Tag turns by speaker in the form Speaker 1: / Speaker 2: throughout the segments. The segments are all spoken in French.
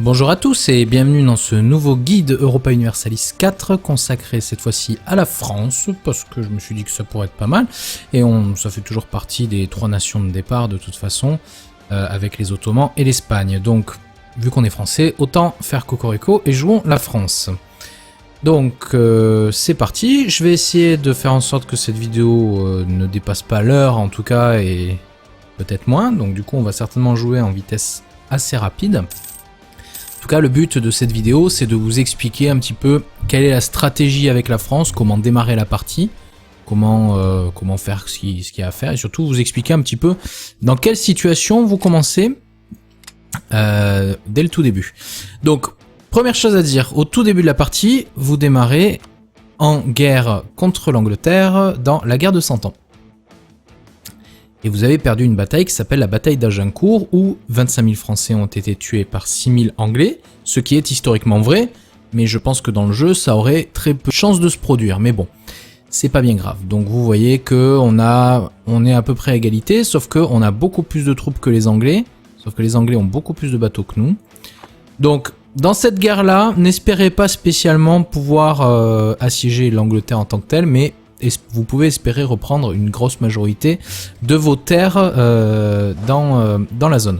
Speaker 1: Bonjour à tous et bienvenue dans ce nouveau guide Europa Universalis 4 consacré cette fois-ci à la France parce que je me suis dit que ça pourrait être pas mal et ça fait toujours partie des 3 nations de départ de toute façon avec les Ottomans et l'Espagne. Donc vu qu'on est français, autant faire cocorico et jouons la France. Donc c'est parti, je vais essayer de faire en sorte que cette vidéo ne dépasse pas l'heure en tout cas et peut-être moins, donc du coup on va certainement jouer en vitesse assez rapide. En tout cas, le but de cette vidéo, c'est de vous expliquer un petit peu quelle est la stratégie avec la France, comment démarrer la partie, comment faire ce qu'il y a à faire, et surtout vous expliquer un petit peu dans quelle situation vous commencez dès le tout début. Donc, première chose à dire, au tout début de la partie, vous démarrez en guerre contre l'Angleterre dans la guerre de 100 ans. Et vous avez perdu une bataille qui s'appelle la bataille d'Agincourt, où 25 000 Français ont été tués par 6 000 Anglais, ce qui est historiquement vrai, mais je pense que dans le jeu, ça aurait très peu de chances de se produire. Mais bon, c'est pas bien grave. Donc vous voyez que on est à peu près à égalité, sauf qu'on a beaucoup plus de troupes que les Anglais, sauf que les Anglais ont beaucoup plus de bateaux que nous. Donc, dans cette guerre-là, n'espérez pas spécialement pouvoir assiéger l'Angleterre en tant que telle, mais vous pouvez espérer reprendre une grosse majorité de vos terres dans la zone.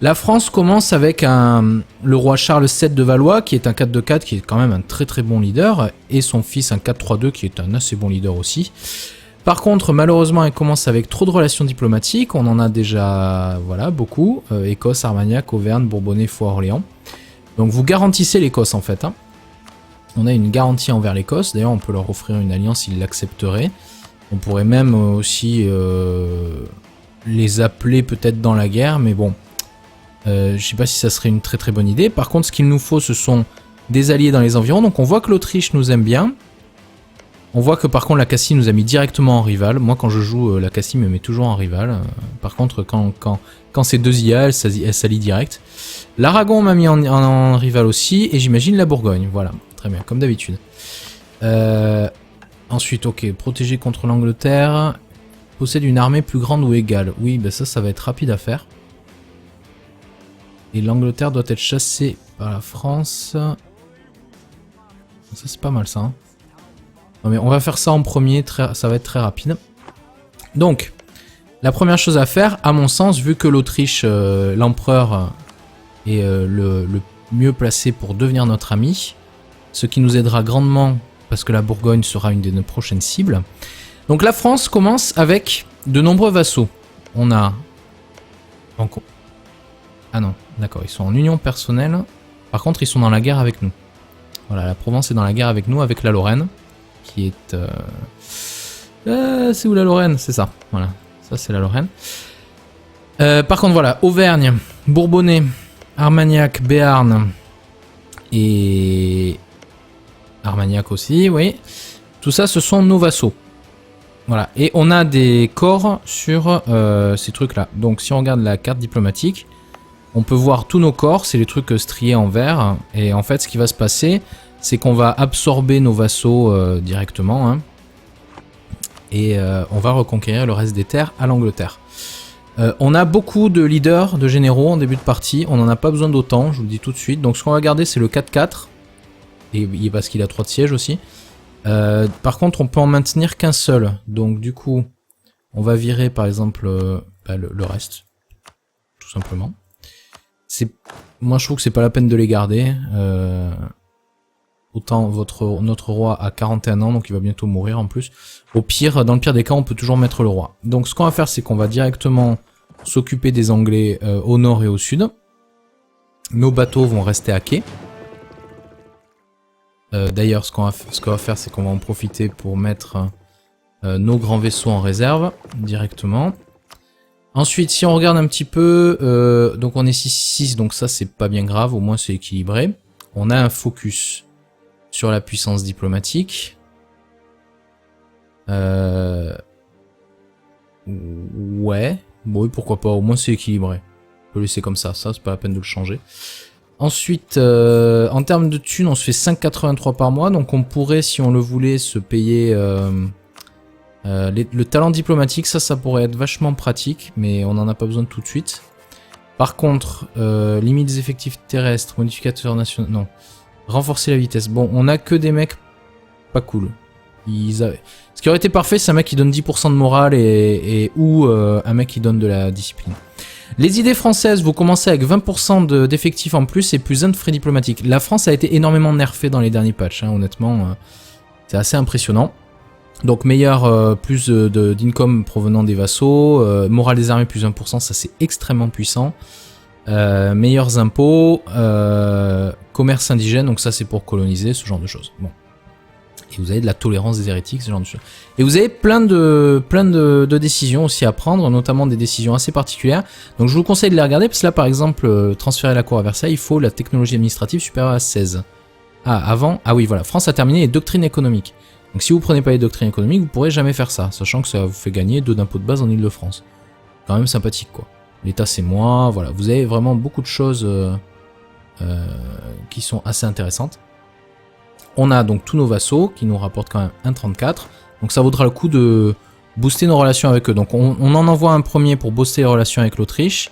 Speaker 1: La France commence avec le roi Charles VII de Valois, qui est un 4-2-4, qui est quand même un très très bon leader, et son fils un 4-3-2, qui est un assez bon leader aussi. Par contre, malheureusement, elle commence avec trop de relations diplomatiques, on en a déjà beaucoup, Écosse, Armagnac, Auvergne, Bourbonnais, Foix, Orléans. Donc vous garantissez l'Écosse en fait, hein. On a une garantie envers l'Écosse, d'ailleurs on peut leur offrir une alliance s'ils l'accepteraient. On pourrait même aussi les appeler peut-être dans la guerre, mais bon, je sais pas si ça serait une très très bonne idée. Par contre, ce qu'il nous faut, ce sont des alliés dans les environs. Donc on voit que l'Autriche nous aime bien. On voit que par contre la Cassie nous a mis directement en rival. Moi quand je joue, la Cassie me met toujours en rival. Par contre quand c'est deux IA, elle s'allie direct. L'Aragon m'a mis en rival aussi, et j'imagine la Bourgogne, voilà. Très bien, comme d'habitude. Ensuite, ok, protégé contre l'Angleterre. Possède une armée plus grande ou égale. Oui, ben ça va être rapide à faire. Et l'Angleterre doit être chassée par la France. Ça, c'est pas mal, ça. Hein. Non, mais on va faire ça en premier, ça va être très rapide. Donc, la première chose à faire, à mon sens, vu que l'Autriche, l'empereur, est le mieux placé pour devenir notre ami, ce qui nous aidera grandement parce que la Bourgogne sera une de nos prochaines cibles. Donc la France commence avec de nombreux vassaux. On a... Ah non, d'accord, ils sont en union personnelle. Par contre, ils sont dans la guerre avec nous. Voilà, la Provence est dans la guerre avec nous, avec la Lorraine, qui est... c'est où la Lorraine? C'est ça, voilà. Ça, c'est la Lorraine. Par contre, voilà, Auvergne, Bourbonnais, Armagnac, Béarn et... Armagnac aussi, oui. Tout ça, ce sont nos vassaux. Voilà. Et on a des corps sur ces trucs-là. Donc, si on regarde la carte diplomatique, on peut voir tous nos corps. C'est les trucs striés en vert. Et en fait, ce qui va se passer, c'est qu'on va absorber nos vassaux directement. Hein, et on va reconquérir le reste des terres à l'Angleterre. On a beaucoup de leaders, de généraux en début de partie. On n'en a pas besoin d'autant, je vous le dis tout de suite. Donc, ce qu'on va garder, c'est le 4-4. Et parce qu'il a 3 de siège aussi. Par contre, on peut en maintenir qu'un seul. Donc du coup, on va virer par exemple le reste. Tout simplement. Moi je trouve que c'est pas la peine de les garder. Autant notre roi a 41 ans, donc il va bientôt mourir en plus. Au pire, dans le pire des cas, on peut toujours mettre le roi. Donc ce qu'on va faire, c'est qu'on va directement s'occuper des Anglais au nord et au sud. Nos bateaux vont rester à quai. D'ailleurs, ce qu'on va faire, c'est qu'on va en profiter pour mettre nos grands vaisseaux en réserve directement. Ensuite, si on regarde un petit peu, donc on est 6-6, donc ça c'est pas bien grave, au moins c'est équilibré. On a un focus sur la puissance diplomatique. Ouais, bon, oui, pourquoi pas, au moins c'est équilibré. On peut laisser comme ça c'est pas la peine de le changer. Ensuite, en termes de thunes, on se fait 5,83 par mois, donc on pourrait, si on le voulait, se payer le talent diplomatique. Ça pourrait être vachement pratique, mais on n'en a pas besoin tout de suite. Par contre, limite des effectifs terrestres, modificateurs nationaux, non. Renforcer la vitesse. Bon, on a que des mecs pas cool. Ce qui aurait été parfait, c'est un mec qui donne 10% de morale ou un mec qui donne de la discipline. Les idées françaises, vous commencez avec 20% d'effectifs en plus et plus un de frais diplomatiques. La France a été énormément nerfée dans les derniers patchs, hein, honnêtement. C'est assez impressionnant. Donc meilleur, plus d'income provenant des vassaux, morale des armées plus 1%, ça c'est extrêmement puissant. Meilleurs impôts, commerce indigène, donc ça c'est pour coloniser, ce genre de choses. Bon. Et vous avez de la tolérance des hérétiques, ce genre de choses. Et vous avez plein de décisions aussi à prendre, notamment des décisions assez particulières. Donc je vous conseille de les regarder, parce que là par exemple, transférer la cour à Versailles, il faut la technologie administrative supérieure à 16. Ah oui voilà, France a terminé les doctrines économiques. Donc si vous prenez pas les doctrines économiques, vous pourrez jamais faire ça, sachant que ça vous fait gagner 2 d'impôts de base en Ile-de-France. Quand même sympathique quoi. L'État c'est moi, voilà. Vous avez vraiment beaucoup de choses qui sont assez intéressantes. On a donc tous nos vassaux qui nous rapportent quand même 1,34. Donc ça vaudra le coup de booster nos relations avec eux. Donc on en envoie un premier pour booster les relations avec l'Autriche.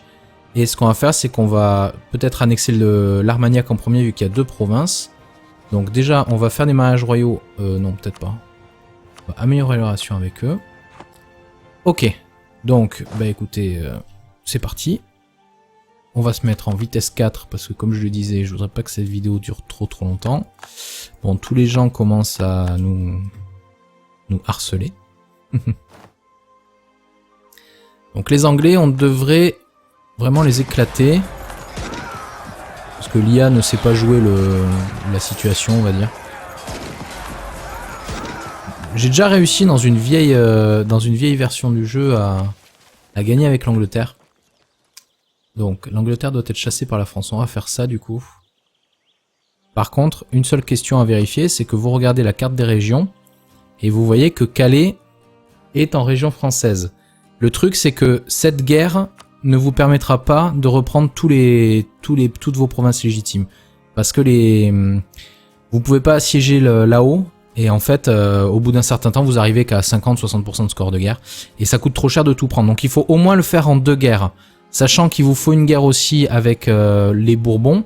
Speaker 1: Et ce qu'on va faire, c'est qu'on va peut-être annexer l'Armagnac en premier vu qu'il y a 2 provinces. Donc déjà, on va faire des mariages royaux. Non, peut-être pas. On va améliorer les relations avec eux. Ok. Donc, bah écoutez, c'est parti. On va se mettre en vitesse 4 parce que comme je le disais, je voudrais pas que cette vidéo dure trop longtemps. Bon, tous les gens commencent à nous harceler. Donc les Anglais, on devrait vraiment les éclater. Parce que l'IA ne sait pas jouer la situation, on va dire. J'ai déjà réussi dans une vieille version du jeu à gagner avec l'Angleterre. Donc l'Angleterre doit être chassée par la France. On va faire ça du coup. Par contre, une seule question à vérifier, c'est que vous regardez la carte des régions et vous voyez que Calais est en région française. Le truc, c'est que cette guerre ne vous permettra pas de reprendre toutes vos provinces légitimes. Parce que vous pouvez pas assiéger là-haut. Et en fait, au bout d'un certain temps, vous arrivez qu'à 50-60% de score de guerre. Et ça coûte trop cher de tout prendre. Donc il faut au moins le faire en 2 guerres. Sachant qu'il vous faut une guerre aussi avec les Bourbons,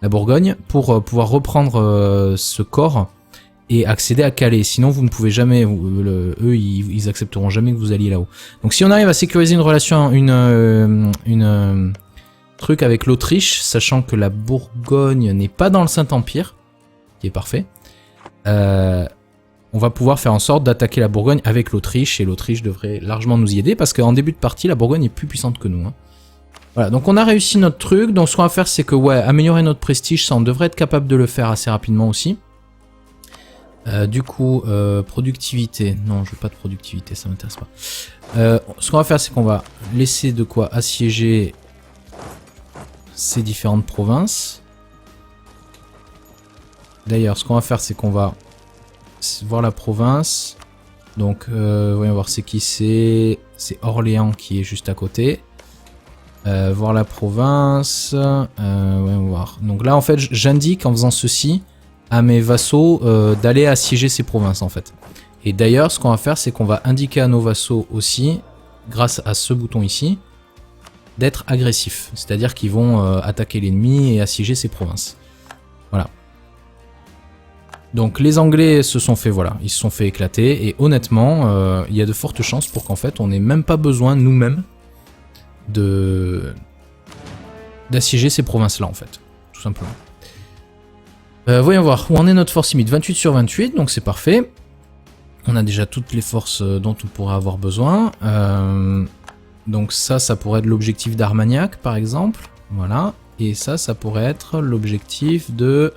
Speaker 1: la Bourgogne, pour pouvoir reprendre ce corps et accéder à Calais. Sinon, vous ne pouvez jamais, eux, ils accepteront jamais que vous alliez là-haut. Donc si on arrive à sécuriser une relation, une truc avec l'Autriche, sachant que la Bourgogne n'est pas dans le Saint-Empire, qui est parfait, on va pouvoir faire en sorte d'attaquer la Bourgogne avec l'Autriche, et l'Autriche devrait largement nous y aider, parce qu'en début de partie, la Bourgogne est plus puissante que nous. Hein. Voilà, donc on a réussi notre truc, donc ce qu'on va faire, c'est que, ouais, améliorer notre prestige, ça on devrait être capable de le faire assez rapidement aussi. Du coup, productivité, non, je veux pas de productivité, ça m'intéresse pas. Ce qu'on va faire, c'est qu'on va laisser de quoi assiéger ces différentes provinces. D'ailleurs, ce qu'on va faire, c'est qu'on va voir la province. Donc, voyons voir c'est qui c'est. C'est Orléans qui est juste à côté. Voir la province. Voyons voir. Donc là, en fait, j'indique en faisant ceci à mes vassaux d'aller assiéger ces provinces, en fait. Et d'ailleurs, ce qu'on va faire, c'est qu'on va indiquer à nos vassaux aussi, grâce à ce bouton ici, d'être agressifs. C'est-à-dire qu'ils vont attaquer l'ennemi et assiéger ces provinces. Voilà. Donc les Anglais se sont fait, voilà, ils se sont fait éclater. Et honnêtement, il y a de fortes chances pour qu'en fait, on n'ait même pas besoin, nous-mêmes, d'assiéger ces provinces-là, en fait. Tout simplement. Voyons voir, où en est notre force limite, 28 sur 28, donc c'est parfait. On a déjà toutes les forces dont on pourrait avoir besoin. Donc ça pourrait être l'objectif d'Armagnac, par exemple. Voilà. Et ça pourrait être l'objectif de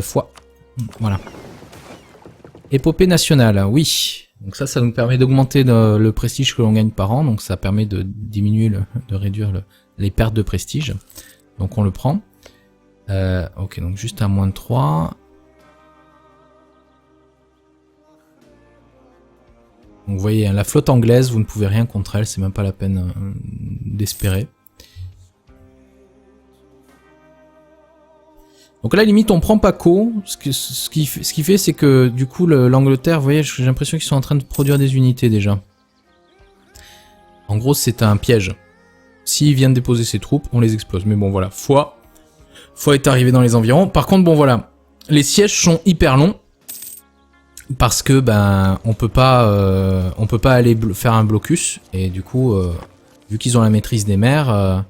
Speaker 1: Foix. Voilà. Épopée nationale, oui. Donc ça nous permet d'augmenter le prestige que l'on gagne par an. Donc ça permet de diminuer, de réduire les pertes de prestige. Donc on le prend. Ok, donc juste à moins de 3. Donc vous voyez, la flotte anglaise, vous ne pouvez rien contre elle, c'est même pas la peine d'espérer. Donc là, limite, on prend Paco. Ce qui fait, c'est que du coup, l'Angleterre, vous voyez, j'ai l'impression qu'ils sont en train de produire des unités déjà. En gros, c'est un piège. s'ils viennent déposer ses troupes, on les explose. Mais bon, voilà, Foix est arrivé dans les environs. Par contre, bon, voilà, les sièges sont hyper longs. Parce que, ben, on peut pas aller faire un blocus. Et du coup, vu qu'ils ont la maîtrise des mers,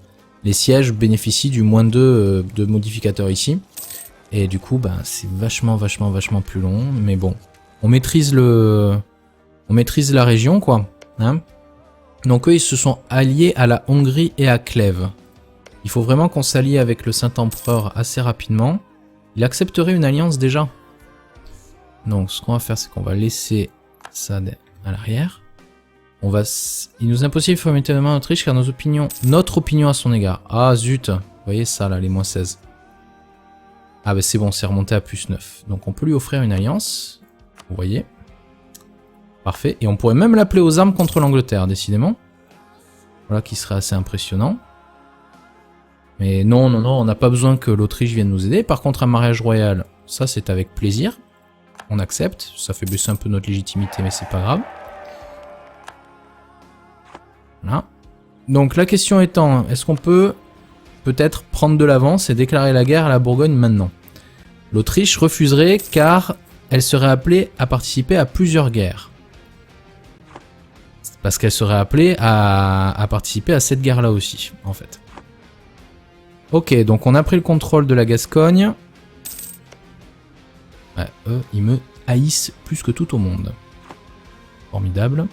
Speaker 1: les sièges bénéficient du moins 2 de modificateurs ici. Et du coup, ben, c'est vachement plus long. Mais bon, on maîtrise la région, quoi. Hein. Donc eux, ils se sont alliés à la Hongrie et à Clèves. Il faut vraiment qu'on s'allie avec le Saint-Empereur assez rapidement. Il accepterait une alliance déjà. Donc ce qu'on va faire, c'est qu'on va laisser ça à l'arrière. Il nous est impossible de former tellement l'Autriche car notre opinion à son égard. Ah zut, vous voyez ça là, les moins 16. Ah bah c'est bon, c'est remonté à plus 9. Donc on peut lui offrir une alliance. Vous voyez. Parfait. Et on pourrait même l'appeler aux armes contre l'Angleterre, décidément. Voilà qui serait assez impressionnant. Mais non, on n'a pas besoin que l'Autriche vienne nous aider. Par contre, un mariage royal, ça c'est avec plaisir. On accepte. Ça fait baisser un peu notre légitimité, mais c'est pas grave. Voilà. Donc la question étant, est-ce qu'on peut peut-être prendre de l'avance et déclarer la guerre à la Bourgogne maintenant? L'Autriche refuserait car elle serait appelée à participer à plusieurs guerres. Parce qu'elle serait appelée à participer à cette guerre-là aussi, en fait. Ok, donc on a pris le contrôle de la Gascogne. Ouais, eux, ils me haïssent plus que tout au monde. Formidable.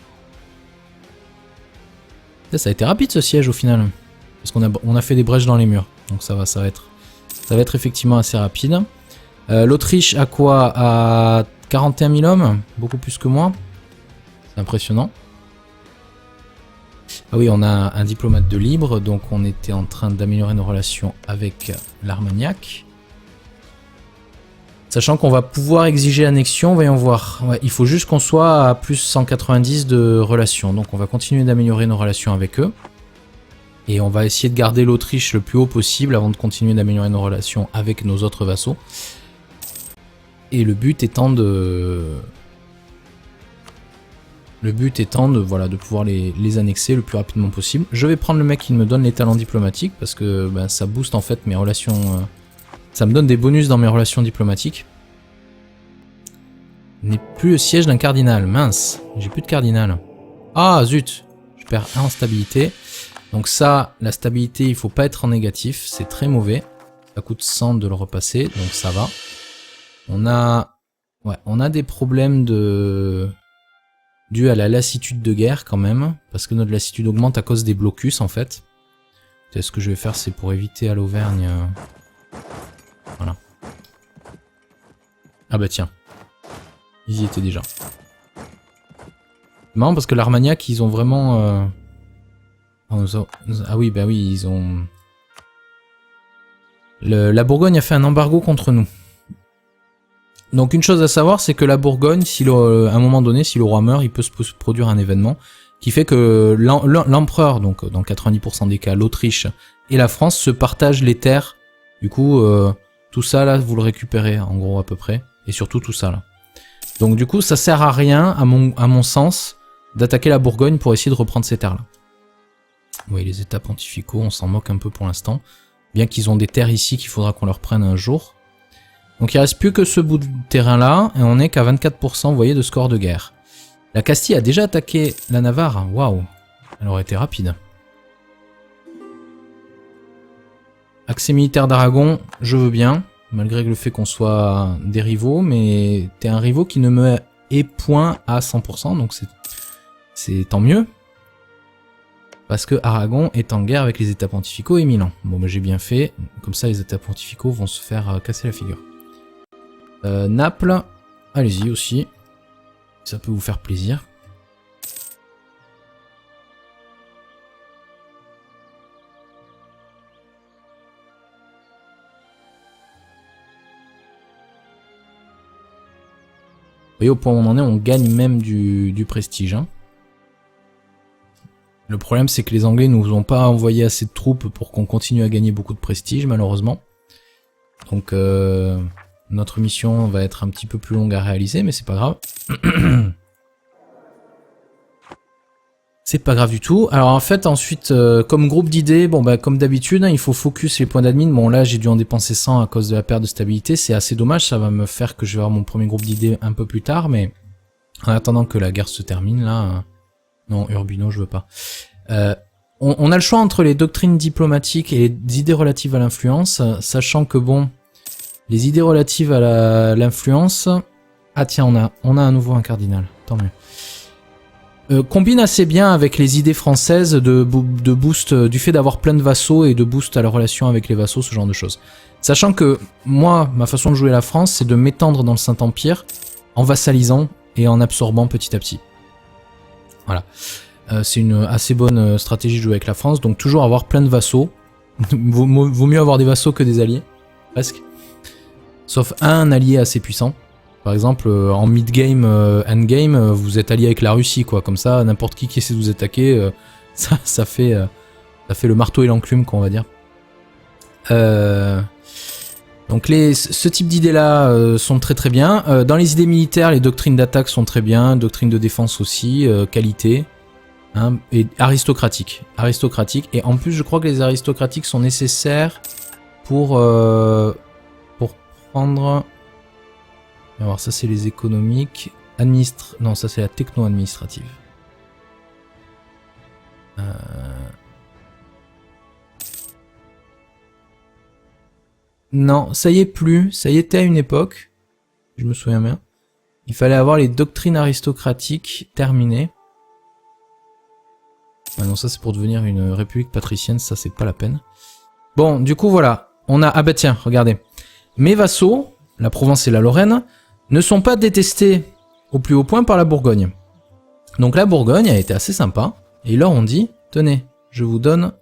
Speaker 1: Ça a été rapide ce siège au final. Parce qu'on a fait des brèches dans les murs. Donc ça va être effectivement assez rapide. L'Autriche a quoi? À 41 000 hommes, beaucoup plus que moi. C'est impressionnant. Ah oui, on a un diplomate de libre, donc on était en train d'améliorer nos relations avec l'Armagnac. Sachant qu'on va pouvoir exiger l'annexion, voyons voir. Ouais, il faut juste qu'on soit à plus 190 de relations, donc on va continuer d'améliorer nos relations avec eux. Et on va essayer de garder l'Autriche le plus haut possible avant de continuer d'améliorer nos relations avec nos autres vassaux. Et le but étant de voilà, de pouvoir les annexer le plus rapidement possible. Je vais prendre le mec qui me donne les talents diplomatiques parce que ben, ça booste en fait mes relations. Ça me donne des bonus dans mes relations diplomatiques. N'est plus le siège d'un cardinal. Mince, j'ai plus de cardinal. Ah zut, je perds 1 en stabilité. Donc ça, la stabilité, il faut pas être en négatif, c'est très mauvais. Ça coûte 100 de le repasser, donc ça va. On a des problèmes dû à la lassitude de guerre quand même, parce que notre lassitude augmente à cause des blocus en fait. Peut-être ce que je vais faire, c'est pour éviter à l'Auvergne. Voilà. Ah bah tiens, ils y étaient déjà. C'est marrant parce que l'Armagnac, ils ont vraiment. Ah oui, bah oui, ils ont. La Bourgogne a fait un embargo contre nous. Donc une chose à savoir, c'est que la Bourgogne, à un moment donné, si le roi meurt, il peut se produire un événement qui fait que l'empereur, donc dans 90% des cas, l'Autriche et la France se partagent les terres. Du coup, tout ça là, vous le récupérez en gros à peu près, et surtout tout ça là. Donc du coup, ça sert à rien, à mon sens, d'attaquer la Bourgogne pour essayer de reprendre ces terres là. Oui, les états pontificaux, on s'en moque un peu pour l'instant, bien qu'ils ont des terres ici qu'il faudra qu'on leur prenne un jour. Donc il reste plus que ce bout de terrain là, et on est qu'à 24%, vous voyez, de score de guerre. La Castille a déjà attaqué la Navarre, waouh, elle aurait été rapide. Accès militaire d'Aragon, je veux bien, malgré le fait qu'on soit des rivaux, mais t'es un rivaux qui ne me est point à 100%, donc c'est tant mieux. Parce que Aragon est en guerre avec les états pontificaux et Milan. Bon bah j'ai bien fait, comme ça les états pontificaux vont se faire casser la figure. Naples, allez-y aussi, ça peut vous faire plaisir. Vous voyez au point où on en est, on gagne même du prestige. Hein. Le problème c'est que les Anglais nous ont pas envoyé assez de troupes pour qu'on continue à gagner beaucoup de prestige malheureusement. Donc notre mission va être un petit peu plus longue à réaliser, mais c'est pas grave. C'est pas grave du tout. Alors en fait, ensuite, comme groupe d'idées, bon bah comme d'habitude, hein, il faut focus les points d'admin. Bon là, j'ai dû en dépenser 100 à cause de la perte de stabilité. C'est assez dommage, ça va me faire que je vais avoir mon premier groupe d'idées un peu plus tard, mais en attendant que la guerre se termine, là... Non, Urbino, je veux pas. On a le choix entre les doctrines diplomatiques et les idées relatives à l'influence, sachant que bon, les idées relatives à l'influence... Ah tiens, on a à nouveau un cardinal, tant mieux. Combine assez bien avec les idées françaises de boost, du fait d'avoir plein de vassaux et de boost à la relation avec les vassaux, ce genre de choses. Sachant que moi, ma façon de jouer la France, c'est de m'étendre dans le Saint-Empire en vassalisant et en absorbant petit à petit. Voilà. C'est une assez bonne stratégie de jouer avec la France, donc toujours avoir plein de vassaux. Vaut mieux avoir des vassaux que des alliés, presque. Sauf un allié assez puissant. Par exemple, en mid-game, endgame, vous êtes allié avec la Russie, quoi. Comme ça, n'importe qui essaie de vous attaquer, ça fait le marteau et l'enclume, qu'on va dire. Donc ce type d'idées-là sont très très bien. Dans les idées militaires, les doctrines d'attaque sont très bien, doctrines de défense aussi, qualité, hein, et aristocratique. Et en plus, je crois que les aristocratiques sont nécessaires pour prendre... Alors ça c'est les économiques, non ça c'est la techno-administrative. Non, ça y est plus, ça y était à une époque, je me souviens bien. Il fallait avoir les doctrines aristocratiques terminées. Ah non, ça c'est pour devenir une république patricienne, ça c'est pas la peine. Bon, du coup voilà, on a... Ah bah tiens, regardez. Mes vassaux, la Provence et la Lorraine, ne sont pas détestés au plus haut point par la Bourgogne. Donc la Bourgogne a été assez sympa, et là on dit, tenez, je vous donne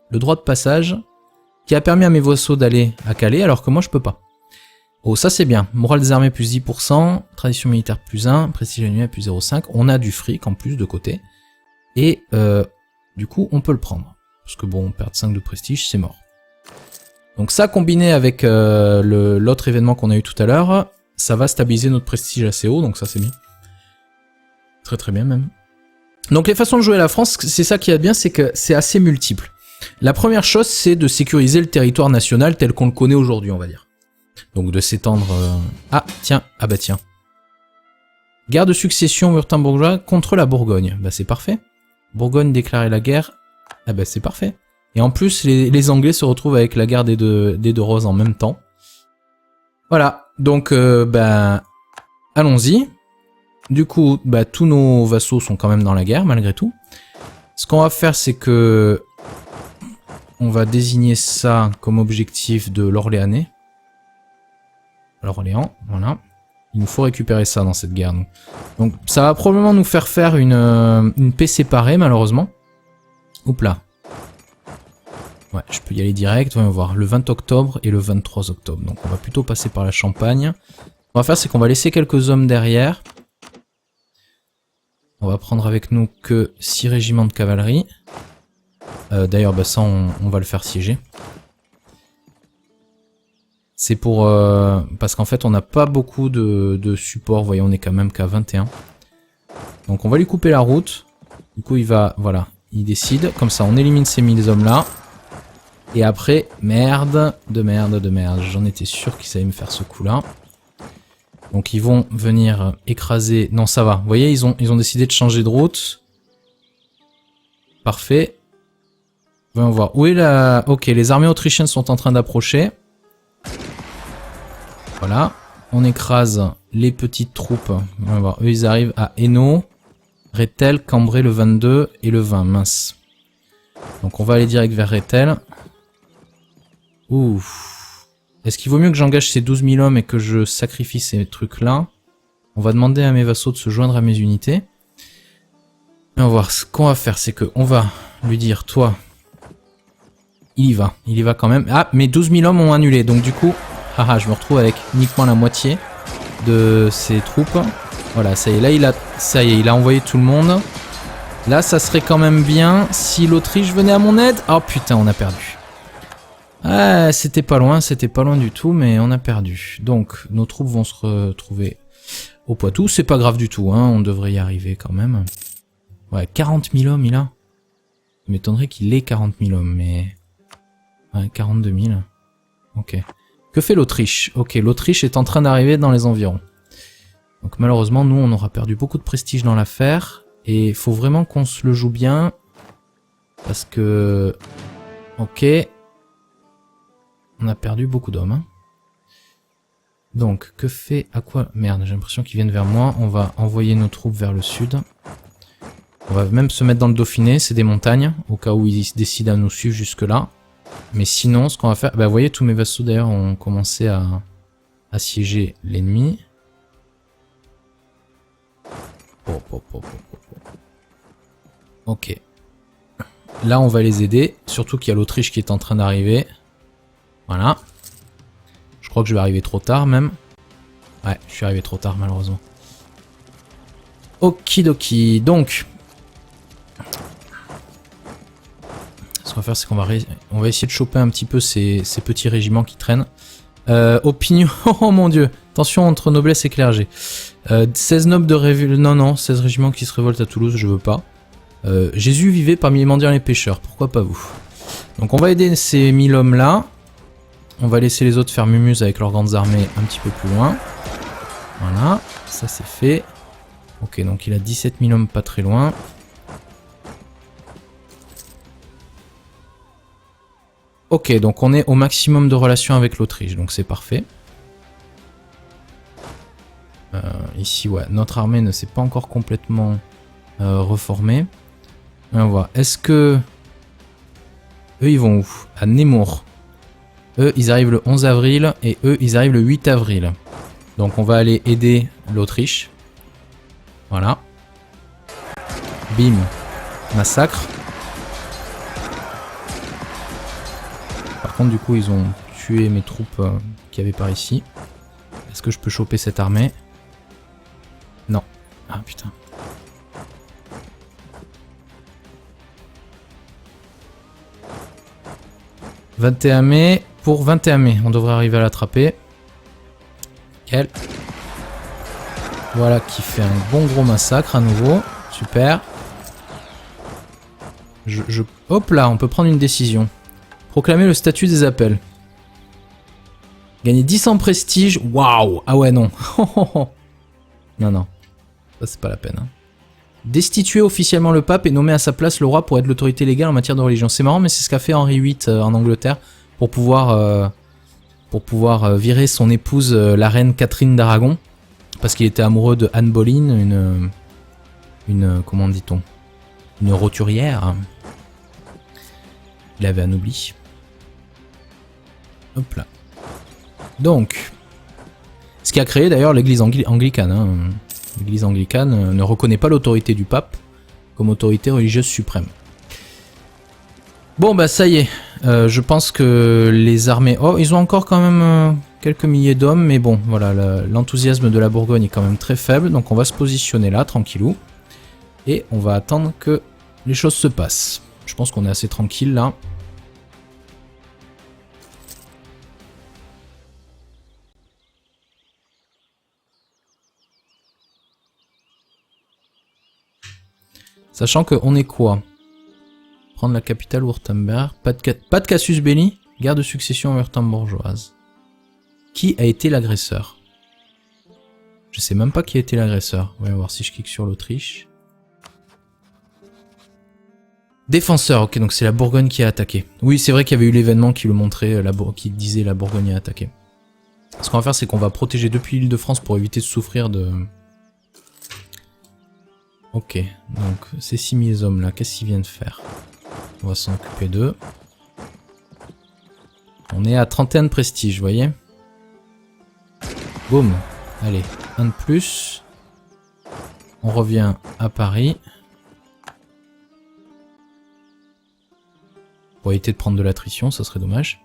Speaker 1: le droit de passage qui a permis à mes vassaux d'aller à Calais, alors que moi je peux pas. Oh, ça c'est bien, morale des armées plus 10%, tradition militaire plus 1, prestige annuel plus 0,5, on a du fric en plus de côté, et du coup on peut le prendre. Parce que bon, perdre 5 de prestige, c'est mort. Donc ça combiné avec l'autre événement qu'on a eu tout à l'heure, ça va stabiliser notre prestige assez haut, donc ça c'est bien. Très très bien même. Donc les façons de jouer à la France, c'est ça qui est bien, c'est que c'est assez multiple. La première chose, c'est de sécuriser le territoire national tel qu'on le connaît aujourd'hui, on va dire. Donc de s'étendre... Ah tiens, ah bah tiens. Guerre de succession wurtembourgeois contre la Bourgogne. Bah c'est parfait. Bourgogne déclarer la guerre. Ah bah c'est parfait. Et en plus, les Anglais se retrouvent avec la guerre des deux roses en même temps. Voilà. Donc, ben, allons-y. Du coup, bah, tous nos vassaux sont quand même dans la guerre, malgré tout. Ce qu'on va faire, c'est que... on va désigner ça comme objectif de l'Orléanais. L'Orléans, voilà. Il nous faut récupérer ça dans cette guerre, nous. Donc, ça va probablement nous faire une paix séparée, malheureusement. Oups là. Ouais, je peux y aller direct, on va voir le 20 octobre et le 23 octobre. Donc on va plutôt passer par la Champagne. Ce qu'on va faire, c'est qu'on va laisser quelques hommes derrière. On va prendre avec nous que 6 régiments de cavalerie. D'ailleurs, bah ça, on va le faire siéger. C'est pour... parce qu'en fait, on n'a pas beaucoup de support. Vous voyez, on est quand même qu'à 21. Donc on va lui couper la route. Du coup, il va... Voilà, il décide. Comme ça, on élimine ces 1000 hommes-là. Et après, merde. J'en étais sûr qu'ils savaient me faire ce coup-là. Donc ils vont venir écraser... Non, ça va. Vous voyez, ils ont décidé de changer de route. Parfait. Voyons voir. Où est la... Ok, les armées autrichiennes sont en train d'approcher. Voilà. On écrase les petites troupes. Voyons voir. Eux, ils arrivent à Hainaut, Rethel, Cambrai le 22 et le 20. Mince. Donc on va aller direct vers Rethel. Ouf. Est-ce qu'il vaut mieux que j'engage ces 12 000 hommes et que je sacrifie ces trucs-là? On va demander à mes vassaux de se joindre à mes unités. Et on va voir. Ce qu'on va faire, c'est que on va lui dire, toi, il y va quand même. Ah, mes 12 000 hommes ont annulé, donc du coup, haha, je me retrouve avec uniquement la moitié de ses troupes. Voilà, ça y est, là, il a envoyé tout le monde. Là, ça serait quand même bien si l'Autriche venait à mon aide. Oh putain, on a perdu. Ah, c'était pas loin du tout, mais on a perdu. Donc, nos troupes vont se retrouver au Poitou. C'est pas grave du tout, hein, on devrait y arriver quand même. Ouais, 40 000 hommes il a. Il m'étonnerait qu'il ait 40 000 hommes, mais... Ouais, 42 000. Ok. Que fait l'Autriche? Ok, l'Autriche est en train d'arriver dans les environs. Donc malheureusement, nous, on aura perdu beaucoup de prestige dans l'affaire. Et il faut vraiment qu'on se le joue bien. Parce que... Ok. On a perdu beaucoup d'hommes. Hein. Donc, que fait... À quoi... Merde, j'ai l'impression qu'ils viennent vers moi. On va envoyer nos troupes vers le sud. On va même se mettre dans le Dauphiné, c'est des montagnes. Au cas où ils décident à nous suivre jusque là. Mais sinon, ce qu'on va faire... Bah, vous voyez, tous mes vassaux d'ailleurs ont commencé à assiéger l'ennemi. Ok. Là, on va les aider. Surtout qu'il y a l'Autriche qui est en train d'arriver. Voilà. Je crois que je vais arriver trop tard, même. Ouais, je suis arrivé trop tard, malheureusement. Okidoki. Donc... Ce qu'on va faire, c'est qu'on va essayer de choper un petit peu ces petits régiments qui traînent. Opinion... Oh mon dieu. Tension entre noblesse et clergé. 16 nobles de révolte... Non, 16 régiments qui se révoltent à Toulouse, je veux pas. Jésus vivait parmi les mendiants et les pêcheurs, pourquoi pas vous? Donc on va aider ces 1000 hommes là. On va laisser les autres faire mumuse avec leurs grandes armées un petit peu plus loin. Voilà, ça c'est fait. Ok, donc il a 17 000 hommes pas très loin. Ok, donc on est au maximum de relations avec l'Autriche, donc c'est parfait. Ici, ouais, notre armée ne s'est pas encore complètement reformée. On voit. Est-ce que... Eux, ils vont où? À Nemours. Eux, ils arrivent le 11 avril et eux, ils arrivent le 8 avril. Donc on va aller aider l'Autriche. Voilà. Bim. Massacre. Par contre, du coup, ils ont tué mes troupes qui avaient par ici. Est-ce que je peux choper cette armée? Non. Ah putain. « 21 mai, pour 21 mai, on devrait arriver à l'attraper. » Nickel. Voilà qui fait un bon gros massacre à nouveau. Super. Hop là, on peut prendre une décision. Proclamer le statut des appels. Gagner 10 en prestige. Waouh. Ah ouais, non. Non. Ça, c'est pas la peine. Hein. Destituer officiellement le pape et nommer à sa place le roi pour être l'autorité légale en matière de religion. C'est marrant, mais c'est ce qu'a fait Henri VIII en Angleterre pour pouvoir virer son épouse, la reine Catherine d'Aragon, parce qu'il était amoureux de Anne Boleyn, une comment dit-on, une roturière. Il avait anobli. Hop là. Donc, ce qui a créé d'ailleurs l'église anglicane. Hein. L'église anglicane ne reconnaît pas l'autorité du pape comme autorité religieuse suprême. Bon bah ça y est, je pense que les armées... Oh, ils ont encore quand même quelques milliers d'hommes, mais bon, voilà, l'enthousiasme de la Bourgogne est quand même très faible, donc on va se positionner là, tranquillou, et on va attendre que les choses se passent. Je pense qu'on est assez tranquille là. Sachant qu'on est quoi? Prendre la capitale Wurtemberg. Pas de casus belli. Guerre de succession wurtembourgeoise. Qui a été l'agresseur? Je sais même pas qui a été l'agresseur. Voyons voir si je clique sur l'Autriche. Défenseur, ok, donc c'est la Bourgogne qui a attaqué. Oui, c'est vrai qu'il y avait eu l'événement qui le montrait, qui disait la Bourgogne a attaqué. Ce qu'on va faire, c'est qu'on va protéger depuis l'île de France pour éviter de souffrir de... Ok, donc ces 6000 hommes là, qu'est-ce qu'ils viennent faire? On va s'en occuper d'eux. On est à 31 de prestige, vous voyez? Boum. Allez, un de plus. On revient à Paris. Pour éviter de prendre de l'attrition, ça serait dommage.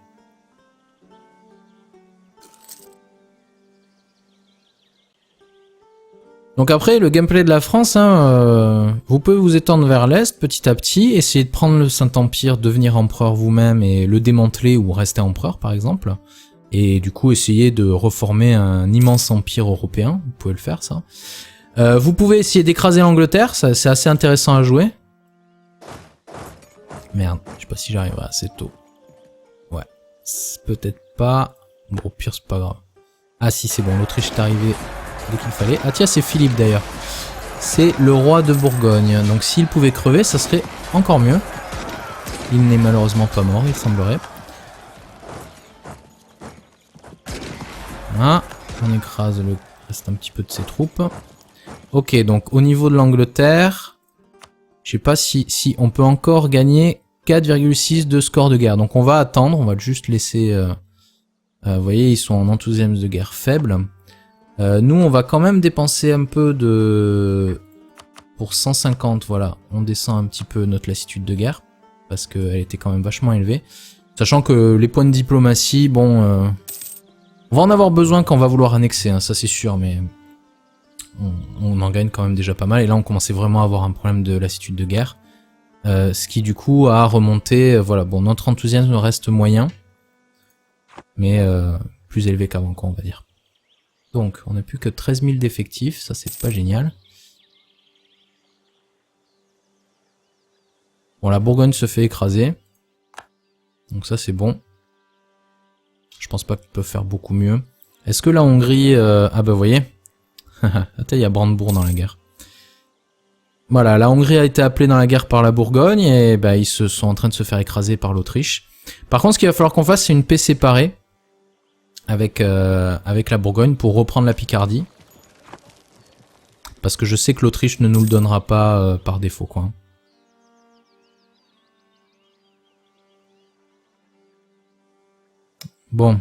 Speaker 1: Donc après, le gameplay de la France, hein, vous pouvez vous étendre vers l'Est petit à petit, essayer de prendre le Saint-Empire, devenir empereur vous-même et le démanteler ou rester empereur par exemple. Et du coup essayer de reformer un immense empire européen, vous pouvez le faire ça. Vous pouvez essayer d'écraser l'Angleterre, c'est assez intéressant à jouer. Merde, je sais pas si j'arrive, c'est tôt. Ouais, peut-être pas. Bon, au pire, c'est pas grave. Ah si, c'est bon, l'Autriche est arrivée dès qu'il fallait. Ah tiens, c'est Philippe d'ailleurs. C'est le roi de Bourgogne. Donc s'il pouvait crever, ça serait encore mieux. Il n'est malheureusement pas mort, il semblerait. Voilà, on écrase le reste un petit peu de ses troupes. Ok, donc au niveau de l'Angleterre, je sais pas si on peut encore gagner 4,6 de score de guerre. Donc on va attendre, on va juste laisser... vous voyez, ils sont en enthousiasme de guerre faible. Nous, on va quand même dépenser un peu de... Pour 150, voilà, on descend un petit peu notre lassitude de guerre. Parce qu'elle était quand même vachement élevée. Sachant que les points de diplomatie, bon... on va en avoir besoin quand on va vouloir annexer, hein, ça c'est sûr, mais... On en gagne quand même déjà pas mal. Et là, on commençait vraiment à avoir un problème de lassitude de guerre. Ce qui, du coup, a remonté... voilà, bon, notre enthousiasme reste moyen. Mais plus élevé qu'avant, quoi, on va dire. Donc, on n'a plus que 13 000 d'effectifs, ça c'est pas génial. Bon, la Bourgogne se fait écraser. Donc ça c'est bon. Je pense pas qu'ils peuvent faire beaucoup mieux. Est-ce que la Hongrie... Ah bah vous voyez. Attends, il y a Brandebourg dans la guerre. Voilà, la Hongrie a été appelée dans la guerre par la Bourgogne et bah, ils se sont en train de se faire écraser par l'Autriche. Par contre, ce qu'il va falloir qu'on fasse, c'est une paix séparée avec la Bourgogne pour reprendre la Picardie. Parce que je sais que l'Autriche ne nous le donnera pas par défaut, quoi. Bon.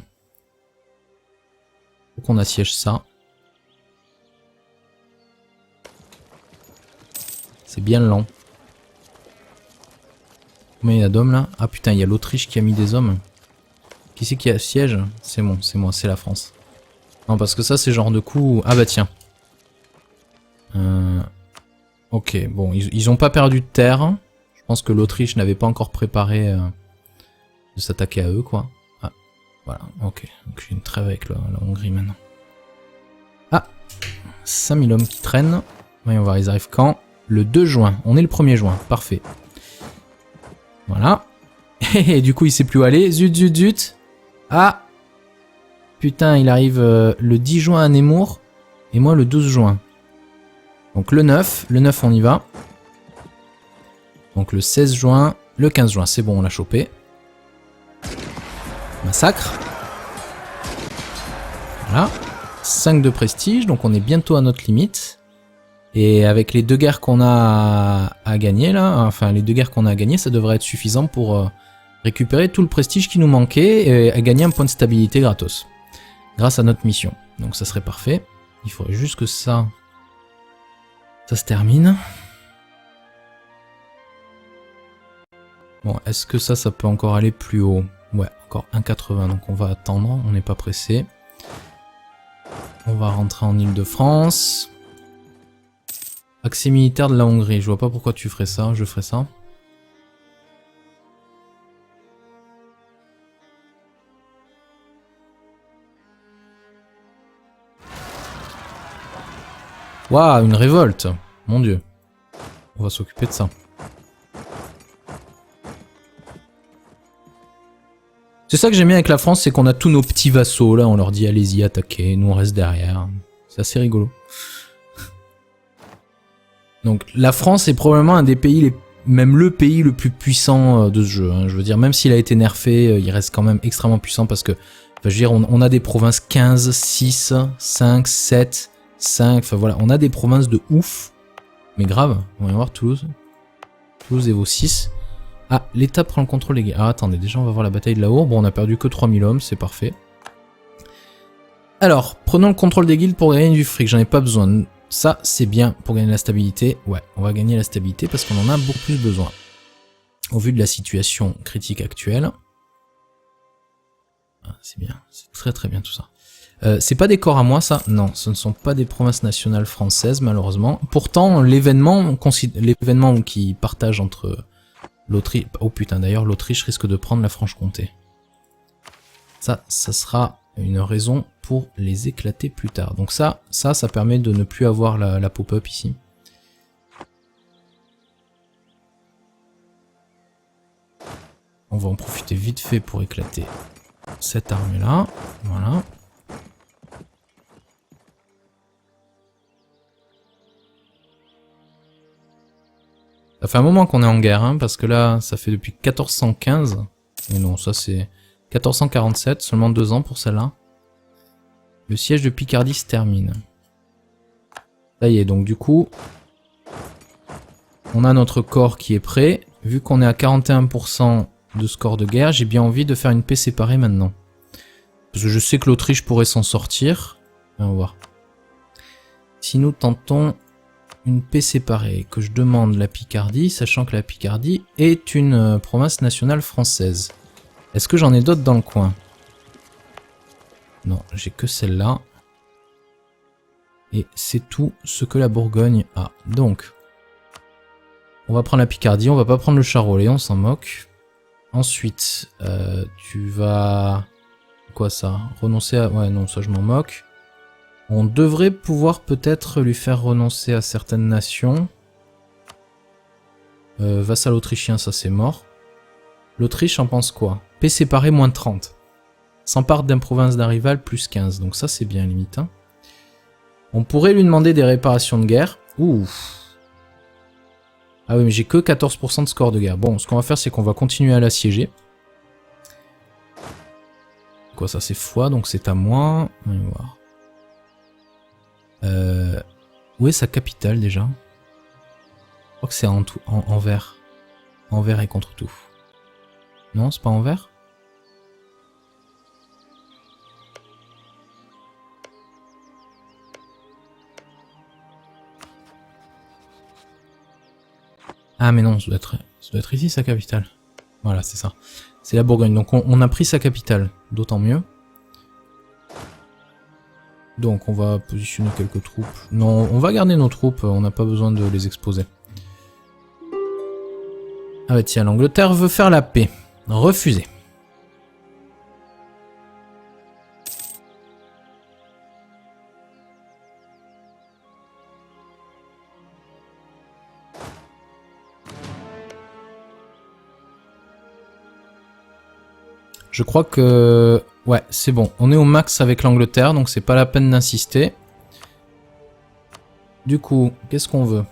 Speaker 1: Faut qu'on assiège ça. C'est bien lent. Combien il y a d'hommes là? Ah putain, il y a l'Autriche qui a mis des hommes. Qui c'est qui assiège? C'est bon, c'est moi, c'est la France. Non, parce que ça, c'est genre de coup... Ah bah tiens. Ok, bon, ils ont pas perdu de terre. Je pense que l'Autriche n'avait pas encore préparé de s'attaquer à eux, quoi. Ah, voilà, ok. Donc j'ai une trêve avec la Hongrie maintenant. Ah, 5000 hommes qui traînent. Voyons voir, ils arrivent quand? Le 2 juin. On est le 1er juin, parfait. Voilà. Et du coup, il sait plus où aller. Zut, zut, zut. Ah! Putain, il arrive le 10 juin à Nemours. Et moi, le 12 juin. Donc le 9. Le 9, on y va. Donc le 16 juin. Le 15 juin, c'est bon, on l'a chopé. Massacre. Voilà. 5 de prestige, donc on est bientôt à notre limite. Et avec les 2 guerres qu'on a à gagner là, enfin les 2 guerres qu'on a à gagner, ça devrait être suffisant pour récupérer tout le prestige qui nous manquait et à gagner un point de stabilité gratos. Grâce à notre mission. Donc ça serait parfait. Il faudrait juste que ça se termine. Bon, est-ce que ça peut encore aller plus haut? Ouais, encore 1,80, donc on va attendre, on n'est pas pressé. On va rentrer en Île-de-France. Accès militaire de la Hongrie, je vois pas pourquoi tu ferais ça, je ferais ça. Waouh, une révolte! Mon dieu. On va s'occuper de ça. C'est ça que j'aime bien avec la France, c'est qu'on a tous nos petits vassaux, là, on leur dit allez-y, attaquez, nous on reste derrière. C'est assez rigolo. Donc la France est probablement un des pays, même le pays le plus puissant de ce jeu. Hein. Je veux dire, même s'il a été nerfé, il reste quand même extrêmement puissant parce que, enfin, je veux dire, on a des provinces 15, 6, 5, 7, 5, enfin voilà, on a des provinces de ouf. Mais grave, on va voir Toulouse. Toulouse et vos 6. Ah, l'État prend le contrôle des guerres. Ah, attendez, déjà on va voir la bataille de la Hour. Bon, on a perdu que 3000 hommes, c'est parfait. Alors, prenons le contrôle des guildes pour gagner du fric, j'en ai pas besoin. Ça, c'est bien pour gagner la stabilité. Ouais, on va gagner la stabilité parce qu'on en a beaucoup plus besoin. Au vu de la situation critique actuelle. Ah, c'est bien, c'est très très bien tout ça. C'est pas des corps à moi ça? Non, ce ne sont pas des provinces nationales françaises malheureusement. Pourtant, l'événement qui partage entre l'Autriche... Oh putain, d'ailleurs l'Autriche risque de prendre la Franche-Comté. Ça sera une raison pour les éclater plus tard. Donc ça permet de ne plus avoir la pop-up ici. On va en profiter vite fait pour éclater cette armée-là. Voilà. Ça fait un moment qu'on est en guerre, hein, parce que là, ça fait depuis 1415. Mais non, ça c'est 1447, seulement 2 ans pour celle-là. Le siège de Picardie se termine. Ça y est, donc du coup, on a notre corps qui est prêt. Vu qu'on est à 41% de score de guerre, j'ai bien envie de faire une paix séparée maintenant. Parce que je sais que l'Autriche pourrait s'en sortir. On va voir. Si nous tentons une paix séparée, que je demande la Picardie, sachant que la Picardie est une province nationale française. Est-ce que j'en ai d'autres dans le coin? Non, j'ai que celle-là. Et c'est tout ce que la Bourgogne a. Donc, on va prendre la Picardie, on va pas prendre le Charolais, on s'en moque. Ensuite, tu vas... Quoi ça? Renoncer à... Ouais, non, ça je m'en moque. On devrait pouvoir peut-être lui faire renoncer à certaines nations. Vassal autrichien, ça c'est mort. L'Autriche en pense quoi? Paix séparée, moins 30. S'empare d'une province d'un rival, plus 15. Donc ça c'est bien limite. Hein. On pourrait lui demander des réparations de guerre. Ouh. Ah oui, mais j'ai que 14% de score de guerre. Bon, ce qu'on va faire, c'est qu'on va continuer à l'assiéger. Quoi, ça c'est foi, donc c'est à moi. On va voir. Où est sa capitale déjà? Je crois que c'est en vert. En vert et contre tout. Non, c'est pas en vert? Ah mais non, ça doit être ici sa capitale. Voilà, c'est ça. C'est la Bourgogne. Donc on a pris sa capitale, d'autant mieux. Donc on va positionner quelques troupes. Non, on va garder nos troupes, on n'a pas besoin de les exposer. Ah bah tiens, l'Angleterre veut faire la paix. Refusé. Je crois que... Ouais, c'est bon. On est au max avec l'Angleterre, donc c'est pas la peine d'insister. Du coup, qu'est-ce qu'on veut?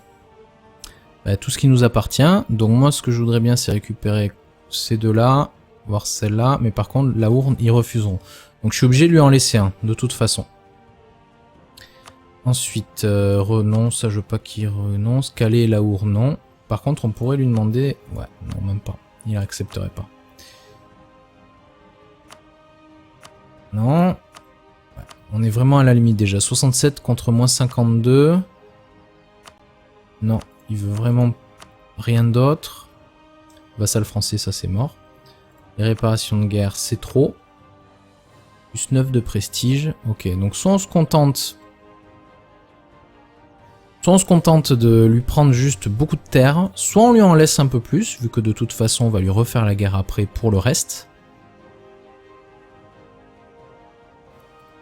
Speaker 1: Bah, tout ce qui nous appartient. Donc moi, ce que je voudrais bien, c'est récupérer ces deux-là, voir celle-là. Mais par contre, la Hourne, ils refuseront. Donc je suis obligé de lui en laisser un, de toute façon. Ensuite, renonce, ça je veux pas qu'il renonce. Calais et la Hourne, non. Par contre, on pourrait lui demander... Ouais, non, même pas. Il accepterait pas. Non. Ouais, on est vraiment à la limite déjà. 67 contre moins 52. Non, il veut vraiment rien d'autre. Vassal français, ça c'est mort. Les réparations de guerre, c'est trop. Plus 9 de prestige. Ok, donc soit on se contente... Soit on se contente de lui prendre juste beaucoup de terre, soit on lui en laisse un peu plus, vu que de toute façon on va lui refaire la guerre après pour le reste.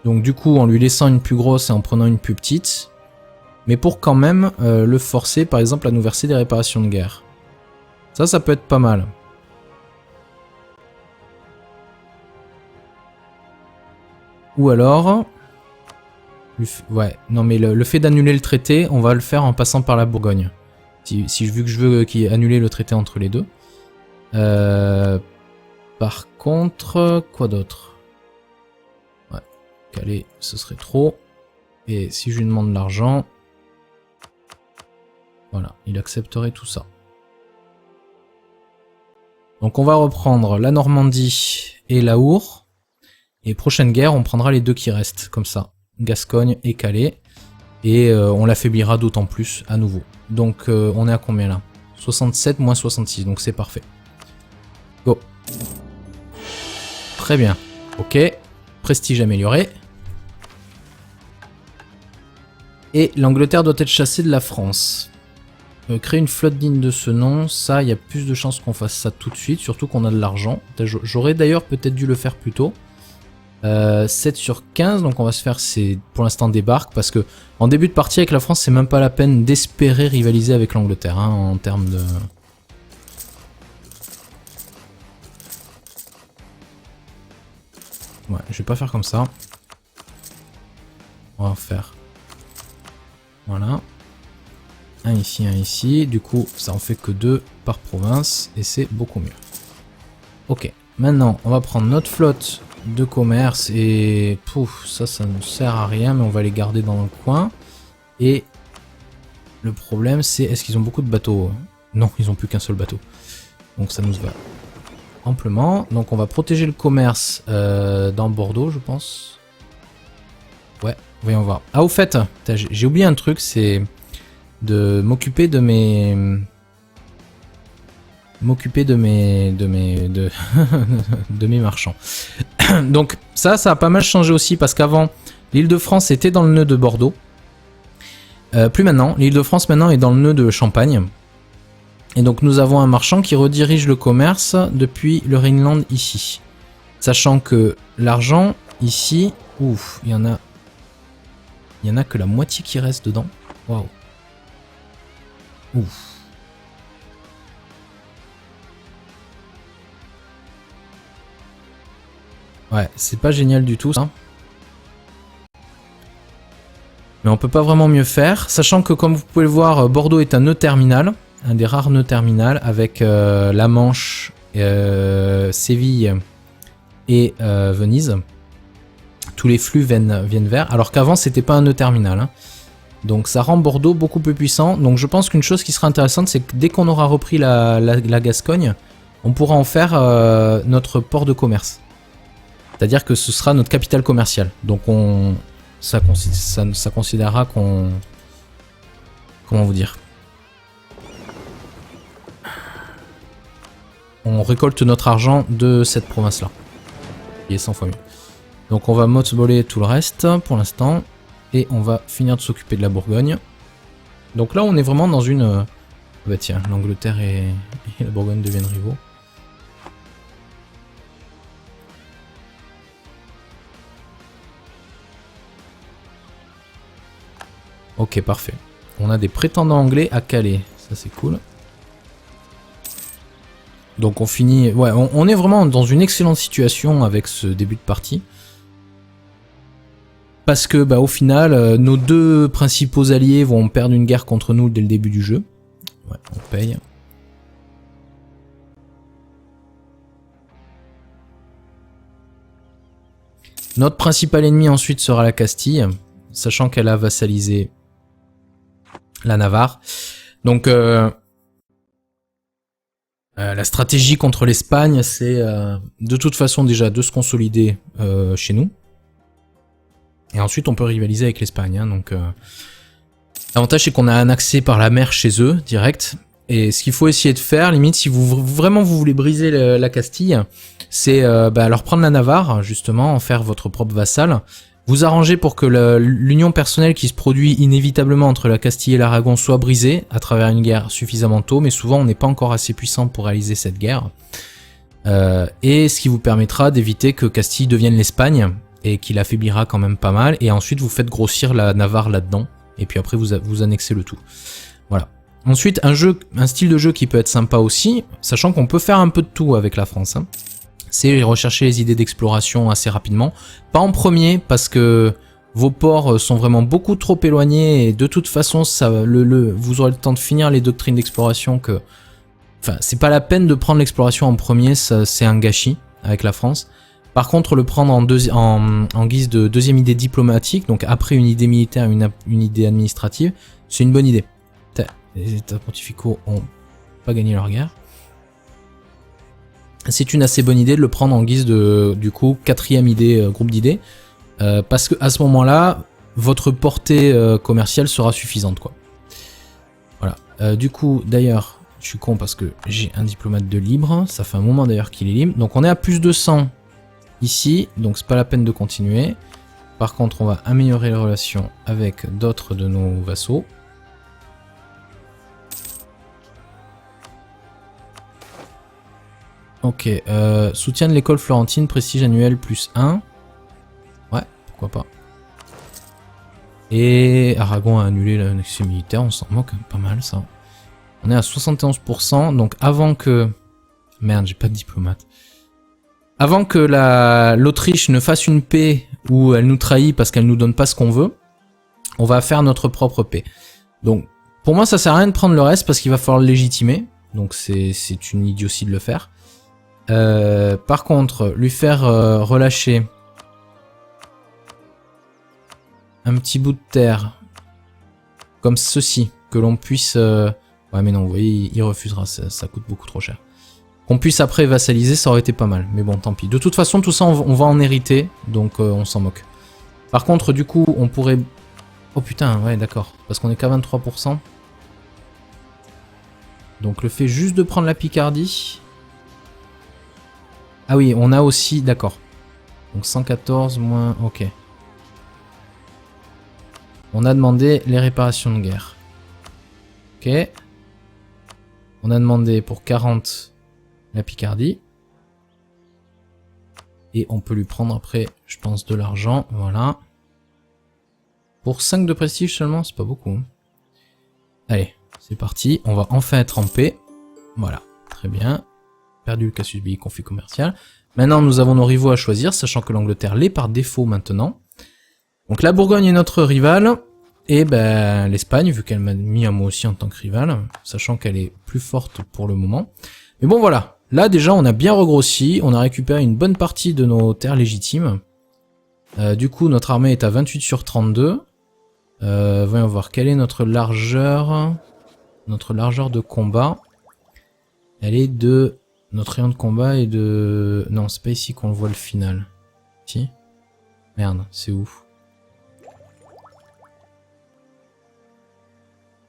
Speaker 1: Donc du coup, en lui laissant une plus grosse et en prenant une plus petite. Mais pour quand même le forcer, par exemple, à nous verser des réparations de guerre. Ça peut être pas mal. Ou alors... Ouais, non mais le fait d'annuler le traité, on va le faire en passant par la Bourgogne. Vu que je veux qu'il annuler le traité entre les deux. Par contre, quoi d'autre? Ouais, Calais, ce serait trop. Et si je lui demande de l'argent... Voilà, il accepterait tout ça. Donc on va reprendre la Normandie et la Our. Et prochaine guerre, on prendra les deux qui restent, comme ça. Gascogne et Calais. Et on l'affaiblira d'autant plus à nouveau. Donc on est à combien là? 67 moins 66, donc c'est parfait. Go. Très bien. Ok. Prestige amélioré. Et l'Angleterre doit être chassée de la France. Créer une flotte digne de ce nom, ça, il y a plus de chances qu'on fasse ça tout de suite, surtout qu'on a de l'argent. J'aurais d'ailleurs peut-être dû le faire plus tôt. 7 sur 15, donc on va se faire pour l'instant des barques, parce que en début de partie avec la France, c'est même pas la peine d'espérer rivaliser avec l'Angleterre, hein, en termes de... Ouais, je vais pas faire comme ça. On va faire... Voilà. Un ici, un ici. Du coup, ça en fait que 2 par province, et c'est beaucoup mieux. Ok, maintenant, on va prendre notre flotte de commerce, et... Pouf, ça ne sert à rien, mais on va les garder dans le coin. Et... Le problème, c'est... Est-ce qu'ils ont beaucoup de bateaux? Non, ils ont plus qu'un seul bateau. Donc ça nous va amplement. Donc on va protéger le commerce dans Bordeaux, je pense. Ouais, voyons voir. Ah, au fait, j'ai oublié un truc, c'est de m'occuper de mes... de mes marchands. Donc ça a pas mal changé aussi, parce qu'avant, l'Île-de-France était dans le nœud de Bordeaux. Plus maintenant. L'Île-de-France maintenant est dans le nœud de Champagne. Et donc nous avons un marchand qui redirige le commerce depuis le Rhineland ici. Sachant que l'argent ici, ouf, il y en a que la moitié qui reste dedans. Waouh. Ouf. Ouais, c'est pas génial du tout ça. Mais on peut pas vraiment mieux faire, sachant que comme vous pouvez le voir, Bordeaux est un nœud terminal, un des rares nœuds terminal, avec la Manche, Séville et Venise. Tous les flux viennent vers, alors qu'avant c'était pas un nœud terminal. Hein. Donc ça rend Bordeaux beaucoup plus puissant. Donc je pense qu'une chose qui sera intéressante, c'est que dès qu'on aura repris la Gascogne, on pourra en faire notre port de commerce. C'est-à-dire que ce sera notre capitale commerciale. Donc ça considérera qu'on... Comment vous dire? On récolte notre argent de cette province-là. Qui est 100 fois mieux. Donc on va mothballer tout le reste pour l'instant. Et on va finir de s'occuper de la Bourgogne. Donc là on est vraiment dans une... Bah tiens, l'Angleterre et la Bourgogne deviennent rivaux. Ok, parfait. On a des prétendants anglais à Calais. Ça, c'est cool. Donc on finit... Ouais, on est vraiment dans une excellente situation avec ce début de partie. Parce que, bah, au final, nos deux principaux alliés vont perdre une guerre contre nous dès le début du jeu. Ouais, on paye. Notre principal ennemi ensuite sera la Castille, sachant qu'elle a vassalisé la Navarre. Donc la stratégie contre l'Espagne, c'est de toute façon déjà de se consolider chez nous. Et ensuite on peut rivaliser avec l'Espagne. Hein, donc l'avantage c'est qu'on a un accès par la mer chez eux, direct. Et ce qu'il faut essayer de faire, limite, si vraiment vous voulez briser la Castille, c'est leur prendre la Navarre, justement, en faire votre propre vassal. Vous arrangez pour que l'union personnelle qui se produit inévitablement entre la Castille et l'Aragon soit brisée à travers une guerre suffisamment tôt, mais souvent on n'est pas encore assez puissant pour réaliser cette guerre. Et ce qui vous permettra d'éviter que Castille devienne l'Espagne, et qu'il affaiblira quand même pas mal, et ensuite vous faites grossir la Navarre là-dedans, et puis après vous annexez le tout. Voilà. Ensuite, un style de jeu qui peut être sympa aussi, sachant qu'on peut faire un peu de tout avec la France, hein, c'est rechercher les idées d'exploration assez rapidement. Pas en premier, parce que vos ports sont vraiment beaucoup trop éloignés, et de toute façon, vous aurez le temps de finir les doctrines d'exploration que... Enfin, c'est pas la peine de prendre l'exploration en premier, c'est un gâchis avec la France. Par contre, le prendre en guise de deuxième idée diplomatique, donc après une idée militaire, une idée administrative, c'est une bonne idée. Les États pontificaux ont pas gagné leur guerre. C'est une assez bonne idée de le prendre en guise de, du coup, quatrième idée, groupe d'idées, parce que à ce moment-là, votre portée commerciale sera suffisante, quoi. Voilà. Du coup, d'ailleurs, je suis con parce que j'ai un diplomate de libre. Ça fait un moment d'ailleurs qu'il est libre. Donc on est à plus de 100 ici, donc c'est pas la peine de continuer. Par contre, on va améliorer les relations avec d'autres de nos vassaux. Ok, soutien de l'école florentine, prestige annuel plus 1. pourquoi pas. Et Aragon a annulé l'annexion militaire, on s'en moque, pas mal ça. On est à 71%, donc avant que... Merde, j'ai pas de diplomate. Avant que l'Autriche ne fasse une paix où elle nous trahit parce qu'elle nous donne pas ce qu'on veut, on va faire notre propre paix. Donc, pour moi, ça sert à rien de prendre le reste parce qu'il va falloir le légitimer. Donc, c'est une idiotie de le faire. Par contre, lui faire relâcher un petit bout de terre comme ceci, que l'on puisse... Ouais, mais non, vous voyez, il refusera, ça coûte beaucoup trop cher. Qu'on puisse après vassaliser, ça aurait été pas mal. Mais bon, tant pis. De toute façon, tout ça, on va en hériter. Donc, on s'en moque. Par contre, du coup, on pourrait... Oh putain, ouais, d'accord. Parce qu'on est qu'à 23%. Donc, le fait juste de prendre la Picardie... Ah oui, on a aussi... D'accord. Donc, 114 moins... Ok. On a demandé les réparations de guerre. Ok. On a demandé pour 40... la Picardie. Et on peut lui prendre après, je pense, de l'argent. Voilà. Pour 5 de prestige seulement, c'est pas beaucoup. Allez, c'est parti. On va enfin être en paix. Voilà, très bien. Perdu le casus belli, conflit commercial. Maintenant, nous avons nos rivaux à choisir, sachant que l'Angleterre l'est par défaut maintenant. Donc la Bourgogne est notre rivale. Et ben l'Espagne, vu qu'elle m'a mis à moi aussi en tant que rivale, sachant qu'elle est plus forte pour le moment. Mais bon voilà, là déjà on a bien regrossi, on a récupéré une bonne partie de nos terres légitimes. Du coup notre armée est à 28 sur 32. Voyons voir, quelle est notre largeur de combat. Elle est de... Notre rayon de combat est de... Non, c'est pas ici qu'on le voit le final. Si? Merde, c'est où?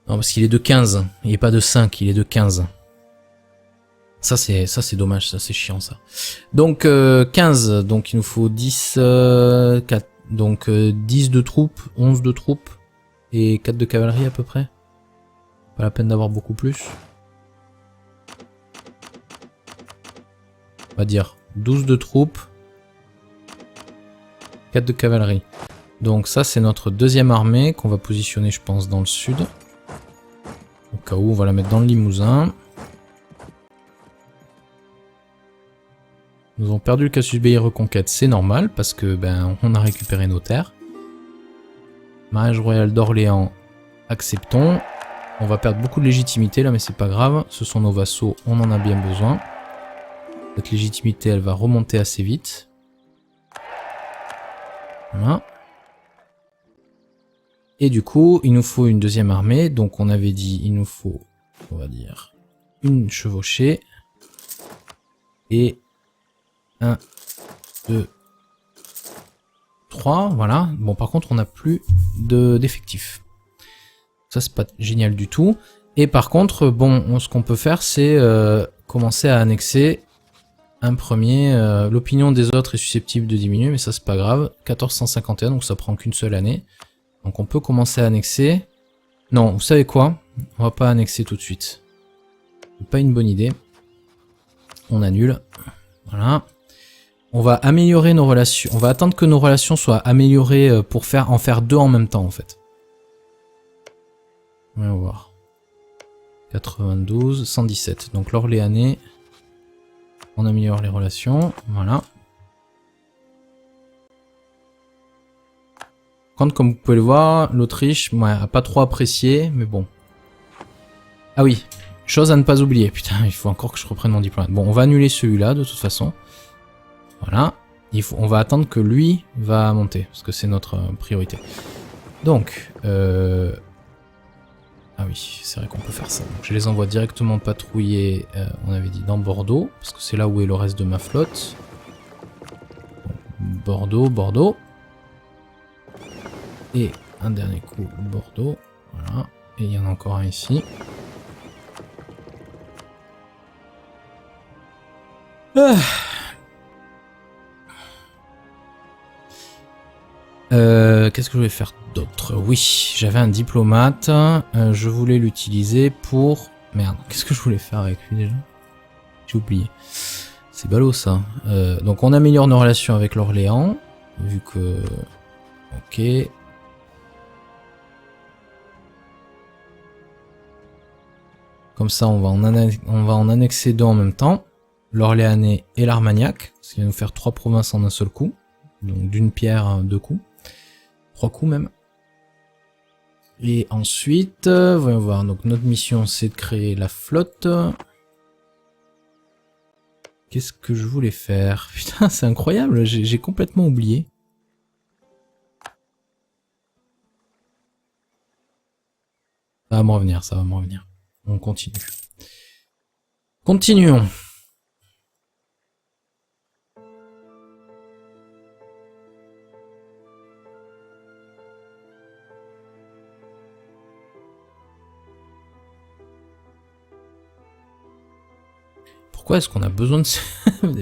Speaker 1: Non, parce qu'il est de 15, il est pas de 5, il est de 15. Ça c'est dommage, ça c'est chiant ça. Donc 15, donc il nous faut 10 4, donc 10 de troupes, 11 de troupes et 4 de cavalerie à peu près. Pas la peine d'avoir beaucoup plus. On va dire 12 de troupes, 4 de cavalerie. Donc ça c'est notre deuxième armée qu'on va positionner je pense dans le sud. Au cas où on va la mettre dans le Limousin. Nous avons perdu le casus belli reconquête, c'est normal parce que ben on a récupéré nos terres. Mariage royal d'Orléans, acceptons. On va perdre beaucoup de légitimité là mais c'est pas grave, ce sont nos vassaux, on en a bien besoin. Cette légitimité elle va remonter assez vite. Voilà. Et du coup il nous faut une deuxième armée, donc on avait dit il nous faut, on va dire, une chevauchée. Et 1, 2, 3, voilà. Bon, par contre, on n'a plus d'effectifs. Ça, c'est pas génial du tout. Et par contre, bon, ce qu'on peut faire, c'est commencer à annexer un premier. L'opinion des autres est susceptible de diminuer, mais ça, c'est pas grave. 1451, donc ça prend qu'une seule année. Donc on peut commencer à annexer. Non, vous savez quoi? On va pas annexer tout de suite. C'est pas une bonne idée. On annule. Voilà. On va améliorer nos relations. On va attendre que nos relations soient améliorées pour en faire deux en même temps en fait. On va voir. 92, 117. Donc l'Orléanais. On améliore les relations. Voilà. Quand, comme vous pouvez le voir, l'Autriche, ouais, a pas trop apprécié, mais bon. Ah oui, chose à ne pas oublier. Putain, il faut encore que je reprenne mon diplomate. Bon, on va annuler celui-là de toute façon. Voilà. On va attendre que lui va monter, parce que c'est notre priorité. Donc, ah oui, c'est vrai qu'on peut faire ça. Donc, je les envoie directement patrouiller, on avait dit, dans Bordeaux, parce que c'est là où est le reste de ma flotte. Bordeaux, Bordeaux. Et un dernier coup, Bordeaux. Voilà. Et il y en a encore un ici. Ah. Qu'est-ce que je vais faire d'autre? Oui, j'avais un diplomate. Je voulais l'utiliser pour... Merde, qu'est-ce que je voulais faire avec lui déjà? J'ai oublié. C'est ballot ça. Donc on améliore nos relations avec l'Orléans, vu que Ok. Comme ça, on va en annexer 2 en même temps. L'Orléanais et l'Armagnac. Ce qui va nous faire 3 provinces en un seul coup. Donc d'une pierre, 2 coups. 3 coups même. Et ensuite, voyons voir. Donc notre mission, c'est de créer la flotte. Qu'est-ce que je voulais faire? Putain, c'est incroyable, j'ai complètement oublié. Ça va me revenir, ça va me revenir. On continue. Continuons. Pourquoi est-ce qu'on a besoin de...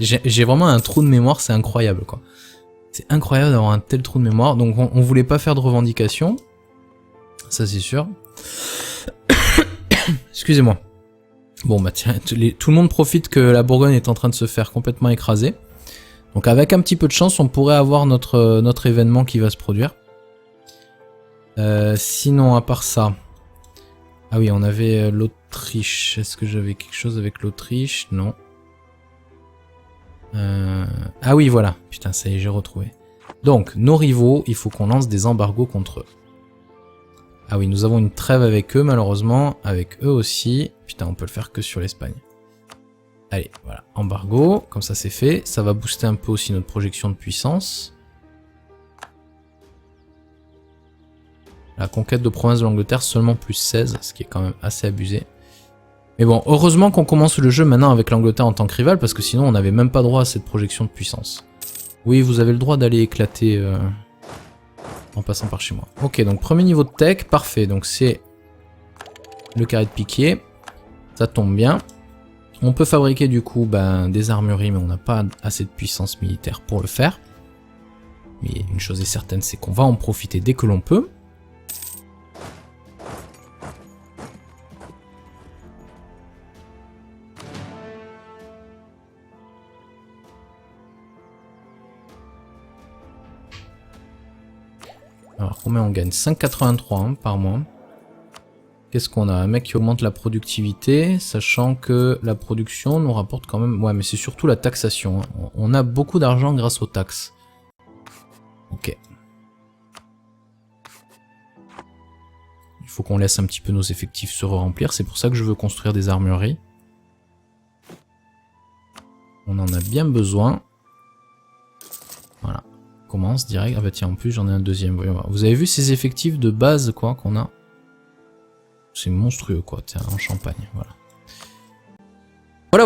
Speaker 1: J'ai vraiment un trou de mémoire, c'est incroyable quoi. C'est incroyable d'avoir un tel trou de mémoire. Donc on voulait pas faire de revendications. Ça c'est sûr. Excusez-moi. Bon bah tiens, tout le monde profite que la Bourgogne est en train de se faire complètement écraser. Donc avec un petit peu de chance, on pourrait avoir notre événement qui va se produire. Sinon, à part ça... Ah oui, on avait l'Autriche. Est-ce que j'avais quelque chose avec l'Autriche? Non. Ah oui, voilà. Putain, ça y est, j'ai retrouvé. Donc, nos rivaux, il faut qu'on lance des embargos contre eux. Ah oui, nous avons une trêve avec eux, malheureusement. Avec eux aussi. Putain, on peut le faire que sur l'Espagne. Allez, voilà. Embargo, comme ça c'est fait. Ça va booster un peu aussi notre projection de puissance. La conquête de province de l'Angleterre, seulement plus 16, ce qui est quand même assez abusé. Mais bon, heureusement qu'on commence le jeu maintenant avec l'Angleterre en tant que rival, parce que sinon on n'avait même pas droit à cette projection de puissance. Oui, vous avez le droit d'aller éclater en passant par chez moi. Ok, donc premier niveau de tech, parfait. Donc c'est le carré de piquier. Ça tombe bien. On peut fabriquer du coup des armureries, mais on n'a pas assez de puissance militaire pour le faire. Mais une chose est certaine, c'est qu'on va en profiter dès que l'on peut. Alors combien on gagne? 5,83 hein, par mois. Qu'est-ce qu'on a? Un mec qui augmente la productivité, sachant que la production nous rapporte quand même... Ouais, mais c'est surtout la taxation. Hein. On a beaucoup d'argent grâce aux taxes. Ok. Il faut qu'on laisse un petit peu nos effectifs se remplir. C'est pour ça que je veux construire des armureries. On en a bien besoin. Voilà. On commence direct. Ah bah tiens, en plus j'en ai un deuxième. Voyons voir. Vous avez vu ces effectifs de base quoi qu'on a? C'est monstrueux quoi, tiens, en Champagne, voilà.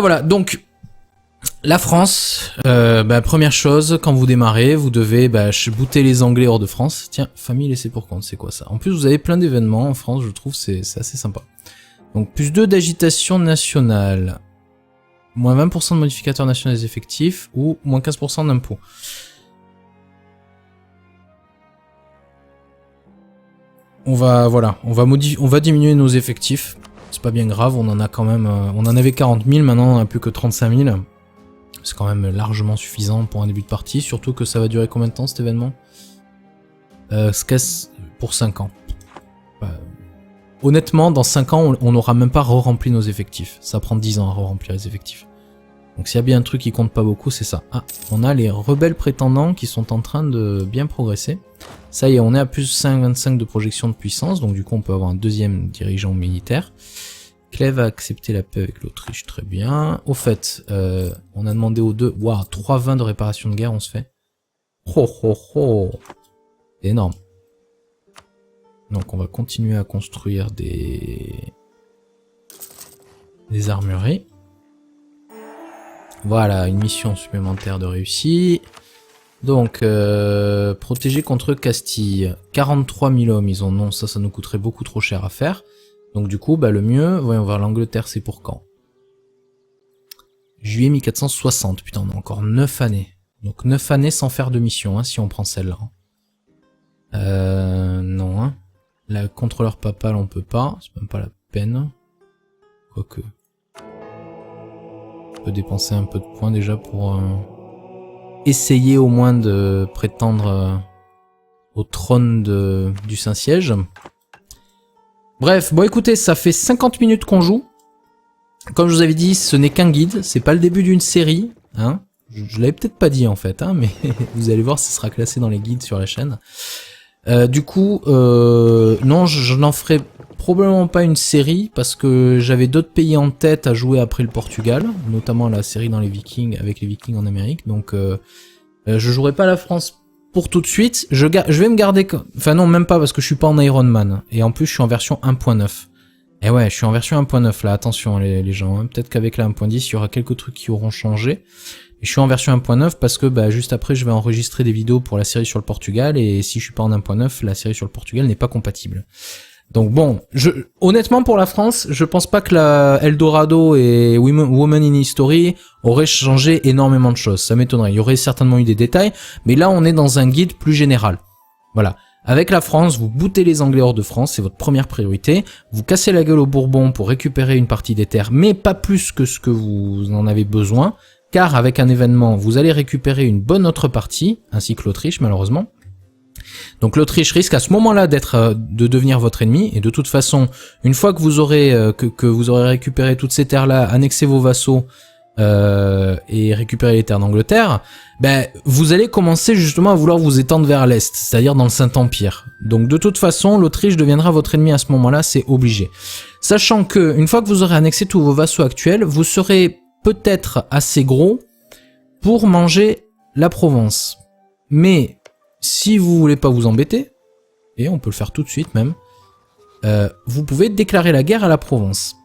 Speaker 1: Voilà, donc, la France, première chose, quand vous démarrez, vous devez booter les Anglais hors de France. Tiens, famille laissée pour compte, c'est quoi ça? En plus, vous avez plein d'événements en France, je trouve, c'est assez sympa. Donc, plus 2 d'agitation nationale, moins 20% de modificateur national des effectifs, ou moins 15% d'impôts. On va diminuer nos effectifs. C'est pas bien grave, on en a quand même... on en avait 40 000, maintenant on a plus que 35 000. C'est quand même largement suffisant pour un début de partie, surtout que ça va durer combien de temps cet événement? Pour 5 ans. Honnêtement, dans 5 ans, on n'aura même pas re-rempli nos effectifs. Ça prend 10 ans à re-remplir les effectifs. Donc s'il y a bien un truc qui compte pas beaucoup, c'est ça. Ah, on a les rebelles prétendants qui sont en train de bien progresser. Ça y est, on est à plus 5,25 de projection de puissance, donc du coup on peut avoir un deuxième dirigeant militaire. Clèves a accepté la paix avec l'Autriche, très bien. Au fait, on a demandé aux deux... Waouh, 3,20 de réparation de guerre, on se fait. Oh oh oh, c'est énorme. Donc on va continuer à construire des armureries. Voilà, une mission supplémentaire de réussi. Donc, protéger contre Castille. 43 000 hommes, ils ont non, ça nous coûterait beaucoup trop cher à faire. Donc du coup, le mieux, voyons voir, l'Angleterre c'est pour quand? Juillet 1460, putain, on a encore 9 années. Donc 9 années sans faire de mission, hein, si on prend celle-là. Non, hein. La contrôleur papal, on peut pas, c'est même pas la peine. Quoique... On peut dépenser un peu de points déjà pour essayer au moins de prétendre au trône du Saint-Siège. Bref, bon écoutez, ça fait 50 minutes qu'on joue. Comme je vous avais dit, ce n'est qu'un guide, c'est pas le début d'une série, hein. Je l'avais peut-être pas dit en fait, hein, mais vous allez voir, ce sera classé dans les guides sur la chaîne. Du coup, non, je n'en ferai probablement pas une série, parce que j'avais d'autres pays en tête à jouer après le Portugal, notamment la série dans les Vikings, avec les Vikings en Amérique, donc je jouerai pas la France pour tout de suite. Je vais me garder... Enfin non, même pas, parce que je suis pas en Iron Man, et en plus je suis en version 1.9. Et ouais, je suis en version 1.9 là, attention les gens, hein. Peut-être qu'avec la 1.10, il y aura quelques trucs qui auront changé. Et je suis en version 1.9 parce que bah, juste après, je vais enregistrer des vidéos pour la série sur le Portugal, et si je suis pas en 1.9, la série sur le Portugal n'est pas compatible. Donc bon, honnêtement pour la France, je pense pas que la Eldorado et Women in History auraient changé énormément de choses, ça m'étonnerait. Il y aurait certainement eu des détails, mais là on est dans un guide plus général. Voilà. Avec la France, vous bootez les Anglais hors de France, c'est votre première priorité. Vous cassez la gueule aux Bourbons pour récupérer une partie des terres, mais pas plus que ce que vous en avez besoin, car avec un événement, vous allez récupérer une bonne autre partie, ainsi que l'Autriche malheureusement. Donc l'Autriche risque à ce moment-là de devenir votre ennemi, et de toute façon, une fois que vous aurez que vous aurez récupéré toutes ces terres-là, annexé vos vassaux et récupérer les terres d'Angleterre, ben vous allez commencer justement à vouloir vous étendre vers l'est, c'est-à-dire dans le Saint-Empire. Donc de toute façon, l'Autriche deviendra votre ennemi à ce moment-là, c'est obligé. Sachant que une fois que vous aurez annexé tous vos vassaux actuels, vous serez peut-être assez gros pour manger la Provence. Mais si vous voulez pas vous embêter, et on peut le faire tout de suite même, vous pouvez déclarer la guerre à la Provence.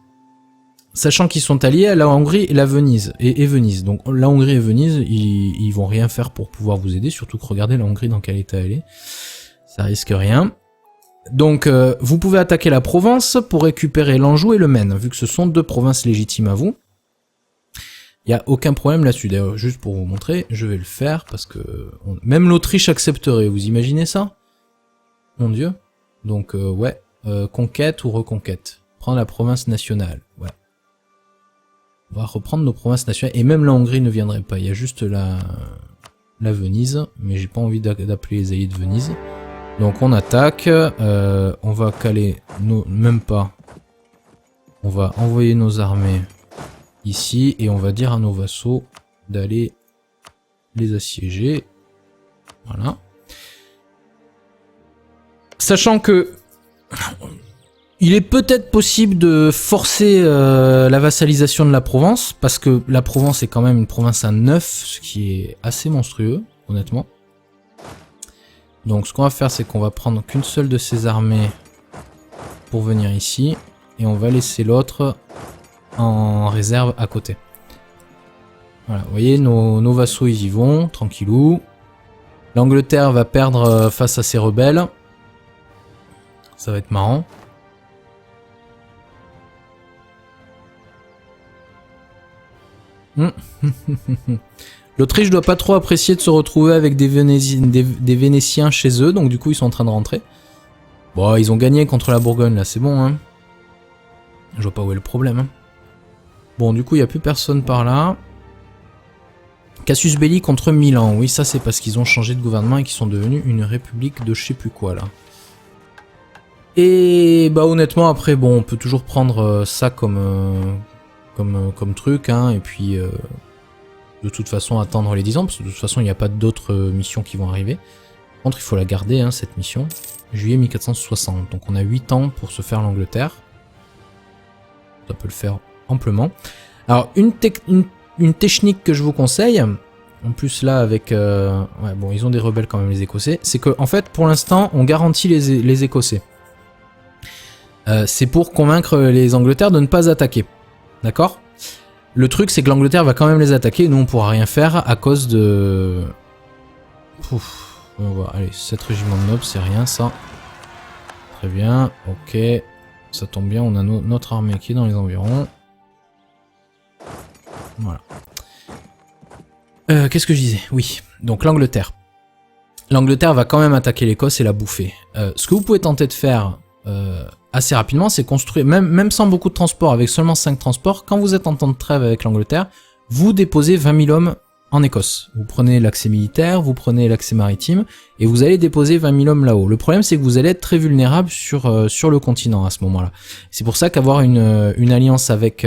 Speaker 1: Sachant qu'ils sont alliés à la Hongrie et la Venise, et Venise. Donc la Hongrie et Venise, ils vont rien faire pour pouvoir vous aider, surtout que regardez la Hongrie dans quel état elle est. Ça risque rien. Donc vous pouvez attaquer la Provence pour récupérer l'Anjou et le Maine, vu que ce sont deux provinces légitimes à vous. Il n'y a aucun problème là-dessus. D'ailleurs, juste pour vous montrer, je vais le faire, parce que même l'Autriche accepterait, vous imaginez ça? Mon Dieu. Donc ouais, conquête ou reconquête. Prendre la province nationale, ouais. On va reprendre nos provinces nationales, et même la Hongrie ne viendrait pas, il y a juste la Venise, mais j'ai pas envie d'appeler les alliés de Venise. Donc on attaque, on va caler même pas, on va envoyer nos armées ici, et on va dire à nos vassaux d'aller les assiéger, voilà. Sachant que il est peut-être possible de forcer la vassalisation de la Provence, parce que la Provence est quand même une province à 9, ce qui est assez monstrueux, honnêtement. Donc ce qu'on va faire, c'est qu'on va prendre qu'une seule de ces armées pour venir ici, et on va laisser l'autre en réserve à côté. Voilà, vous voyez, nos vassaux ils y vont, tranquillou. L'Angleterre va perdre face à ses rebelles. Ça va être marrant. L'Autriche doit pas trop apprécier de se retrouver avec des Vénétiens chez eux, donc du coup ils sont en train de rentrer. Bon, ils ont gagné contre la Bourgogne là, c'est bon hein. Je vois pas où est le problème hein. Bon, du coup il n'y a plus personne par là. Casus Belli contre Milan, oui ça c'est parce qu'ils ont changé de gouvernement et qu'ils sont devenus une république de je sais plus quoi là. Et bah honnêtement après bon on peut toujours prendre ça comme truc hein, et puis de toute façon attendre les 10 ans, parce que de toute façon il n'y a pas d'autres missions qui vont arriver. Par contre il faut la garder hein, cette mission. Juillet 1460, donc on a 8 ans pour se faire l'Angleterre. Ça peut le faire amplement. Alors une technique que je vous conseille, en plus là avec... ouais bon ils ont des rebelles quand même les Écossais, c'est que en fait pour l'instant on garantit les Écossais. C'est pour convaincre les Angleterres de ne pas attaquer. D'accord? Le truc c'est que l'Angleterre va quand même les attaquer, nous on pourra rien faire à cause de... Ouf, on va... Allez, 7 régiments de nobles, c'est rien ça. Très bien, ok. Ça tombe bien, on a notre armée qui est dans les environs. Voilà. Qu'est-ce que je disais? Oui, donc l'Angleterre. L'Angleterre va quand même attaquer l'Écosse et la bouffer. Ce que vous pouvez tenter de faire assez rapidement, c'est construire, même sans beaucoup de transports, avec seulement 5 transports, quand vous êtes en temps de trêve avec l'Angleterre, vous déposez 20 000 hommes en Écosse. Vous prenez l'accès militaire, vous prenez l'accès maritime, et vous allez déposer 20 000 hommes là-haut. Le problème, c'est que vous allez être très vulnérable sur le continent à ce moment-là. C'est pour ça qu'avoir une alliance avec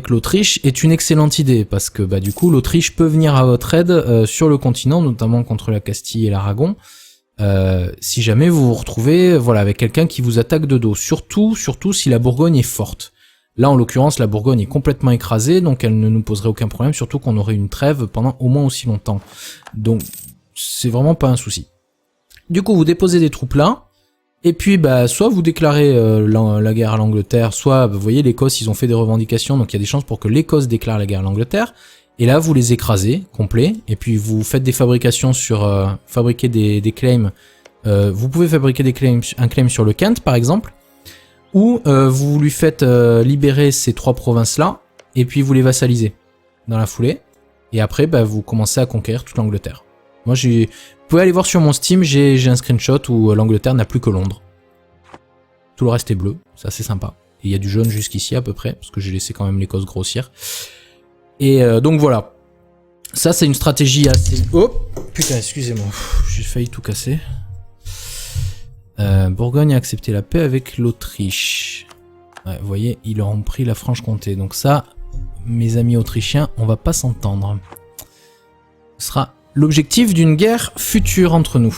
Speaker 1: l'Autriche est une excellente idée, parce que du coup, l'Autriche peut venir à votre aide sur le continent, notamment contre la Castille et l'Aragon, si jamais vous vous retrouvez avec quelqu'un qui vous attaque de dos. Surtout si la Bourgogne est forte. Là, en l'occurrence, la Bourgogne est complètement écrasée, donc elle ne nous poserait aucun problème, surtout qu'on aurait une trêve pendant au moins aussi longtemps. Donc, c'est vraiment pas un souci. Du coup, vous déposez des troupes là, et puis soit vous déclarez la guerre à l'Angleterre, soit, vous voyez, l'Écosse, ils ont fait des revendications, donc il y a des chances pour que l'Écosse déclare la guerre à l'Angleterre, et là, vous les écrasez, complet, et puis vous faites des fabrications sur... fabriquer des claims. Vous pouvez fabriquer un claim sur le Kent, par exemple, ou vous lui faites libérer ces 3 provinces-là, et puis vous les vassalisez dans la foulée, et après vous commencez à conquérir toute l'Angleterre. Moi vous pouvez aller voir sur mon Steam, j'ai un screenshot où l'Angleterre n'a plus que Londres. Tout le reste est bleu, c'est assez sympa. Et il y a du jaune jusqu'ici à peu près, parce que j'ai laissé quand même l'Écosse grossir. Et donc voilà. Ça c'est une stratégie assez... Oh putain, excusez-moi, j'ai failli tout casser. Bourgogne a accepté la paix avec l'Autriche. Ouais, vous voyez, ils leur ont pris la Franche-Comté. Donc ça, mes amis autrichiens, on va pas s'entendre. Ce sera l'objectif d'une guerre future entre nous.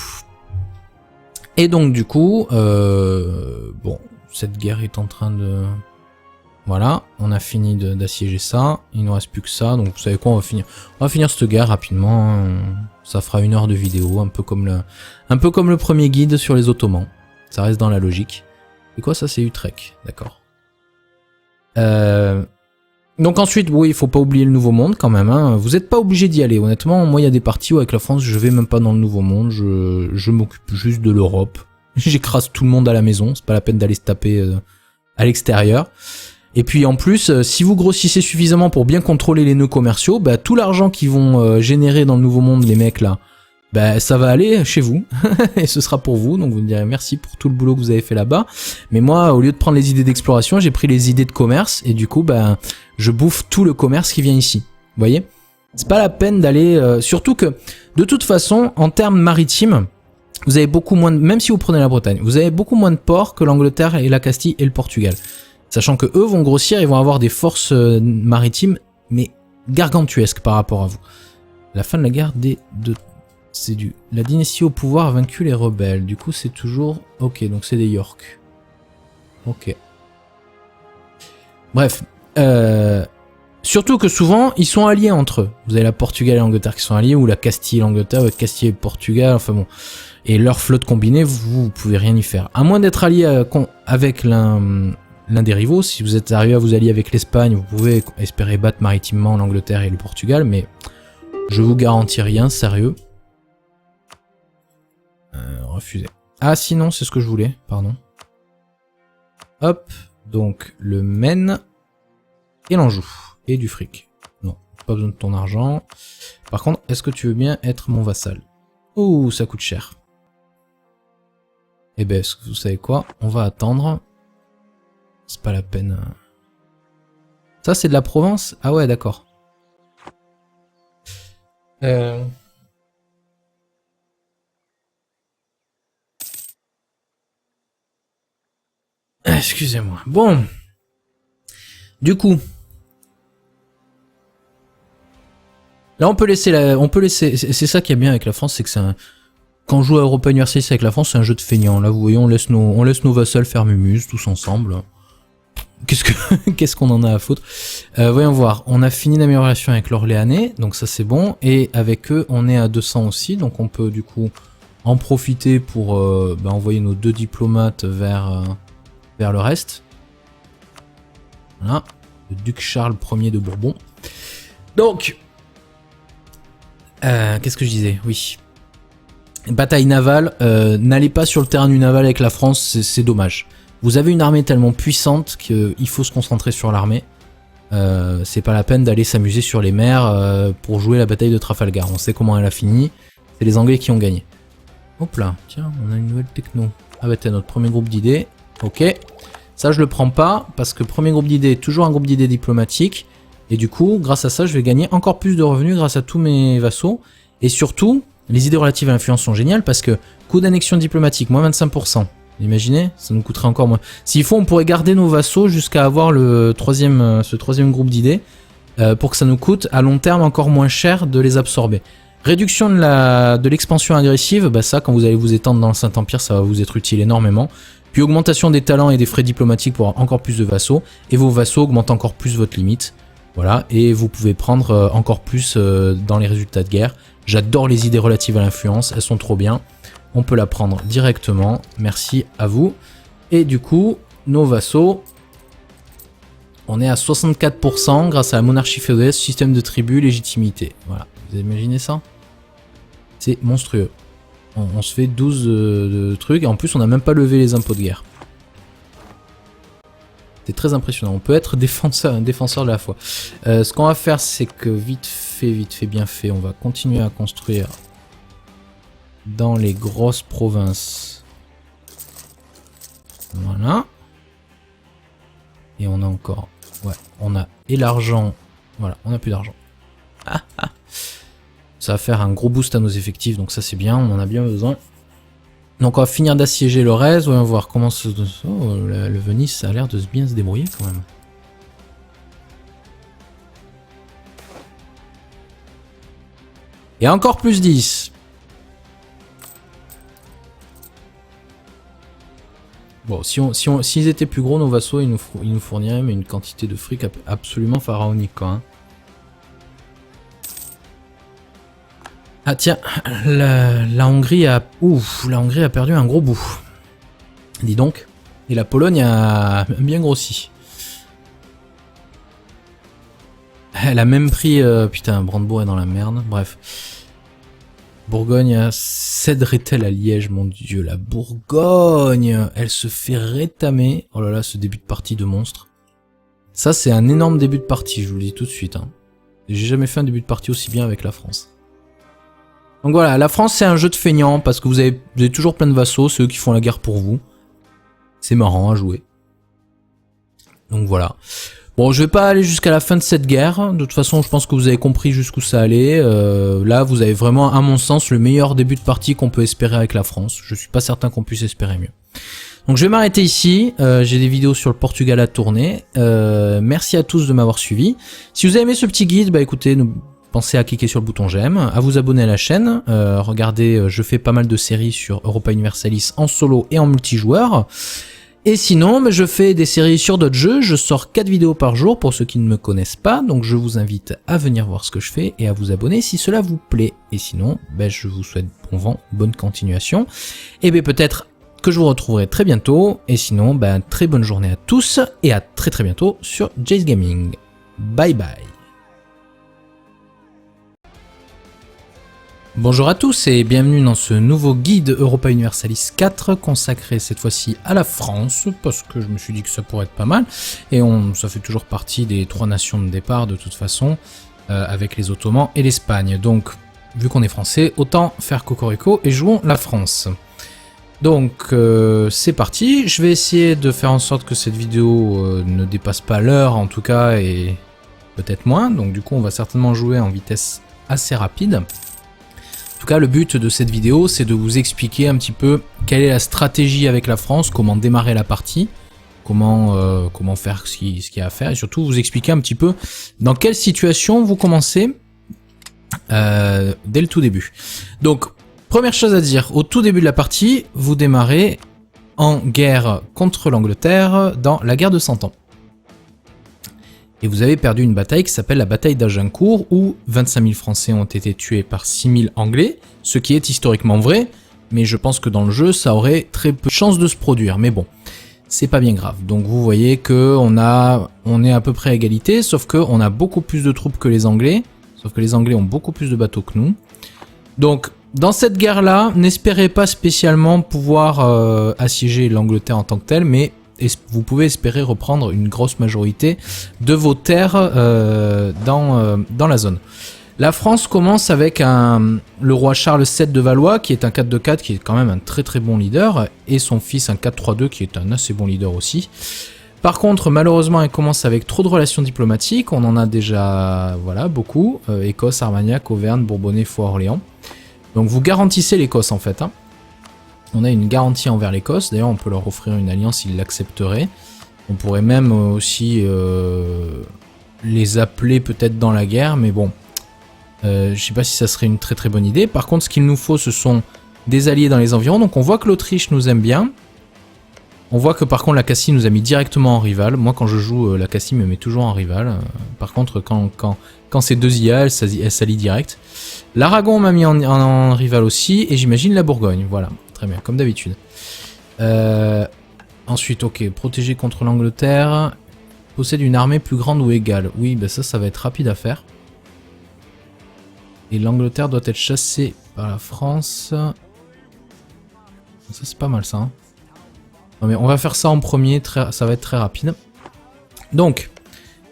Speaker 1: Et donc du coup, bon, cette guerre est en train de... Voilà, on a fini d'assiéger ça. Il nous reste plus que ça. Donc vous savez quoi, on va finir cette guerre rapidement. Ça fera 1 heure de vidéo, un peu comme le premier guide sur les Ottomans. Ça reste dans la logique. Et quoi, ça c'est Utrecht, d'accord. Donc ensuite, oui, il faut pas oublier le Nouveau Monde quand même. Hein. Vous n'êtes pas obligé d'y aller, honnêtement. Moi, il y a des parties où avec la France, je vais même pas dans le Nouveau Monde. Je m'occupe juste de l'Europe. J'écrase tout le monde à la maison. C'est pas la peine d'aller se taper à l'extérieur. Et puis en plus, si vous grossissez suffisamment pour bien contrôler les nœuds commerciaux, tout l'argent qu'ils vont générer dans le Nouveau Monde, les mecs là, ça va aller chez vous, et ce sera pour vous, donc vous me direz merci pour tout le boulot que vous avez fait là-bas. Mais moi, au lieu de prendre les idées d'exploration, j'ai pris les idées de commerce, et du coup, je bouffe tout le commerce qui vient ici. Vous voyez ? C'est pas la peine d'aller... surtout que, de toute façon, en termes maritimes, vous avez beaucoup moins de... Même si vous prenez la Bretagne, vous avez beaucoup moins de ports que l'Angleterre et la Castille et le Portugal. Sachant que eux vont grossir, ils vont avoir des forces maritimes, mais gargantuesques par rapport à vous. La fin de la guerre c'est la dynastie au pouvoir a vaincu les rebelles. Du coup, c'est toujours... Ok, donc c'est des York. Ok. Bref. Surtout que souvent, ils sont alliés entre eux. Vous avez la Portugal et l'Angleterre qui sont alliés, ou la Castille et l'Angleterre, ou Castille et Portugal, enfin bon. Et leur flotte combinée, vous pouvez rien y faire. À moins d'être allié avec l'un des rivaux. Si vous êtes arrivé à vous allier avec l'Espagne, vous pouvez espérer battre maritimement l'Angleterre et le Portugal, mais je vous garantis rien, sérieux. Refusé. Ah sinon, c'est ce que je voulais, pardon. Hop, donc le Maine et l'Anjou. Et du fric. Non, pas besoin de ton argent. Par contre, est-ce que tu veux bien être mon vassal? Ouh, ça coûte cher. Eh ben, vous savez quoi? On va attendre. C'est pas la peine. Ça, c'est de la Provence? Ah ouais, d'accord. Excusez-moi. Bon. Du coup. Là, on peut laisser c'est ça qui est bien avec la France, c'est que c'est un... Quand on joue à Europa Universalis avec la France, c'est un jeu de feignants. Là, vous voyez, on laisse nos vassals faire mumuse, tous ensemble. Qu'est-ce qu'on en a à foutre. Voyons voir. On a fini l'amélioration avec l'Orléanais, donc ça c'est bon. Et avec eux, on est à 200 aussi, donc on peut du coup en profiter pour envoyer nos 2 diplomates vers le reste. Voilà. Le duc Charles Ier de Bourbon. Donc, qu'est-ce que je disais? Oui. Bataille navale, n'allez pas sur le terrain du naval avec la France, c'est dommage. Vous avez une armée tellement puissante qu'il faut se concentrer sur l'armée. C'est pas la peine d'aller s'amuser sur les mers pour jouer la bataille de Trafalgar. On sait comment elle a fini. C'est les Anglais qui ont gagné. Hop là, tiens, on a une nouvelle techno. Ah bah t'as notre premier groupe d'idées. Ok. Ça je le prends pas parce que premier groupe d'idées, toujours un groupe d'idées diplomatique. Et du coup, grâce à ça, je vais gagner encore plus de revenus grâce à tous mes vassaux. Et surtout, les idées relatives à l'influence sont géniales parce que coût d'annexion diplomatique, moins 25%. Imaginez, ça nous coûterait encore moins. S'il faut, on pourrait garder nos vassaux jusqu'à avoir ce troisième groupe d'idées pour que ça nous coûte à long terme encore moins cher de les absorber. Réduction de l'expansion agressive, bah ça, quand vous allez vous étendre dans le Saint-Empire, ça va vous être utile énormément. Puis augmentation des talents et des frais diplomatiques pour avoir encore plus de vassaux. Et vos vassaux augmentent encore plus votre limite. Voilà, et vous pouvez prendre encore plus dans les résultats de guerre. J'adore les idées relatives à l'influence, elles sont trop bien. On peut la prendre directement, merci à vous. Et du coup, nos vassaux, on est à 64% grâce à la monarchie féodale, système de tribus, légitimité. Voilà, vous imaginez ça? C'est monstrueux. On se fait 12 de trucs, et en plus on n'a même pas levé les impôts de guerre. C'est très impressionnant, on peut être défenseur de la foi. Ce qu'on va faire, c'est que vite fait, bien fait, on va continuer à construire dans les grosses provinces. Voilà. Et on a encore... Ouais, on a et l'argent... Voilà, on n'a plus d'argent. Ça va faire un gros boost à nos effectifs, donc ça c'est bien, on en a bien besoin. Donc on va finir d'assiéger le reste, voyons voir comment se... Oh, le Venise, ça a l'air de bien se débrouiller quand même. Et encore plus 10. Bon, s'ils étaient plus gros, nos vassaux, ils nous fourniraient mais une quantité de fric absolument pharaonique, quoi. Hein. Ah tiens, la Hongrie a... Ouf, la Hongrie a perdu un gros bout. Dis donc. Et la Pologne a bien grossi. Elle a même pris... putain, Brandebourg est dans la merde. Bref. Bourgogne céderait-elle à Liège? Mon dieu, la Bourgogne! Elle se fait rétamer. Oh là là, ce début de partie de monstre. Ça, c'est un énorme début de partie, je vous le dis tout de suite. Hein. J'ai jamais fait un début de partie aussi bien avec la France. Donc voilà, la France c'est un jeu de feignants parce que vous avez toujours plein de vassaux, c'est eux qui font la guerre pour vous. C'est marrant à jouer. Donc voilà. Bon, je vais pas aller jusqu'à la fin de cette guerre. De toute façon, je pense que vous avez compris jusqu'où ça allait. Là, vous avez vraiment, à mon sens, le meilleur début de partie qu'on peut espérer avec la France. Je suis pas certain qu'on puisse espérer mieux. Donc je vais m'arrêter ici. J'ai des vidéos sur le Portugal à tourner. Merci à tous de m'avoir suivi. Si vous avez aimé ce petit guide, bah écoutez... Pensez à cliquer sur le bouton j'aime, à vous abonner à la chaîne, regardez, je fais pas mal de séries sur Europa Universalis en solo et en multijoueur. Et sinon, je fais des séries sur d'autres jeux, je sors 4 vidéos par jour pour ceux qui ne me connaissent pas, donc je vous invite à venir voir ce que je fais et à vous abonner si cela vous plaît. Et sinon, je vous souhaite bon vent, bonne continuation, et peut-être que je vous retrouverai très bientôt, et sinon, très bonne journée à tous, et à très bientôt sur Jay's Gaming. Bye bye. Bonjour à tous et bienvenue dans ce nouveau guide Europa Universalis 4 consacré cette fois-ci à la France parce que je me suis dit que ça pourrait être pas mal et ça fait toujours partie des 3 nations de départ de toute façon avec les Ottomans et l'Espagne. Donc vu qu'on est français, autant faire cocorico et jouons la France. Donc c'est parti, je vais essayer de faire en sorte que cette vidéo ne dépasse pas l'heure en tout cas et peut-être moins, donc du coup on va certainement jouer en vitesse assez rapide. En tout cas, le but de cette vidéo, c'est de vous expliquer un petit peu quelle est la stratégie avec la France, comment démarrer la partie, comment faire ce qu'il y a à faire, et surtout vous expliquer un petit peu dans quelle situation vous commencez dès le tout début. Donc, première chose à dire, au tout début de la partie, vous démarrez en guerre contre l'Angleterre dans la guerre de 100 ans. Et vous avez perdu une bataille qui s'appelle la bataille d'Agincourt, où 25 000 Français ont été tués par 6 000 Anglais, ce qui est historiquement vrai, mais je pense que dans le jeu, ça aurait très peu de chances de se produire. Mais bon, c'est pas bien grave. Donc vous voyez que on est à peu près à égalité, sauf qu'on a beaucoup plus de troupes que les Anglais, sauf que les Anglais ont beaucoup plus de bateaux que nous. Donc, dans cette guerre-là, n'espérez pas spécialement pouvoir assiéger l'Angleterre en tant que telle, mais vous pouvez espérer reprendre une grosse majorité de vos terres dans la zone. La France commence avec le roi Charles VII de Valois, qui est un 4-2-4, qui est quand même un très très bon leader, et son fils un 4-3-2, qui est un assez bon leader aussi. Par contre, malheureusement, elle commence avec trop de relations diplomatiques. On en a déjà, voilà, beaucoup. Écosse, Armagnac, Auvergne, Bourbonnais, Foix, Orléans. Donc vous garantissez l'Écosse en fait. Hein. On a une garantie envers l'Écosse. D'ailleurs, on peut leur offrir une alliance s'ils l'accepteraient. On pourrait même aussi les appeler peut-être dans la guerre, mais bon. Je sais pas si ça serait une très très bonne idée. Par contre, ce qu'il nous faut, ce sont des alliés dans les environs. Donc on voit que l'Autriche nous aime bien. On voit que par contre la Cassie nous a mis directement en rival. Moi quand je joue, la Cassie me met toujours en rival. Par contre quand c'est deux IA, elle s'allie direct. L'Aragon m'a mis en rival aussi. Et j'imagine la Bourgogne. Voilà, très bien, comme d'habitude. Ensuite, ok, protéger contre l'Angleterre. Possède une armée plus grande ou égale. Oui, ben ça va être rapide à faire. Et l'Angleterre doit être chassée par la France. Ça c'est pas mal ça. Hein. Non mais on va faire ça en premier, ça va être très rapide. Donc,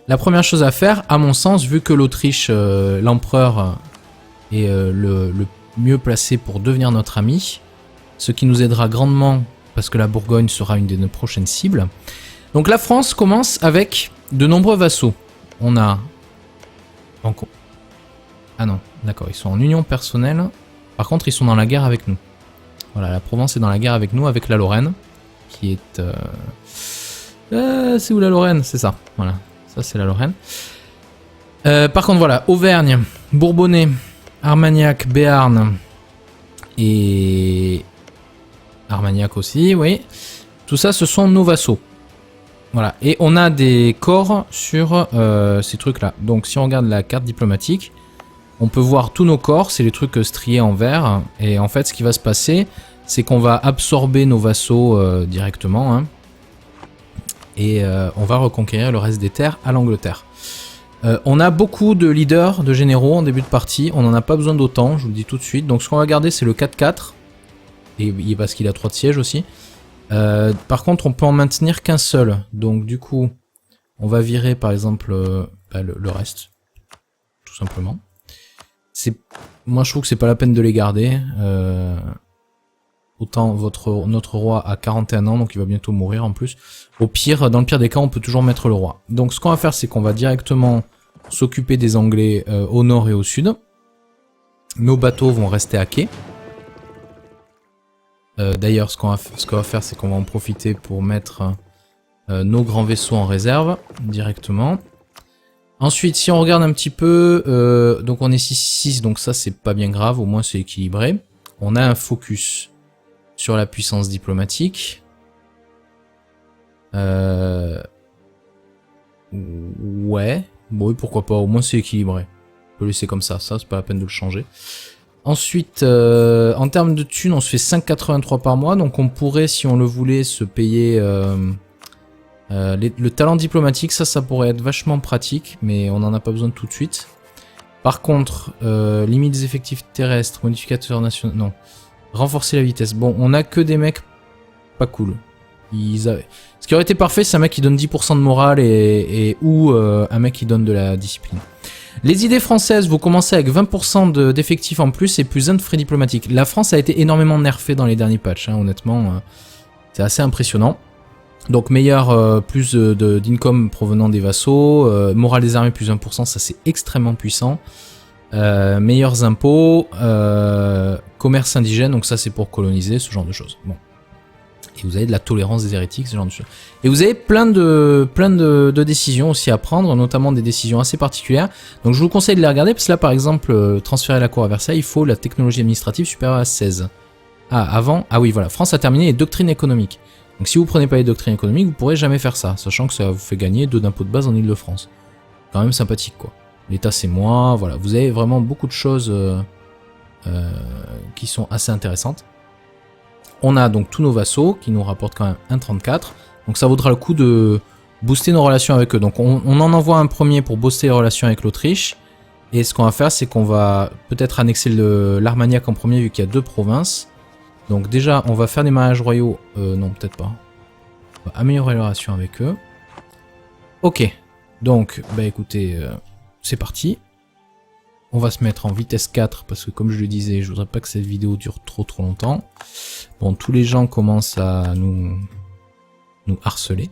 Speaker 1: la première chose à faire, à mon sens, vu que l'Autriche, l'empereur est le mieux placé pour devenir notre ami, ce qui nous aidera grandement parce que la Bourgogne sera une de nos prochaines cibles. Donc la France commence avec de nombreux vassaux. On a... Ah non, d'accord, ils sont en union personnelle. Par contre, ils sont dans la guerre avec nous. Voilà, la Provence est dans la guerre avec nous, avec la Lorraine. Qui est... c'est où la Lorraine? C'est ça, voilà. Ça, c'est la Lorraine. Par contre, voilà, Auvergne, Bourbonnais, Armagnac, Béarn et... Armagnac aussi, oui. Tout ça, ce sont nos vassaux. Voilà, et on a des corps sur ces trucs-là. Donc, si on regarde la carte diplomatique, on peut voir tous nos corps, c'est les trucs striés en vert. Et en fait, ce qui va se passer... c'est qu'on va absorber nos vassaux directement, hein, et on va reconquérir le reste des terres à l'Angleterre. On a beaucoup de leaders, de généraux en début de partie, on n'en a pas besoin d'autant, je vous le dis tout de suite. Donc ce qu'on va garder c'est le 4-4, et parce qu'il a 3 de siège aussi. Par contre on peut en maintenir qu'un seul, donc du coup on va virer par exemple le reste, tout simplement. Moi je trouve que c'est pas la peine de les garder. Autant notre roi a 41 ans, donc il va bientôt mourir en plus. Au pire, dans le pire des cas, on peut toujours mettre le roi. Donc ce qu'on va faire, c'est qu'on va directement s'occuper des Anglais au nord et au sud. Nos bateaux vont rester à quai. D'ailleurs, ce qu'on va faire, c'est qu'on va en profiter pour mettre nos grands vaisseaux en réserve, directement. Ensuite, si on regarde un petit peu, donc on est 6-6, donc ça c'est pas bien grave, au moins c'est équilibré. On a un focus sur la puissance diplomatique. Ouais. Bon, oui, pourquoi pas. Au moins, c'est équilibré. On peut laisser comme ça. Ça, c'est pas la peine de le changer. Ensuite, en termes de thunes, on se fait 5,83 par mois. Donc, on pourrait, si on le voulait, se payer le talent diplomatique. Ça pourrait être vachement pratique. Mais on n'en a pas besoin tout de suite. Par contre, limite des effectifs terrestres, modificateurs nationaux... Non. Renforcer la vitesse. Bon, on a que des mecs pas cool. Ce qui aurait été parfait, c'est un mec qui donne 10% de morale ou un mec qui donne de la discipline. Les idées françaises, vous commencez avec 20% d'effectifs en plus et plus 1 de frais diplomatiques. La France a été énormément nerfée dans les derniers patchs, hein, honnêtement. C'est assez impressionnant. Donc meilleur, plus d'income provenant des vassaux. Morale des armées plus 1%, ça c'est extrêmement puissant. Meilleurs impôts, commerce indigène, donc ça c'est pour coloniser, ce genre de choses. Bon. Et vous avez de la tolérance des hérétiques, ce genre de choses. Et vous avez plein de décisions aussi à prendre, notamment des décisions assez particulières. Donc je vous conseille de les regarder, parce que là par exemple, transférer la cour à Versailles, il faut la technologie administrative supérieure à 16. Ah oui voilà, France a terminé les doctrines économiques. Donc si vous prenez pas les doctrines économiques, vous pourrez jamais faire ça, sachant que ça vous fait gagner 2 d'impôts de base en Ile-de-France. Quand même sympathique quoi. L'État c'est moi, voilà, vous avez vraiment beaucoup de choses qui sont assez intéressantes. On a donc tous nos vassaux qui nous rapportent quand même 1,34, donc ça vaudra le coup de booster nos relations avec eux. Donc on en envoie un premier pour booster les relations avec l'Autriche, et ce qu'on va faire c'est qu'on va peut-être annexer l'Armagnac en premier vu qu'il y a 2 provinces. Donc déjà on va faire des mariages royaux, non peut-être pas, on va améliorer les relations avec eux. Ok, donc bah écoutez... c'est parti. On va se mettre en vitesse 4 parce que comme je le disais, je voudrais pas que cette vidéo dure trop longtemps. Bon, tous les gens commencent à nous harceler.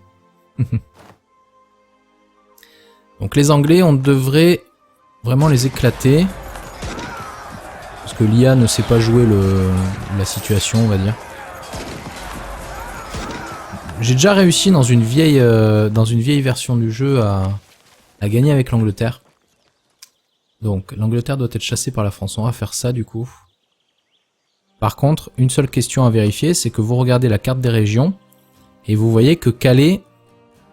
Speaker 1: Donc les Anglais, on devrait vraiment les éclater. Parce que l'IA ne sait pas jouer la situation, on va dire. J'ai déjà réussi dans une vieille version du jeu à gagner avec l'Angleterre. Donc l'Angleterre doit être chassée par la France. On va faire ça du coup. Par contre, une seule question à vérifier, c'est que vous regardez la carte des régions et vous voyez que Calais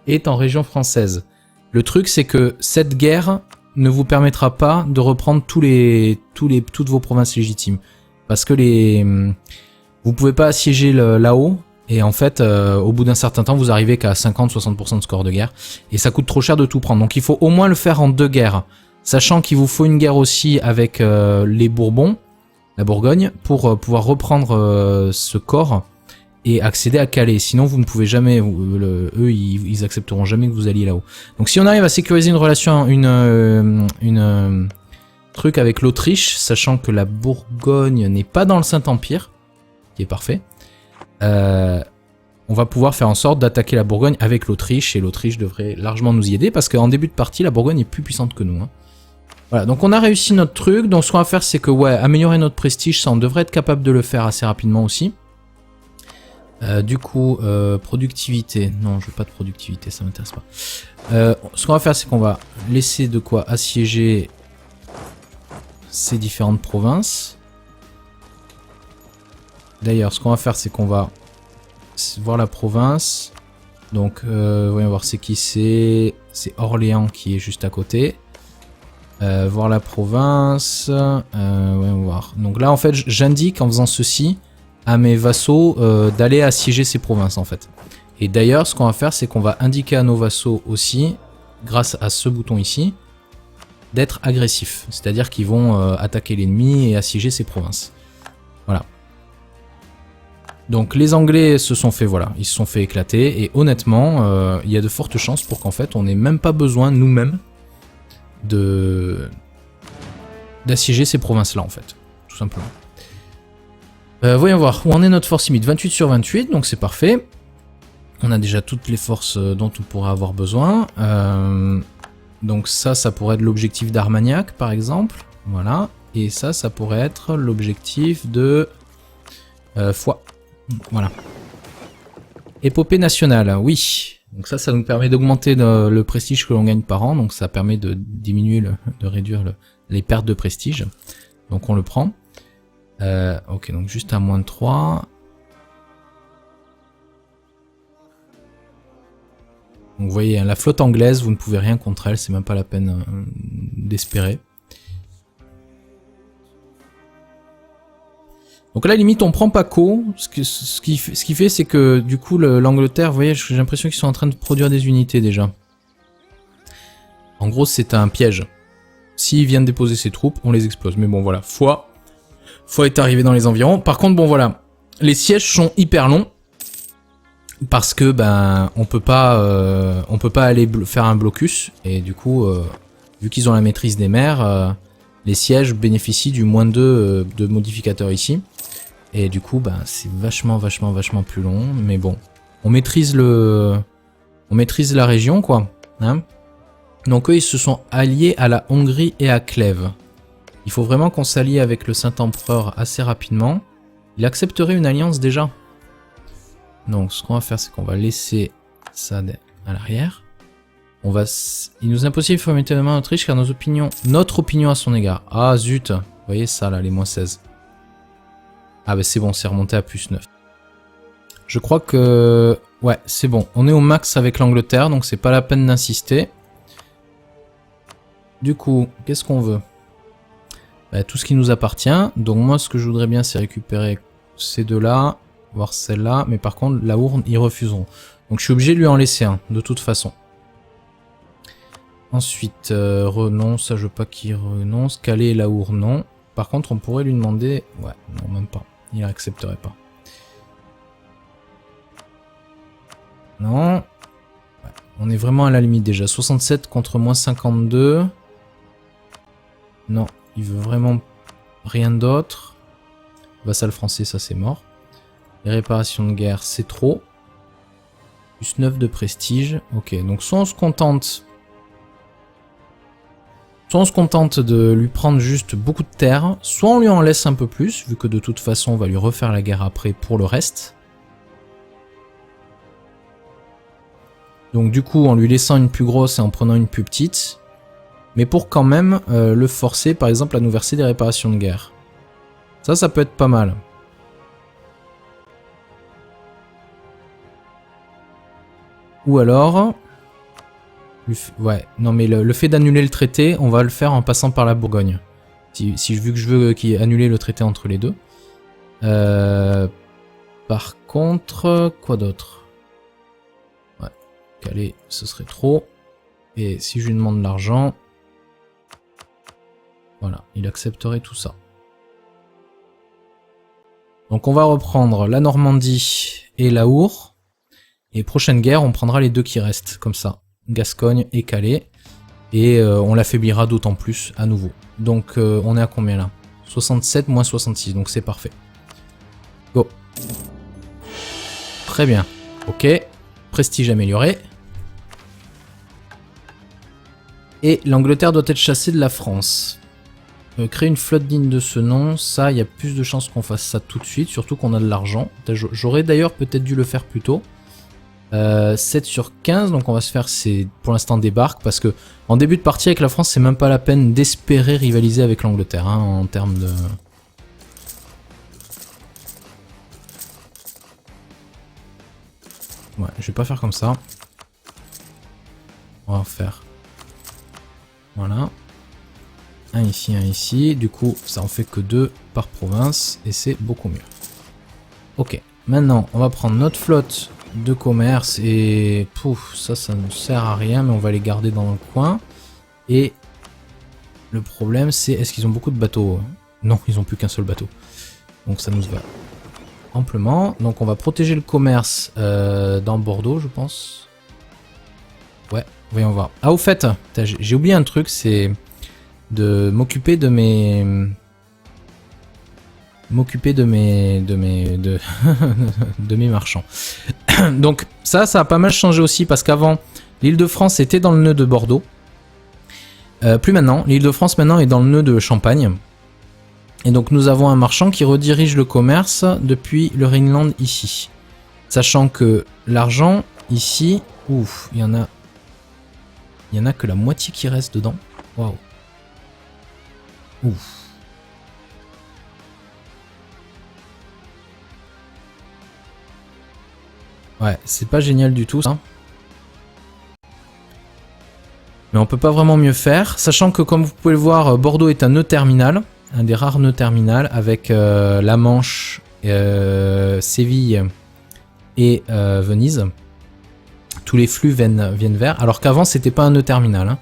Speaker 1: est en région française. Le truc, c'est que cette guerre ne vous permettra pas de reprendre toutes vos provinces légitimes. Parce que vous pouvez pas assiéger là-haut. Et en fait, au bout d'un certain temps, vous arrivez qu'à 50-60% de score de guerre. Et ça coûte trop cher de tout prendre. Donc il faut au moins le faire en 2 guerres. Sachant qu'il vous faut une guerre aussi avec les Bourbons, la Bourgogne, pour pouvoir reprendre ce corps et accéder à Calais. Sinon, vous ne pouvez jamais, eux, ils accepteront jamais que vous alliez là-haut. Donc si on arrive à sécuriser une relation, une truc avec l'Autriche, sachant que la Bourgogne n'est pas dans le Saint-Empire, qui est parfait, on va pouvoir faire en sorte d'attaquer la Bourgogne avec l'Autriche, et l'Autriche devrait largement nous y aider, parce qu'en début de partie, la Bourgogne est plus puissante que nous. Hein. Voilà, donc on a réussi notre truc, donc ce qu'on va faire, c'est que, ouais, améliorer notre prestige, ça on devrait être capable de le faire assez rapidement aussi. Du coup, productivité, non, je veux pas de productivité, ça m'intéresse pas. Ce qu'on va faire, c'est qu'on va laisser de quoi assiéger ces différentes provinces. D'ailleurs, ce qu'on va faire, c'est qu'on va voir la province. Donc, voyons voir c'est qui c'est. C'est Orléans qui est juste à côté. Voir la province. Voyons voir. Donc là, en fait, j'indique en faisant ceci à mes vassaux d'aller assiéger ces provinces, en fait. Et d'ailleurs, ce qu'on va faire, c'est qu'on va indiquer à nos vassaux aussi, grâce à ce bouton ici, d'être agressifs. C'est-à-dire qu'ils vont attaquer l'ennemi et assiéger ces provinces. Voilà. Donc les Anglais se sont fait, voilà, ils se sont fait éclater, et honnêtement, il y a de fortes chances pour qu'en fait, on n'ait même pas besoin, nous-mêmes, d'assiéger ces provinces-là, en fait, tout simplement. Voyons voir, où en est notre force limite, 28 sur 28, donc c'est parfait. On a déjà toutes les forces dont on pourrait avoir besoin. Donc ça pourrait être l'objectif d'Armagnac, par exemple, voilà. Et ça pourrait être l'objectif de Foix. Voilà. Épopée nationale, oui. Donc ça nous permet d'augmenter le prestige que l'on gagne par an. Donc ça permet de diminuer, de réduire les pertes de prestige. Donc on le prend. Ok, donc juste à moins 3. Donc vous voyez, la flotte anglaise, vous ne pouvez rien contre elle. C'est même pas la peine d'espérer. Donc là, limite, on prend Paco. Ce qui fait, c'est que du coup, l'Angleterre, vous voyez, j'ai l'impression qu'ils sont en train de produire des unités déjà. En gros, c'est un piège. S'ils viennent déposer ses troupes, on les explose. Mais bon, voilà, Foix est arrivé dans les environs. Par contre, bon, voilà, les sièges sont hyper longs parce que on peut pas aller faire un blocus, et du coup, vu qu'ils ont la maîtrise des mers, les sièges bénéficient du moins 2 de modificateurs ici. Et du coup, c'est vachement plus long. Mais bon, on maîtrise la région, quoi. Hein. Donc eux, ils se sont alliés à la Hongrie et à Clèves. Il faut vraiment qu'on s'allie avec le Saint-Empereur assez rapidement. Il accepterait une alliance déjà. Donc ce qu'on va faire, c'est qu'on va laisser ça à l'arrière. Il nous est impossible de former tellement Autriche car notre opinion à son égard. Ah zut, vous voyez ça là, les moins 16. Ah c'est bon, c'est remonté à plus 9. Je crois que... Ouais, c'est bon. On est au max avec l'Angleterre, donc c'est pas la peine d'insister. Du coup, qu'est-ce qu'on veut? Tout ce qui nous appartient. Donc moi, ce que je voudrais bien, c'est récupérer ces deux-là, voir celle-là. Mais par contre, la Hourne, ils refuseront. Donc je suis obligé de lui en laisser un, de toute façon. Ensuite, renonce, ça je veux pas qu'il renonce. Calais et la Hourne, non. Par contre, on pourrait lui demander... Ouais, non, même pas. Il accepterait pas. Non. Ouais, on est vraiment à la limite déjà. 67 contre moins 52. Non, il veut vraiment rien d'autre. Vassal français, ça c'est mort. Les réparations de guerre, c'est trop. Plus 9 de prestige. Ok, donc soit on se contente... Soit on se contente de lui prendre juste beaucoup de terre, soit on lui en laisse un peu plus, vu que de toute façon on va lui refaire la guerre après pour le reste. Donc du coup en lui laissant une plus grosse et en prenant une plus petite, mais pour quand même le forcer par exemple à nous verser des réparations de guerre. Ça peut être pas mal. Ou alors... Ouais, non mais le fait d'annuler le traité, on va le faire en passant par la Bourgogne. Vu que je veux qu'il annuler le traité entre les deux. Par contre, quoi d'autre? Ouais, Calais, ce serait trop. Et si je lui demande de l'argent... Voilà, il accepterait tout ça. Donc on va reprendre la Normandie et la Our. Et prochaine guerre, on prendra les deux qui restent, comme ça. Gascogne et Calais. Et on l'affaiblira d'autant plus à nouveau. Donc on est à combien là? 67 moins 66, donc c'est parfait. Go. Très bien. Ok. Prestige amélioré. Et l'Angleterre doit être chassée de la France. Créer une flotte digne de ce nom, ça, il y a plus de chances qu'on fasse ça tout de suite, surtout qu'on a de l'argent. J'aurais d'ailleurs peut-être dû le faire plus tôt. 7 sur 15, donc on va se faire pour l'instant des barques, parce que en début de partie avec la France, c'est même pas la peine d'espérer rivaliser avec l'Angleterre, hein, en termes de... Ouais, je vais pas faire comme ça. On va en faire... Voilà. Un ici, du coup ça en fait que 2 par province, et c'est beaucoup mieux. Ok, maintenant on va prendre notre flotte de commerce et pouf, ça ne sert à rien, mais on va les garder dans le coin. Et le problème c'est, est-ce qu'ils ont beaucoup de bateaux? Non, ils ont plus qu'un seul bateau, donc ça nous va amplement. Donc on va protéger le commerce dans Bordeaux, je pense. Ouais, voyons voir. Ah, au fait, j'ai oublié un truc, c'est de m'occuper de mes de mes marchants. Donc ça a pas mal changé aussi, parce qu'avant l'Île-de-France était dans le nœud de Bordeaux. Plus maintenant, l'Île-de-France maintenant est dans le nœud de Champagne. Et donc nous avons un marchand qui redirige le commerce depuis le Rhineland ici. Sachant que l'argent ici, ouf, il y en a que la moitié qui reste dedans. Waouh. Ouf. Ouais, c'est pas génial du tout ça. Mais on peut pas vraiment mieux faire, sachant que comme vous pouvez le voir, Bordeaux est un nœud terminal, un des rares nœuds terminal, avec la Manche, Séville et Venise. Tous les flux viennent vers, alors qu'avant c'était pas un nœud terminal, hein.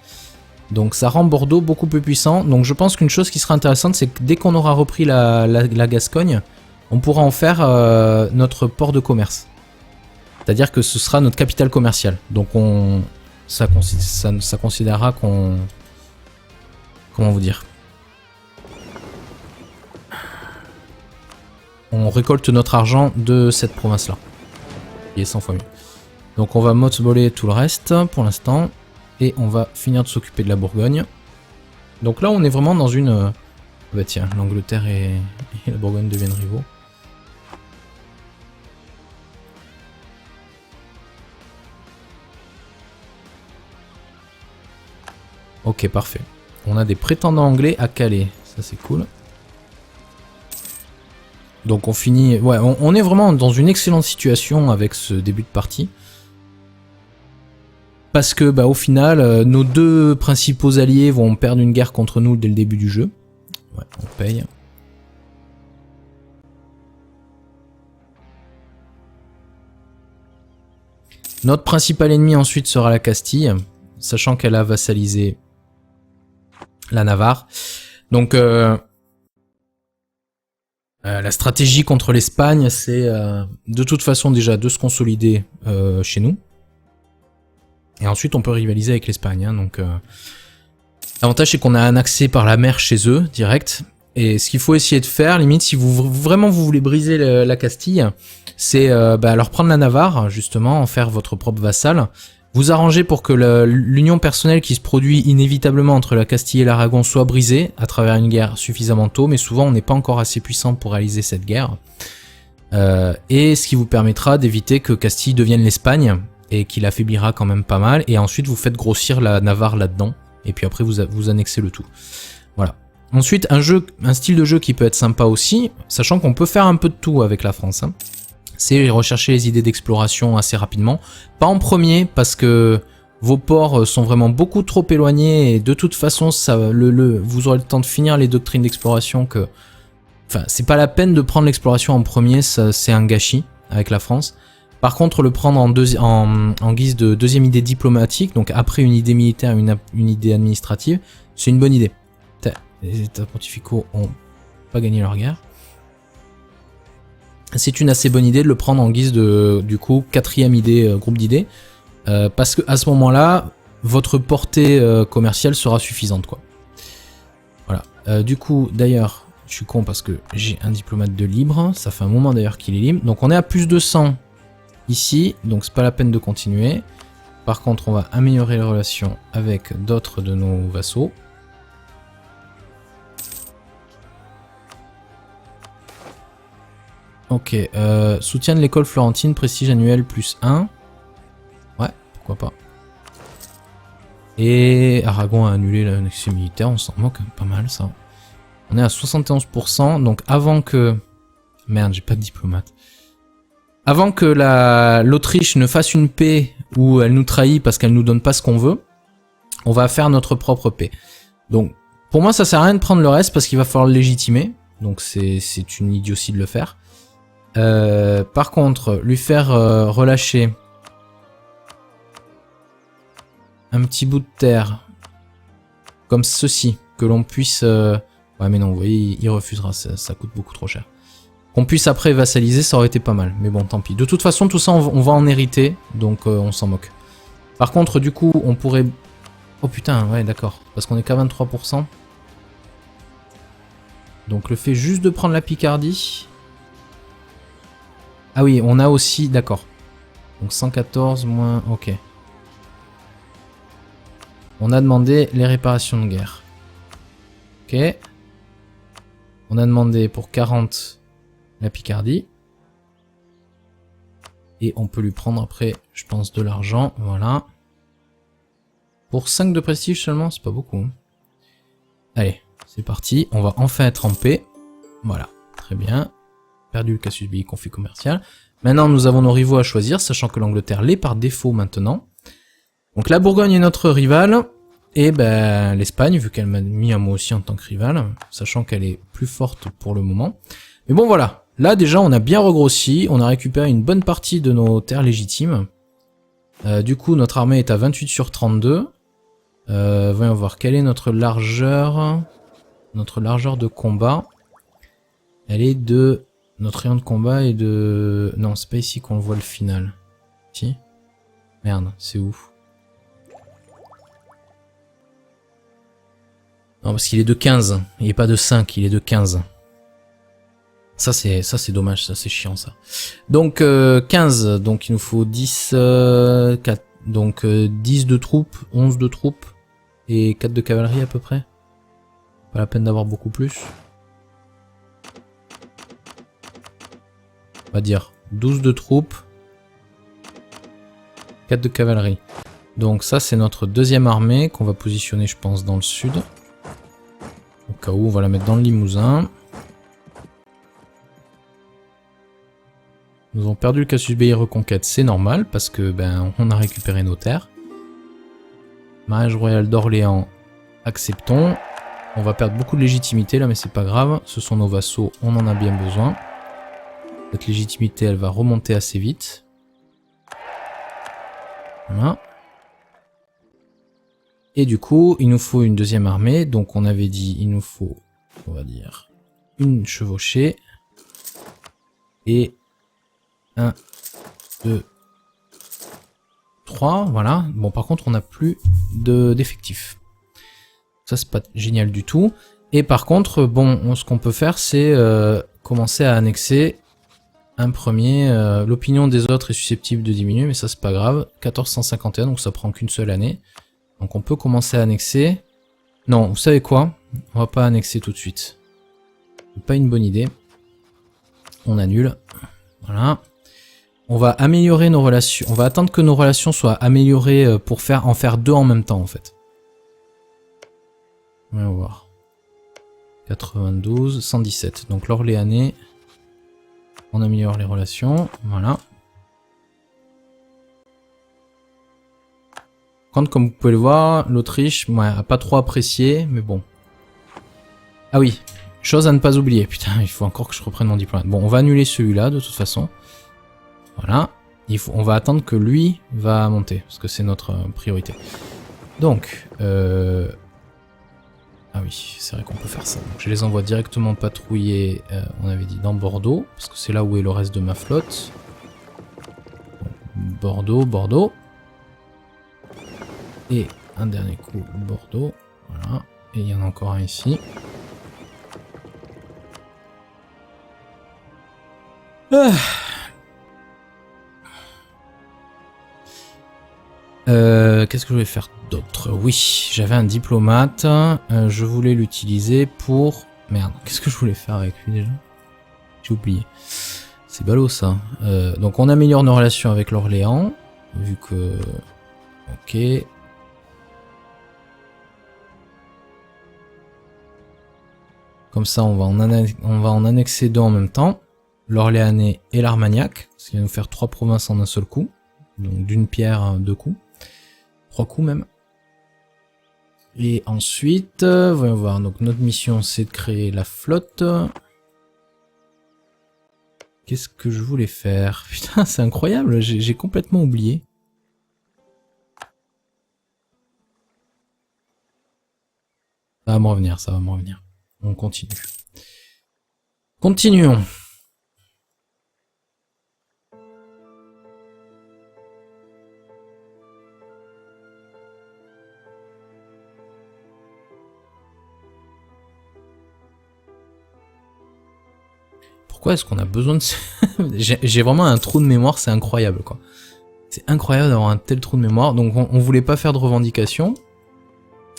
Speaker 1: Donc ça rend Bordeaux beaucoup plus puissant. Donc je pense qu'une chose qui sera intéressante, c'est que dès qu'on aura repris la Gascogne, on pourra en faire notre port de commerce. C'est-à-dire que ce sera notre capitale commerciale. Donc ça considérera qu'on... Comment vous dire? On récolte notre argent de cette province-là. Qui est 100 fois mieux. Donc on va mothballer tout le reste pour l'instant. Et on va finir de s'occuper de la Bourgogne. Donc là on est vraiment dans une... Bah tiens, l'Angleterre et la Bourgogne deviennent rivaux. Ok, parfait. On a des prétendants anglais à Calais. Ça c'est cool. Donc on finit... Ouais, on est vraiment dans une excellente situation avec ce début de partie. Parce que bah, au final, nos deux principaux alliés vont perdre une guerre contre nous dès le début du jeu. Ouais, on paye. Notre principal ennemi ensuite sera la Castille, sachant qu'elle a vassalisé la Navarre. Donc la stratégie contre l'Espagne, c'est de toute façon déjà de se consolider chez nous. Et ensuite on peut rivaliser avec l'Espagne, hein, donc l'avantage c'est qu'on a un accès par la mer chez eux, direct, Et ce qu'il faut essayer de faire, limite, si vraiment vous voulez briser la Castille, c'est leur prendre la Navarre, justement, en faire votre propre vassal. Vous arrangez pour que l'union personnelle qui se produit inévitablement entre la Castille et l'Aragon soit brisée à travers une guerre suffisamment tôt, mais souvent on n'est pas encore assez puissant pour réaliser cette guerre. Et ce qui vous permettra d'éviter que Castille devienne l'Espagne, et qu'il affaiblira quand même pas mal, et ensuite vous faites grossir la Navarre là-dedans, et puis après vous annexez le tout. Voilà. Ensuite, un style de jeu qui peut être sympa aussi, sachant qu'on peut faire un peu de tout avec la France, hein, c'est rechercher les idées d'exploration assez rapidement. Pas en premier, parce que vos ports sont vraiment beaucoup trop éloignés, et de toute façon, vous aurez le temps de finir les doctrines d'exploration que... Enfin, c'est pas la peine de prendre l'exploration en premier, c'est un gâchis avec la France. Par contre, le prendre en guise de deuxième idée diplomatique, donc après une idée militaire, une idée administrative, c'est une bonne idée. Les États pontificaux ont pas gagné leur guerre. C'est une assez bonne idée de le prendre en guise de, du coup, quatrième idée, groupe d'idées, parce que à ce moment-là, votre portée commerciale sera suffisante, quoi. Voilà. Du coup, d'ailleurs, je suis con parce que j'ai un diplomate de libre. Ça fait un moment d'ailleurs qu'il est libre. Donc on est à plus de 100 ici, donc c'est pas la peine de continuer. Par contre, on va améliorer les relations avec d'autres de nos vassaux. Ok, soutien de l'école florentine, prestige annuel plus 1. Ouais, pourquoi pas. Et Aragon a annulé l'annexion militaire, on s'en moque, pas mal ça. On est à 71%, donc avant que... Merde, j'ai pas de diplomate. Avant que l'Autriche ne fasse une paix où elle nous trahit parce qu'elle nous donne pas ce qu'on veut, on va faire notre propre paix. Donc, pour moi, ça sert à rien de prendre le reste parce qu'il va falloir le légitimer. Donc c'est une idiotie de le faire. Par contre, lui faire relâcher un petit bout de terre comme ceci, que l'on puisse... Ouais mais non, vous voyez, il refusera, ça coûte beaucoup trop cher. Qu'on puisse après vassaliser, ça aurait été pas mal, mais bon, tant pis. De toute façon, tout ça, on va en hériter, donc on s'en moque. Par contre, du coup, on pourrait... Oh putain, ouais, d'accord, parce qu'on est qu'à 23%. Donc le fait juste de prendre la Picardie... Ah oui, on a aussi... D'accord. Donc 114 moins... Ok. On a demandé les réparations de guerre. Ok. On a demandé pour 40 la Picardie. Et on peut lui prendre après, je pense, de l'argent. Voilà. Pour 5 de prestige seulement, c'est pas beaucoup. Allez, c'est parti. On va enfin être en paix. Voilà, très bien. Perdu le casus belli, conflit commercial. Maintenant, nous avons nos rivaux à choisir, sachant que l'Angleterre l'est par défaut maintenant. Donc la Bourgogne est notre rivale. Et ben l'Espagne, vu qu'elle m'a mis à moi aussi en tant que rival, sachant qu'elle est plus forte pour le moment. Mais bon voilà, là déjà on a bien regrossi, on a récupéré une bonne partie de nos terres légitimes. Du coup notre armée est à 28 sur 32. Voyons voir, quelle est notre largeur de combat. Elle est de... Notre rayon de combat est de... Non, c'est pas ici qu'on voit le final. Si? Merde, c'est où? Non, parce qu'il est de 15. Il est pas de 5, il est de 15. Ça c'est dommage, ça c'est chiant ça. Donc 15, donc il nous faut 10 4, donc 10 de troupes, 11 de troupes et 4 de cavalerie à peu près. Pas la peine d'avoir beaucoup plus. On va dire 12 de troupes, 4 de cavalerie. Donc ça c'est notre deuxième armée qu'on va positionner je pense dans le sud. Au cas où on va la mettre dans le Limousin. Nous avons perdu le casus belli reconquête, c'est normal parce que ben on a récupéré nos terres. Mariage royal d'Orléans, acceptons. On va perdre beaucoup de légitimité là mais c'est pas grave, ce sont nos vassaux, on en a bien besoin. Cette légitimité elle va remonter assez vite. Voilà. Et du coup, il nous faut une deuxième armée. Donc on avait dit, il nous faut, on va dire, une chevauchée. Et 1, 2, 3, voilà. Bon par contre on n'a plus d'effectifs. Ça c'est pas génial du tout. Et par contre, bon, ce qu'on peut faire, c'est commencer à annexer un premier. L'opinion des autres est susceptible de diminuer, mais ça c'est pas grave. 1451, donc ça prend qu'une seule année. Donc on peut commencer à annexer. Non, vous savez quoi? On va pas annexer tout de suite. C'est pas une bonne idée. On annule. Voilà. On va améliorer nos relations. On va attendre que nos relations soient améliorées pour en faire deux en même temps en fait. On va voir. 92, 117. Donc l'Orléanais. On améliore les relations. Voilà. Quand, comme vous pouvez le voir, l'Autriche, ouais, a pas trop apprécié, mais bon. Ah oui, chose à ne pas oublier. Putain, il faut encore que je reprenne mon diplomate. Bon, on va annuler celui-là de toute façon. Voilà. On va attendre que lui va monter, parce que c'est notre priorité. Donc, ah oui, c'est vrai qu'on peut faire ça. Donc, je les envoie directement patrouiller, on avait dit, dans Bordeaux, parce que c'est là où est le reste de ma flotte. Bordeaux, Bordeaux. Et un dernier coup, Bordeaux. Voilà. Et il y en a encore un ici. Ah. Qu'est-ce que je voulais faire d'autre? Oui, j'avais un diplomate. Je voulais l'utiliser pour... Merde, qu'est-ce que je voulais faire avec lui déjà? J'ai oublié. C'est ballot ça. Donc on améliore nos relations avec l'Orléans. Vu que... Ok. Comme ça, on va en annexer deux en même temps. L'Orléanais et l'Armagnac. Ce qui va nous faire 3 provinces en un seul coup. Donc d'une pierre, 2 coups. 3 coups même. Et ensuite, voyons voir. Donc notre mission, c'est de créer la flotte. Qu'est-ce que je voulais faire? Putain, c'est incroyable. J'ai complètement oublié. Ça va me revenir, ça va me revenir. On continue. Continuons. Pourquoi est-ce qu'on a besoin de... J'ai vraiment un trou de mémoire, c'est incroyable quoi. C'est incroyable d'avoir un tel trou de mémoire. Donc on voulait pas faire de revendications.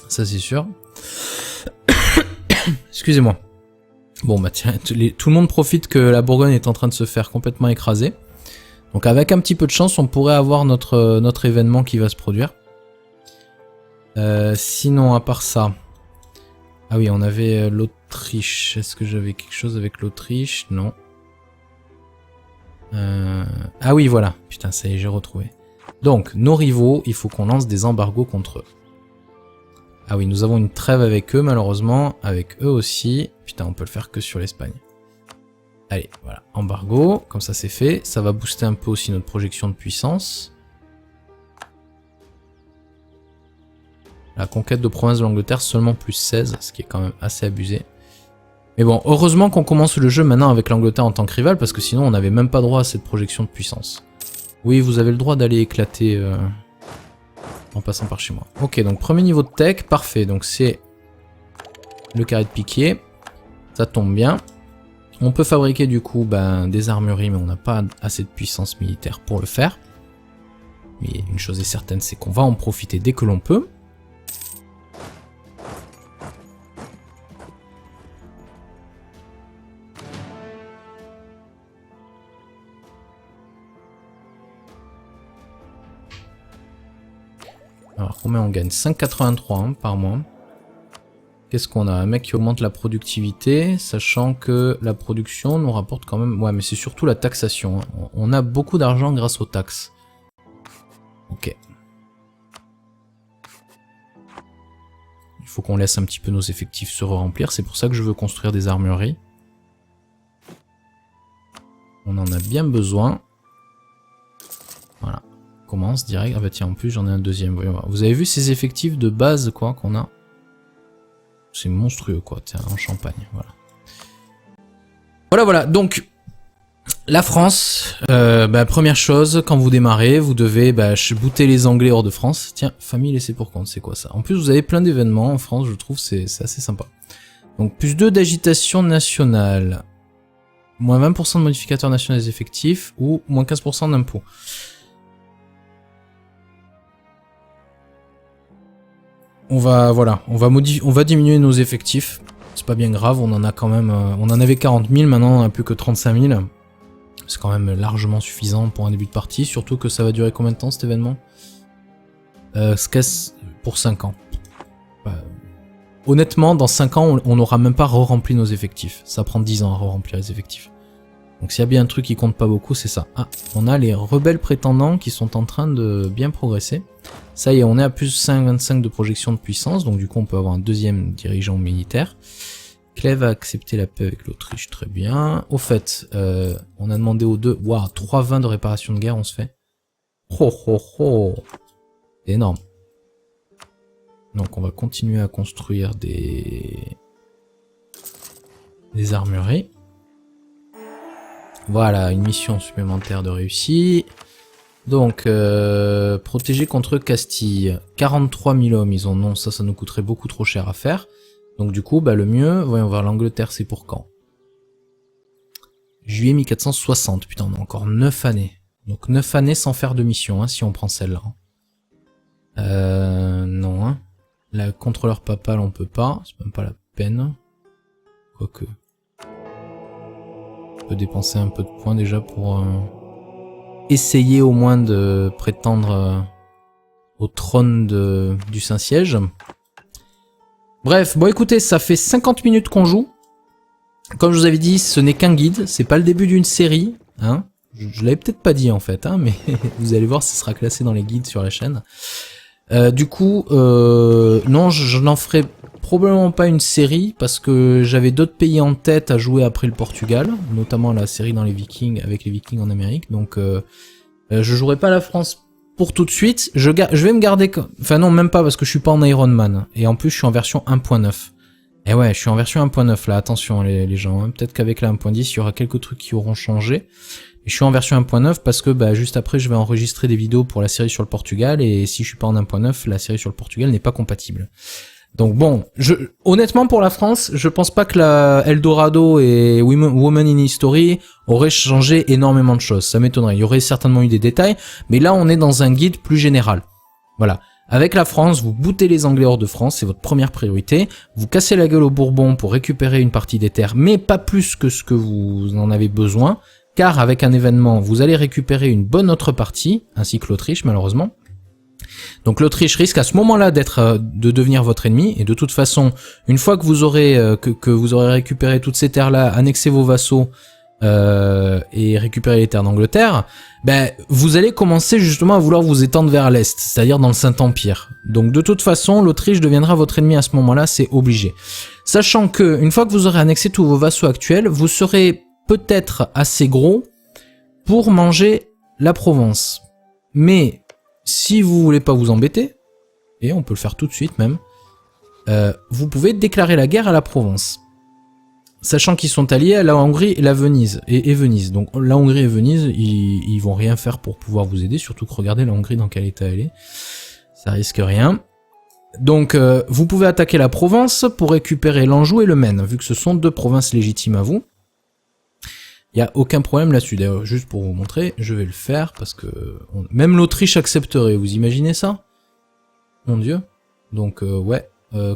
Speaker 1: Ça c'est sûr. Excusez-moi. Bon bah tiens, tout le monde profite que la Bourgogne est en train de se faire complètement écraser. Donc avec un petit peu de chance, on pourrait avoir notre événement qui va se produire. Sinon, à part ça... Ah oui, on avait l'Autriche. Est-ce que j'avais quelque chose avec l'Autriche? Non. Ah oui, voilà. Putain, ça y est, j'ai retrouvé. Donc, nos rivaux, il faut qu'on lance des embargos contre eux. Ah oui, nous avons une trêve avec eux, malheureusement. Avec eux aussi. Putain, on peut le faire que sur l'Espagne. Allez, voilà. Embargo, comme ça c'est fait. Ça va booster un peu aussi notre projection de puissance. La conquête de province de l'Angleterre, seulement plus 16, ce qui est quand même assez abusé. Mais bon, heureusement qu'on commence le jeu maintenant avec l'Angleterre en tant que rival, parce que sinon on n'avait même pas droit à cette projection de puissance. Oui, vous avez le droit d'aller éclater en passant par chez moi. Ok, donc premier niveau de tech, parfait. Donc c'est le carré de piquier, ça tombe bien. On peut fabriquer du coup des armureries, mais on n'a pas assez de puissance militaire pour le faire. Mais une chose est certaine, c'est qu'on va en profiter dès que l'on peut. Alors combien on gagne? 5,83 hein, par mois. Qu'est-ce qu'on a? Un mec qui augmente la productivité, sachant que la production nous rapporte quand même... Ouais, mais c'est surtout la taxation. Hein. On a beaucoup d'argent grâce aux taxes. Ok. Il faut qu'on laisse un petit peu nos effectifs se remplir. C'est pour ça que je veux construire des armureries. On en a bien besoin. Voilà. Commence direct. Ah bah tiens, en plus j'en ai un deuxième. Voyons voir. Vous avez vu ces effectifs de base quoi qu'on a? C'est monstrueux quoi, tiens, en Champagne, voilà. Voilà, donc, la France, première chose, quand vous démarrez, vous devez booter les Anglais hors de France. Tiens, famille laissée pour compte, c'est quoi ça? En plus, vous avez plein d'événements en France, je trouve, c'est assez sympa. Donc plus 2 d'agitation nationale. Moins 20% de modificateur national des effectifs ou moins 15% d'impôts. On va diminuer nos effectifs. C'est pas bien grave, on en a quand même... on en avait 40 000, maintenant on n'a plus que 35 000. C'est quand même largement suffisant pour un début de partie, surtout que ça va durer combien de temps cet événement pour 5 ans. Honnêtement, dans 5 ans, on n'aura même pas re-rempli nos effectifs. Ça prend 10 ans à re-remplir les effectifs. Donc s'il y a bien un truc qui compte pas beaucoup, c'est ça. Ah, on a les rebelles prétendants qui sont en train de bien progresser. Ça y est, on est à plus 5,25 de projection de puissance, donc du coup on peut avoir un deuxième dirigeant militaire. Clèves a accepté la paix avec l'Autriche, très bien. Au fait, on a demandé aux deux... Waouh, 3,20 de réparation de guerre, on se fait. Oh oh oh, c'est énorme. Donc on va continuer à construire des armureries. Voilà, une mission supplémentaire de réussi. Donc, protéger contre Castille. 43 000 hommes, ils ont non, ça nous coûterait beaucoup trop cher à faire. Donc du coup, bah le mieux, voyons voir, l'Angleterre c'est pour quand? Juillet 1460, putain on a encore 9 années. Donc 9 années sans faire de mission, hein, si on prend celle-là. Non, hein. La contrôleur papal on peut pas, c'est même pas la peine. Quoique. On peut dépenser un peu de points déjà pour essayer au moins de prétendre au trône du Saint-Siège. Bref, bon écoutez, ça fait 50 minutes qu'on joue. Comme je vous avais dit, ce n'est qu'un guide, c'est pas le début d'une série, hein. Je l'avais peut-être pas dit en fait, hein, mais vous allez voir, ce sera classé dans les guides sur la chaîne. Du coup, non, je n'en ferai probablement pas une série, parce que j'avais d'autres pays en tête à jouer après le Portugal, notamment la série dans les Vikings, avec les Vikings en Amérique, donc je jouerai pas la France pour tout de suite. Je vais me garder... Enfin non, même pas, parce que je suis pas en Iron Man, et en plus je suis en version 1.9. Et ouais, je suis en version 1.9 là, attention les gens, hein. Peut-être qu'avec la 1.10, il y aura quelques trucs qui auront changé. Et je suis en version 1.9 parce que bah, juste après je vais enregistrer des vidéos pour la série sur le Portugal, et si je suis pas en 1.9, la série sur le Portugal n'est pas compatible. Donc bon, honnêtement pour la France, je pense pas que la Eldorado et Women in History auraient changé énormément de choses, ça m'étonnerait, il y aurait certainement eu des détails, mais là on est dans un guide plus général. Voilà. Avec la France, vous bootez les Anglais hors de France, c'est votre première priorité. Vous cassez la gueule aux Bourbons pour récupérer une partie des terres, mais pas plus que ce que vous en avez besoin, car avec un événement, vous allez récupérer une bonne autre partie, ainsi que l'Autriche malheureusement. Donc l'Autriche risque à ce moment-là de devenir votre ennemi, et de toute façon, une fois que vous aurez que vous aurez récupéré toutes ces terres-là, annexé vos vassaux et récupérer les terres d'Angleterre, ben vous allez commencer justement à vouloir vous étendre vers l'est, c'est-à-dire dans le Saint-Empire. Donc de toute façon, l'Autriche deviendra votre ennemi à ce moment-là, c'est obligé. Sachant que une fois que vous aurez annexé tous vos vassaux actuels, vous serez peut-être assez gros pour manger la Provence. Mais si vous voulez pas vous embêter, et on peut le faire tout de suite même, vous pouvez déclarer la guerre à la Provence. Sachant qu'ils sont alliés à la Hongrie et la Venise, et Venise. Donc la Hongrie et Venise, ils vont rien faire pour pouvoir vous aider, surtout que regardez la Hongrie dans quel état elle est. Ça risque rien. Donc vous pouvez attaquer la Provence pour récupérer l'Anjou et le Maine, vu que ce sont deux provinces légitimes à vous. Il n'y a aucun problème là-dessus. D'ailleurs, juste pour vous montrer, je vais le faire, parce que même l'Autriche accepterait, vous imaginez ça? Mon Dieu. Donc ouais,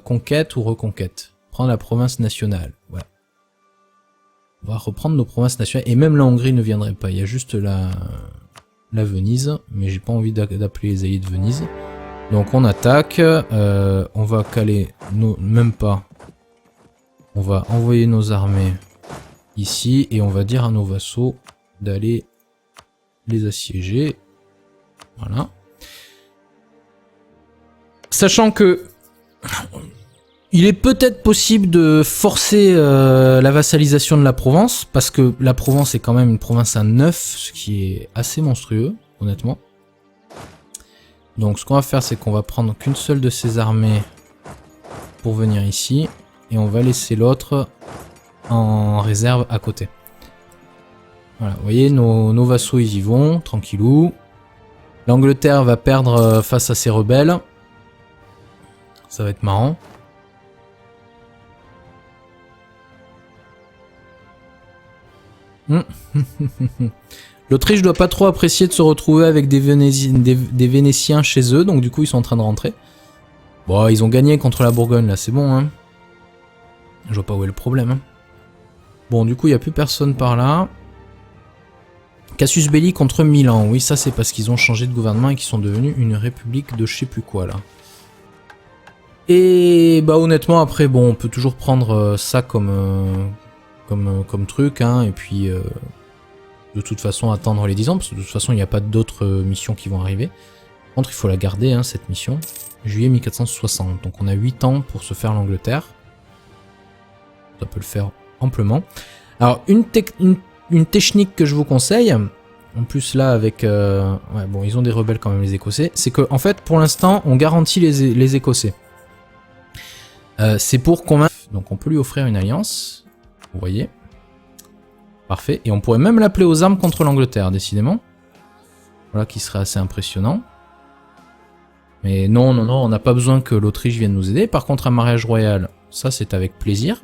Speaker 1: conquête ou reconquête. Prendre la province nationale, voilà. On va reprendre nos provinces nationales, et même la Hongrie ne viendrait pas, il y a juste la Venise, mais j'ai pas envie d'appeler les alliés de Venise. Donc on attaque, on va caler nos... même pas. On va envoyer nos armées ici, et on va dire à nos vassaux d'aller les assiéger. Voilà. Sachant que... il est peut-être possible de forcer la vassalisation de la Provence, parce que la Provence est quand même une province à 9, ce qui est assez monstrueux, honnêtement. Donc ce qu'on va faire, c'est qu'on va prendre qu'une seule de ces armées pour venir ici, et on va laisser l'autre en réserve à côté. Voilà, vous voyez, nos vassaux ils y vont, tranquillou. L'Angleterre va perdre face à ses rebelles. Ça va être marrant. L'Autriche doit pas trop apprécier de se retrouver avec des Vénétiens chez eux, donc du coup ils sont en train de rentrer. Bon, ils ont gagné contre la Bourgogne là, c'est bon hein. Je vois pas où est le problème. Hein. Bon, du coup il n'y a plus personne par là. Casus Belli contre Milan, oui ça c'est parce qu'ils ont changé de gouvernement et qu'ils sont devenus une république de je sais plus quoi là. Et bah honnêtement après bon on peut toujours prendre ça comme truc hein, et puis de toute façon attendre les 10 ans parce que de toute façon il n'y a pas d'autres missions qui vont arriver. Par contre il faut la garder hein, cette mission. Juillet 1460, donc on a 8 ans pour se faire l'Angleterre. Ça peut le faire amplement. Alors une technique que je vous conseille, en plus là avec... ouais bon ils ont des rebelles quand même les Écossais, c'est que en fait pour l'instant on garantit les Écossais. C'est pour convaincre... Donc on peut lui offrir une alliance, vous voyez. Parfait, et on pourrait même l'appeler aux armes contre l'Angleterre, décidément. Voilà qui serait assez impressionnant. Mais non, on n'a pas besoin que l'Autriche vienne nous aider. Par contre un mariage royal, ça c'est avec plaisir.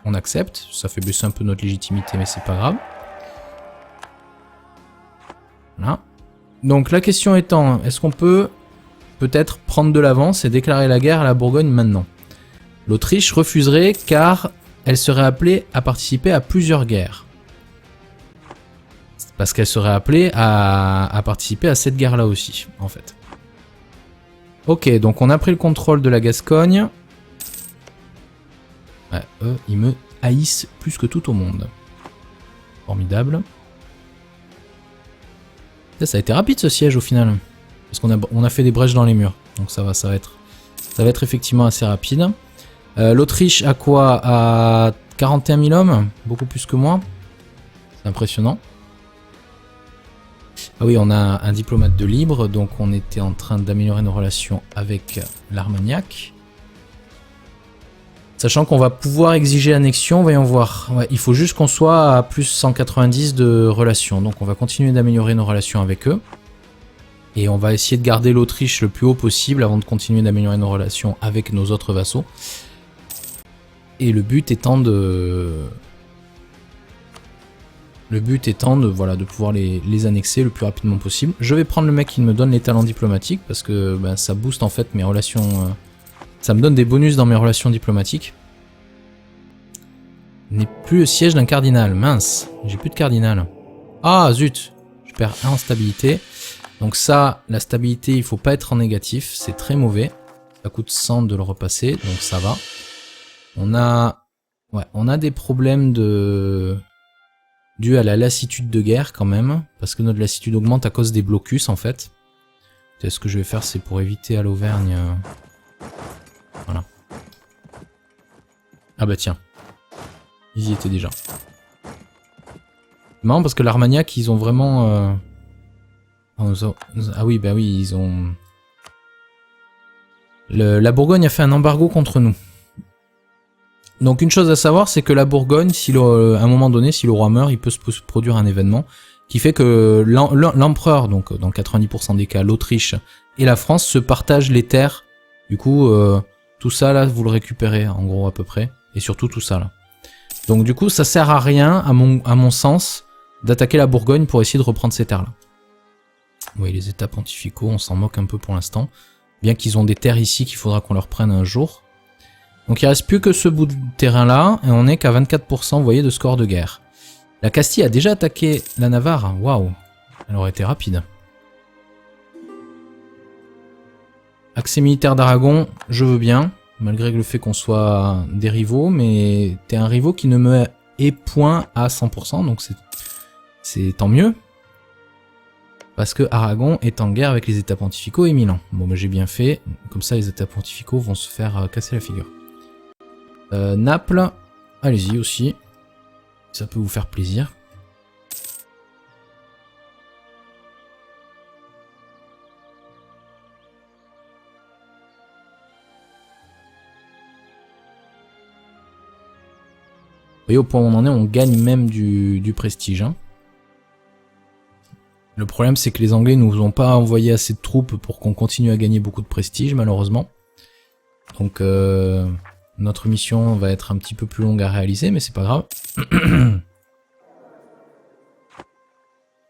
Speaker 1: On accepte, ça fait baisser un peu notre légitimité mais c'est pas grave. Voilà. Donc la question étant, est-ce qu'on peut peut-être prendre de l'avance et déclarer la guerre à la Bourgogne maintenant? L'Autriche refuserait car elle serait appelée à participer à plusieurs guerres. Parce qu'elle serait appelée à participer à cette guerre-là aussi, en fait. Ok, donc on a pris le contrôle de la Gascogne. Ouais, eux, ils me haïssent plus que tout au monde. Formidable. Ça a été rapide ce siège au final. Parce qu'on a fait des brèches dans les murs. Donc ça va être effectivement assez rapide. L'Autriche a quoi? À 41 000 hommes, beaucoup plus que moi. C'est impressionnant. Ah oui, on a un diplomate de libre, donc on était en train d'améliorer nos relations avec l'Armagnac. Sachant qu'on va pouvoir exiger l'annexion, voyons voir. Ouais, il faut juste qu'on soit à plus 190 de relations, donc on va continuer d'améliorer nos relations avec eux. Et on va essayer de garder l'Autriche le plus haut possible avant de continuer d'améliorer nos relations avec nos autres vassaux. Et le but étant de... voilà, de pouvoir les annexer le plus rapidement possible. Je vais prendre le mec qui me donne les talents diplomatiques parce que ben, ça booste en fait mes relations... ça me donne des bonus dans mes relations diplomatiques. N'est plus le siège d'un cardinal. Mince, j'ai plus de cardinal. Ah zut, je perds 1 en stabilité. Donc ça, la stabilité, il faut pas être en négatif. C'est très mauvais. Ça coûte 100 de le repasser, donc ça va. On a des problèmes dû à la lassitude de guerre quand même, parce que notre lassitude augmente à cause des blocus en fait. Ce que je vais faire, c'est pour éviter à l'Auvergne... Voilà. Ah bah tiens. Ils y étaient déjà. C'est marrant parce que l'Armagnac, ils ont vraiment... Ah oui, bah oui, ils ont... La Bourgogne a fait un embargo contre nous. Donc une chose à savoir, c'est que la Bourgogne, à un moment donné, si le roi meurt, il peut se produire un événement qui fait que l'empereur, donc dans 90% des cas, l'Autriche et la France se partagent les terres. Du coup, tout ça là, vous le récupérez en gros à peu près, et surtout tout ça là. Donc du coup, ça sert à rien, à mon sens, d'attaquer la Bourgogne pour essayer de reprendre ces terres là. Oui, les états pontificaux, on s'en moque un peu pour l'instant, bien qu'ils ont des terres ici qu'il faudra qu'on leur prenne un jour. Donc il reste plus que ce bout de terrain là, et on est qu'à 24% vous voyez de score de guerre. La Castille a déjà attaqué la Navarre, waouh, elle aurait été rapide. Accès militaire d'Aragon, je veux bien, malgré le fait qu'on soit des rivaux, mais t'es un rivaux qui ne me est point à 100%, donc c'est tant mieux. Parce que Aragon est en guerre avec les états pontificaux et Milan. Bon bah j'ai bien fait, comme ça les états pontificaux vont se faire casser la figure. Naples, allez-y aussi, ça peut vous faire plaisir. Vous voyez au point où on en est, on gagne même du prestige. Hein. Le problème c'est que les Anglais nous ont pas envoyé assez de troupes pour qu'on continue à gagner beaucoup de prestige malheureusement. Donc notre mission va être un petit peu plus longue à réaliser, mais c'est pas grave.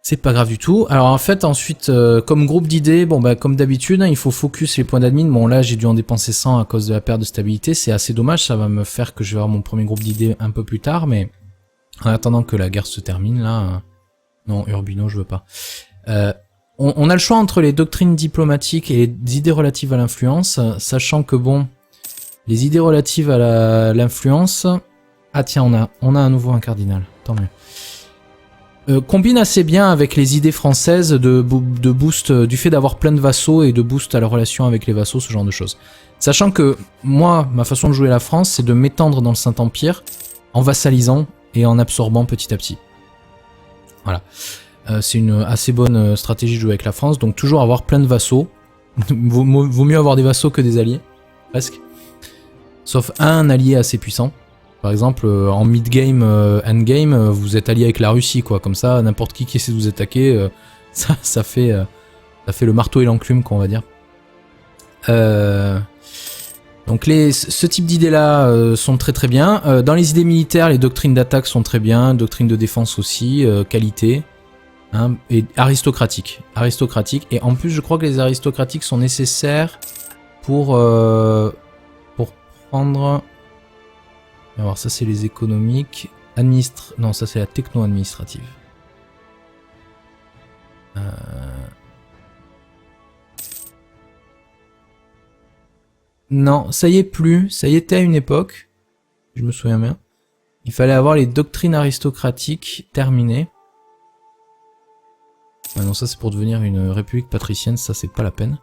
Speaker 1: C'est pas grave du tout. Alors en fait, ensuite, comme groupe d'idées, bon bah comme d'habitude, hein, il faut focus les points d'admin. Bon là, j'ai dû en dépenser 100 à cause de la perte de stabilité. C'est assez dommage, ça va me faire que je vais avoir mon premier groupe d'idées un peu plus tard, mais en attendant que la guerre se termine, là... Non, Urbino, je veux pas. On a le choix entre les doctrines diplomatiques et les idées relatives à l'influence, sachant que bon, les idées relatives à l'influence... Ah tiens, on a à nouveau un cardinal, tant mieux. Combine assez bien avec les idées françaises de boost, du fait d'avoir plein de vassaux et de boost à la relation avec les vassaux, ce genre de choses. Sachant que moi, ma façon de jouer la France, c'est de m'étendre dans le Saint-Empire en vassalisant et en absorbant petit à petit. Voilà. C'est une assez bonne stratégie de jouer avec la France, donc toujours avoir plein de vassaux. Vaut mieux avoir des vassaux que des alliés, presque. Sauf un allié assez puissant. Par exemple, en mid-game, endgame, vous êtes allié avec la Russie, quoi. Comme ça, n'importe qui essaie de vous attaquer, ça fait le marteau et l'enclume, qu'on va dire. Donc ce type d'idées-là sont très très bien. Dans les idées militaires, les doctrines d'attaque sont très bien, doctrines de défense aussi, qualité, hein, et aristocratique. Et en plus, je crois que les aristocratiques sont nécessaires pour prendre... Alors ça c'est les économiques, non ça c'est la techno-administrative. Non, ça y est plus, ça y était à une époque, je me souviens bien. Il fallait avoir les doctrines aristocratiques terminées. Ah non, ça c'est pour devenir une république patricienne, ça c'est pas la peine.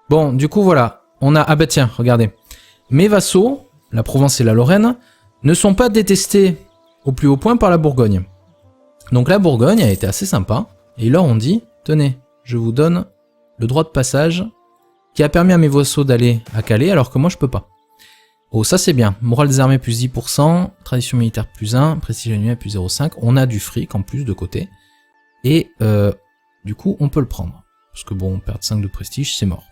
Speaker 1: Bon, du coup voilà, on a... Ah bah tiens, regardez. Mes vassaux, la Provence et la Lorraine, ne sont pas détestés au plus haut point par la Bourgogne. Donc la Bourgogne a été assez sympa, et là on dit, tenez, je vous donne le droit de passage qui a permis à mes vassaux d'aller à Calais, alors que moi je peux pas. Oh, ça c'est bien, morale des armées plus 10%, tradition militaire plus 1, prestige annuel plus 0,5, on a du fric en plus de côté, et du coup on peut le prendre. Parce que bon, perdre 5 de prestige, c'est mort.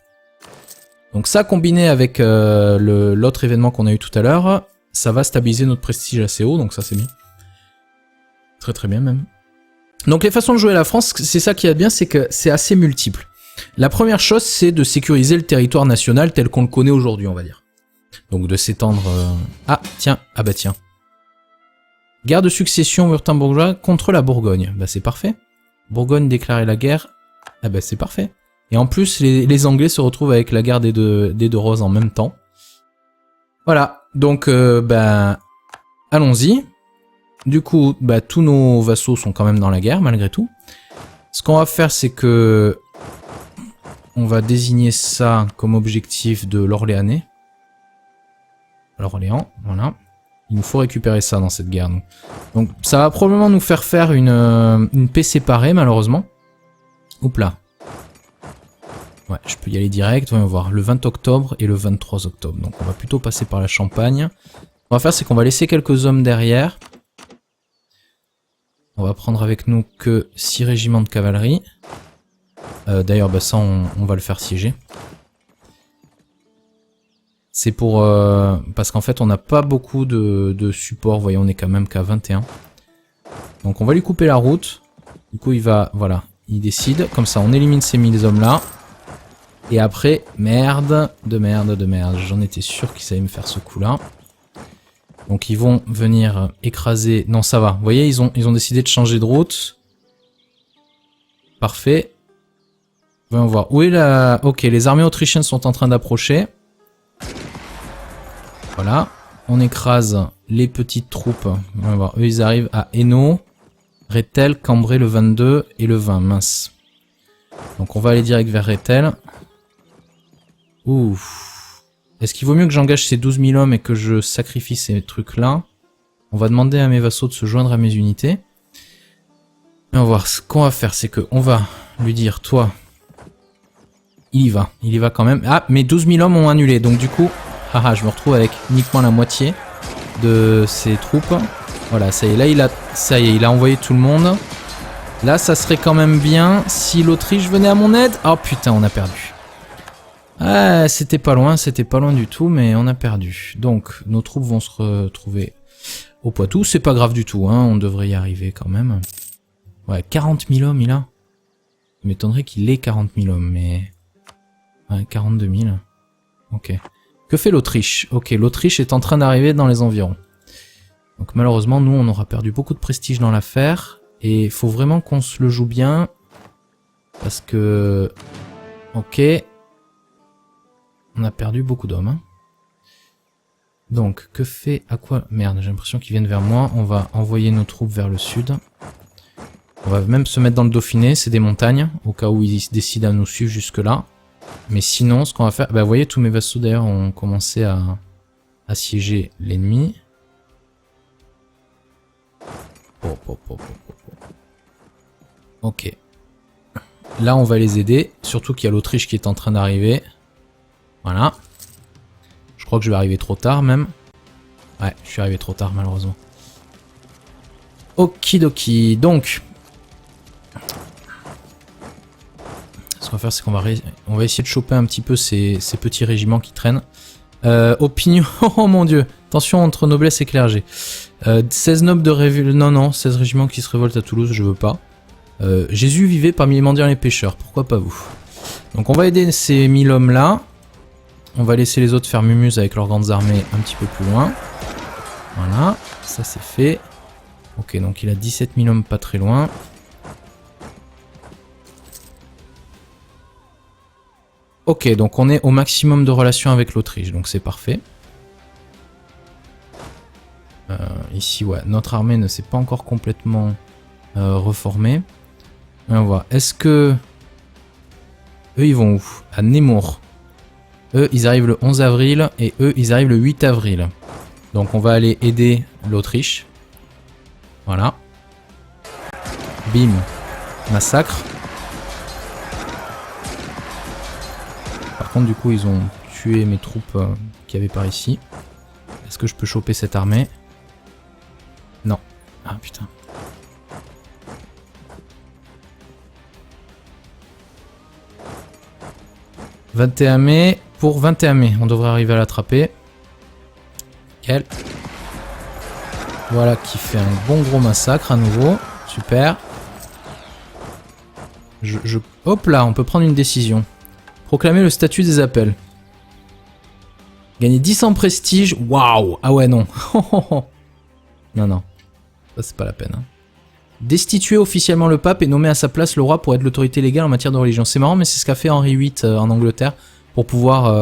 Speaker 1: Donc ça combiné avec l'autre événement qu'on a eu tout à l'heure, ça va stabiliser notre prestige assez haut, donc ça c'est bien. Très très bien même. Donc les façons de jouer la France, c'est ça qui est bien, c'est que c'est assez multiple. La première chose, c'est de sécuriser le territoire national tel qu'on le connaît aujourd'hui, on va dire. Donc de s'étendre... Ah, tiens, ah bah tiens. Guerre de succession wurtembourgeois contre la Bourgogne. Bah c'est parfait. Bourgogne déclarer la guerre. Ah bah c'est parfait. Et en plus, les Anglais se retrouvent avec la guerre des deux roses en même temps. Voilà, donc ben allons-y. Du coup, bah, tous nos vassaux sont quand même dans la guerre, malgré tout. Ce qu'on va faire, c'est que... on va désigner ça comme objectif de l'Orléanais. L'Orléans, voilà. Il nous faut récupérer ça dans cette guerre. Donc ça va probablement nous faire une paix séparée, malheureusement. Oups là. Ouais, je peux y aller direct, voyons voir, le 20 octobre et le 23 octobre. Donc on va plutôt passer par la Champagne. Ce qu'on va faire, c'est qu'on va laisser quelques hommes derrière. On va prendre avec nous que 6 régiments de cavalerie. D'ailleurs, bah ça, on va le faire siéger. C'est pour... parce qu'en fait, on n'a pas beaucoup de support. Vous voyez, on est quand même qu'à 21. Donc on va lui couper la route. Du coup, il va... Voilà, il décide. Comme ça, on élimine ces 1000 hommes-là. Et après, merde, de merde. J'en étais sûr qu'ils savaient me faire ce coup-là. Donc ils vont venir écraser... Non, ça va. Vous voyez, ils ont décidé de changer de route. Parfait. Voyons voir. Où est la... Ok, les armées autrichiennes sont en train d'approcher. Voilà. On écrase les petites troupes. Voyons voir. Eux, ils arrivent à Hainaut, Rethel, Cambrai le 22 et le 20. Mince. Donc on va aller direct vers Rethel. Ouf. Est-ce qu'il vaut mieux que j'engage ces 12 000 hommes et que je sacrifie ces trucs-là? On va demander à mes vassaux de se joindre à mes unités. Et on va voir. Ce qu'on va faire, c'est qu'on va lui dire, toi, il y va quand même. Ah, mes 12 000 hommes ont annulé, donc du coup, haha, je me retrouve avec uniquement la moitié de ses troupes. Voilà, ça y est, il a envoyé tout le monde. Là, ça serait quand même bien si l'Autriche venait à mon aide. Oh putain, on a perdu. Ah, c'était pas loin du tout, mais on a perdu. Donc, nos troupes vont se retrouver au Poitou. C'est pas grave du tout, hein, on devrait y arriver quand même. Ouais, 40 000 hommes il a. Il m'étonnerait qu'il ait 40 000 hommes, mais... Ouais, 42 000. Ok. Que fait l'Autriche? Ok, l'Autriche est en train d'arriver dans les environs. Donc malheureusement, nous, on aura perdu beaucoup de prestige dans l'affaire. Et il faut vraiment qu'on se le joue bien. Parce que... Ok. On a perdu beaucoup d'hommes. Hein. Donc, que fait... À quoi... Merde, j'ai l'impression qu'ils viennent vers moi. On va envoyer nos troupes vers le sud. On va même se mettre dans le Dauphiné, c'est des montagnes, au cas où ils décident à nous suivre jusque-là. Mais sinon, ce qu'on va faire... Bah, vous voyez, tous mes vassaux, d'ailleurs, ont commencé à assiéger l'ennemi. Ok. Là, on va les aider. Surtout qu'il y a l'Autriche qui est en train d'arriver. Voilà. Je crois que je vais arriver trop tard, même. Ouais, je suis arrivé trop tard, malheureusement. Okidoki. Donc... Ce qu'on va faire, c'est qu'on va essayer de choper un petit peu ces petits régiments qui traînent. Opinion... Oh mon dieu. Tension entre noblesse et clergé. 16 nobles de révolte... Non, 16 régiments qui se révoltent à Toulouse, je veux pas. Jésus vivait parmi les mendiants et les pêcheurs, pourquoi pas vous? Donc on va aider ces 1000 hommes là. On va laisser les autres faire mumuse avec leurs grandes armées un petit peu plus loin. Voilà, ça c'est fait. Ok, donc il a 17 000 hommes pas très loin. Ok, donc on est au maximum de relations avec l'Autriche, donc c'est parfait. Ici, ouais, notre armée ne s'est pas encore complètement reformée. On voit. Est-ce que... Eux, ils vont où? À Nemours. Eux, ils arrivent le 11 avril et eux, ils arrivent le 8 avril. Donc on va aller aider l'Autriche. Voilà. Bim. Massacre. Par contre, du coup, ils ont tué mes troupes qu'il y avait par ici. Est-ce que je peux choper cette armée? Non. Ah, putain. « 21 mai, pour 21 mai, on devrait arriver à l'attraper. » Nickel. Voilà qui fait un bon gros massacre à nouveau. Super. Hop là, on peut prendre une décision. Proclamer le statut des appels. Gagner 10 en prestige. Waouh. Ah ouais, non. Non. Ça, c'est pas la peine. Hein. Destituer officiellement le pape et nommer à sa place le roi pour être l'autorité légale en matière de religion. C'est marrant, mais c'est ce qu'a fait Henri VIII en Angleterre pour pouvoir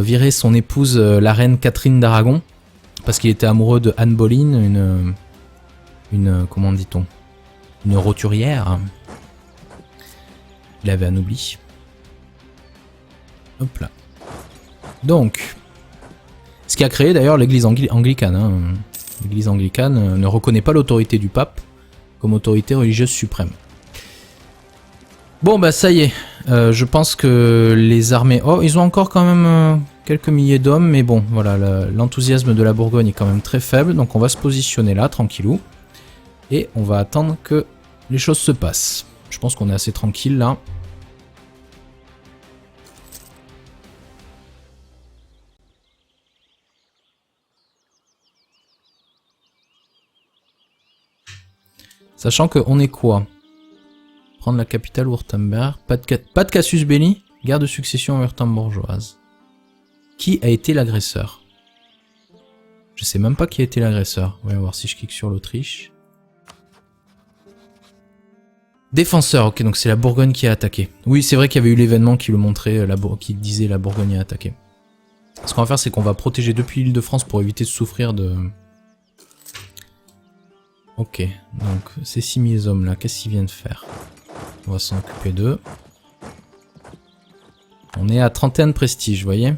Speaker 1: virer son épouse, la reine Catherine d'Aragon, parce qu'il était amoureux de Anne Boleyn, une comment dit-on, une roturière. Il avait anobli. Hop là. Donc, ce qui a créé d'ailleurs l'église anglicane. Hein. L'église anglicane ne reconnaît pas l'autorité du pape comme autorité religieuse suprême. Bon bah ça y est, je pense que les armées... Oh, ils ont encore quand même quelques milliers d'hommes, mais bon, voilà, l'enthousiasme de la Bourgogne est quand même très faible, donc on va se positionner là, tranquillou, et on va attendre que les choses se passent. Je pense qu'on est assez tranquille là. Sachant qu'on est quoi? Prendre la capitale Wurtemberg. Pas de casus belli. Guerre de succession wurtembourgeoise. Qui a été l'agresseur? Je sais même pas qui a été l'agresseur. Voyons voir si je clique sur l'Autriche. Défenseur, ok, donc c'est la Bourgogne qui a attaqué. Oui, c'est vrai qu'il y avait eu l'événement qui le montrait, qui disait la Bourgogne a attaqué. Ce qu'on va faire, c'est qu'on va protéger depuis l'île de France pour éviter de souffrir de... Ok, donc ces 6000 hommes là, qu'est-ce qu'ils viennent faire? On va s'en occuper d'eux. On est à 31 de prestige, vous voyez?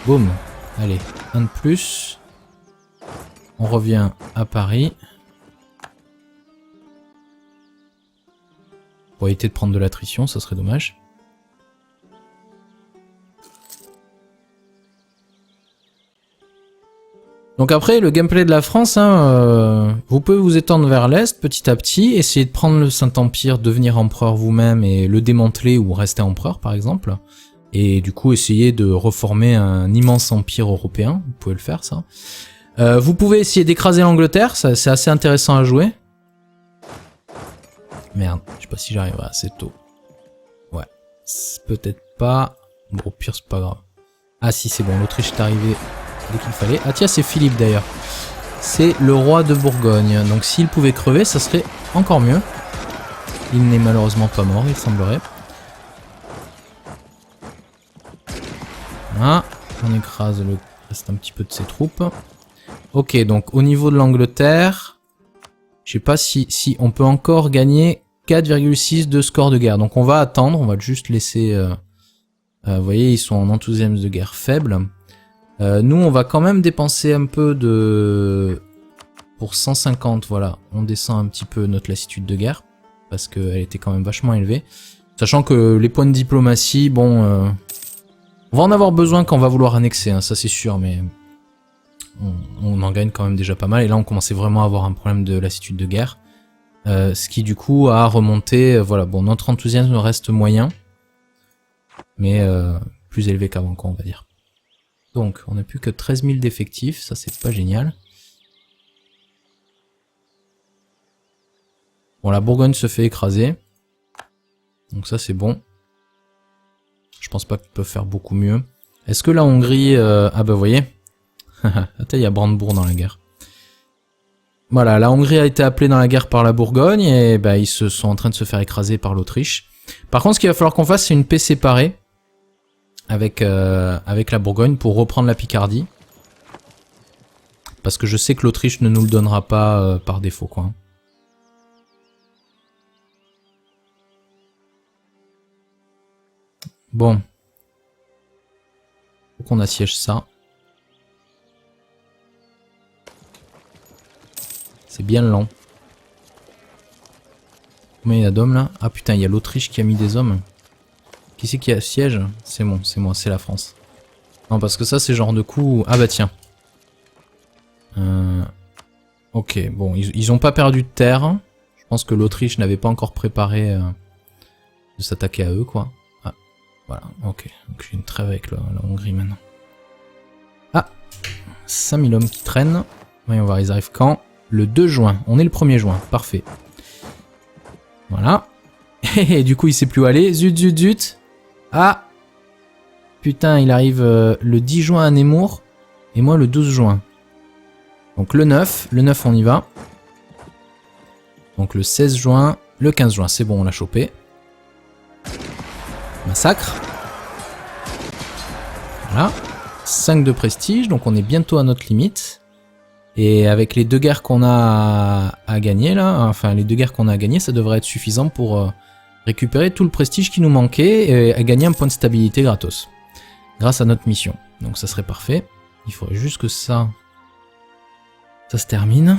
Speaker 1: Boum. Allez, un de plus. On revient à Paris. Pour éviter de prendre de l'attrition, ça serait dommage. Donc après, le gameplay de la France, hein, vous pouvez vous étendre vers l'Est petit à petit, essayer de prendre le Saint-Empire, devenir empereur vous-même et le démanteler ou rester empereur par exemple. Et du coup, essayer de reformer un immense empire européen, vous pouvez le faire ça. Vous pouvez essayer d'écraser l'Angleterre, c'est assez intéressant à jouer. Merde, je sais pas si j'arriverai assez tôt. Ouais, peut-être pas. Bon, au pire, c'est pas grave. Ah si, c'est bon, l'Autriche est arrivée dès qu'il fallait. Ah tiens, c'est Philippe d'ailleurs. C'est le roi de Bourgogne. Donc s'il pouvait crever, ça serait encore mieux. Il n'est malheureusement pas mort, il semblerait. Voilà, on écrase le reste un petit peu de ses troupes. Ok, donc au niveau de l'Angleterre, je sais pas si on peut encore gagner 4,6 de score de guerre. Donc on va attendre, on va juste laisser... vous voyez, ils sont en enthousiasme de guerre faible. Nous, on va quand même dépenser un peu de... Pour 150, voilà, on descend un petit peu notre lassitude de guerre. Parce qu'elle était quand même vachement élevée. Sachant que les points de diplomatie, bon... on va en avoir besoin quand on va vouloir annexer, hein, ça c'est sûr, mais... On en gagne quand même déjà pas mal. Et là, on commençait vraiment à avoir un problème de lassitude de guerre. Ce qui, du coup, a remonté... voilà, bon, notre enthousiasme reste moyen. Mais plus élevé qu'avant, quoi, on va dire. Donc, on n'a plus que 13 000 d'effectifs. Ça, c'est pas génial. Bon, la Bourgogne se fait écraser. Donc ça, c'est bon. Je pense pas qu'ils peuvent faire beaucoup mieux. Est-ce que la Hongrie... Ah bah, vous voyez. Attends, il y a Brandebourg dans la guerre. Voilà, la Hongrie a été appelée dans la guerre par la Bourgogne et bah, ils se sont en train de se faire écraser par l'Autriche. Par contre, ce qu'il va falloir qu'on fasse, c'est une paix séparée avec la Bourgogne pour reprendre la Picardie. Parce que je sais que l'Autriche ne nous le donnera pas par défaut, quoi. Bon. Faut qu'on assiège ça. C'est bien lent. Combien il y a d'hommes là? Ah putain, il y a l'Autriche qui a mis des hommes. Qui c'est qui assiège? C'est bon, c'est moi, c'est la France. Non, parce que ça, c'est genre de coup... Ah bah tiens. Ok, bon, ils ont pas perdu de terre. Je pense que l'Autriche n'avait pas encore préparé de s'attaquer à eux, quoi. Ah, voilà, ok. Donc j'ai une trêve avec la Hongrie maintenant. Ah, 5000 hommes qui traînent. Voyons voir, ils arrivent quand? Le 2 juin. On est le 1er juin, parfait. Voilà. Et du coup, il sait plus où aller. Zut, zut, zut. Ah! Putain, il arrive le 10 juin à Nemours. Et moi, le 12 juin. Donc le 9. Le 9, on y va. Donc le 16 juin. Le 15 juin. C'est bon, on l'a chopé. Massacre. Voilà. 5 de prestige. Donc on est bientôt à notre limite. Et avec les 2 guerres qu'on a à gagner là, enfin les 2 guerres qu'on a à gagner, ça devrait être suffisant pour récupérer tout le prestige qui nous manquait et à gagner un point de stabilité gratos. Grâce à notre mission. Donc ça serait parfait. Il faudrait juste que ça se termine.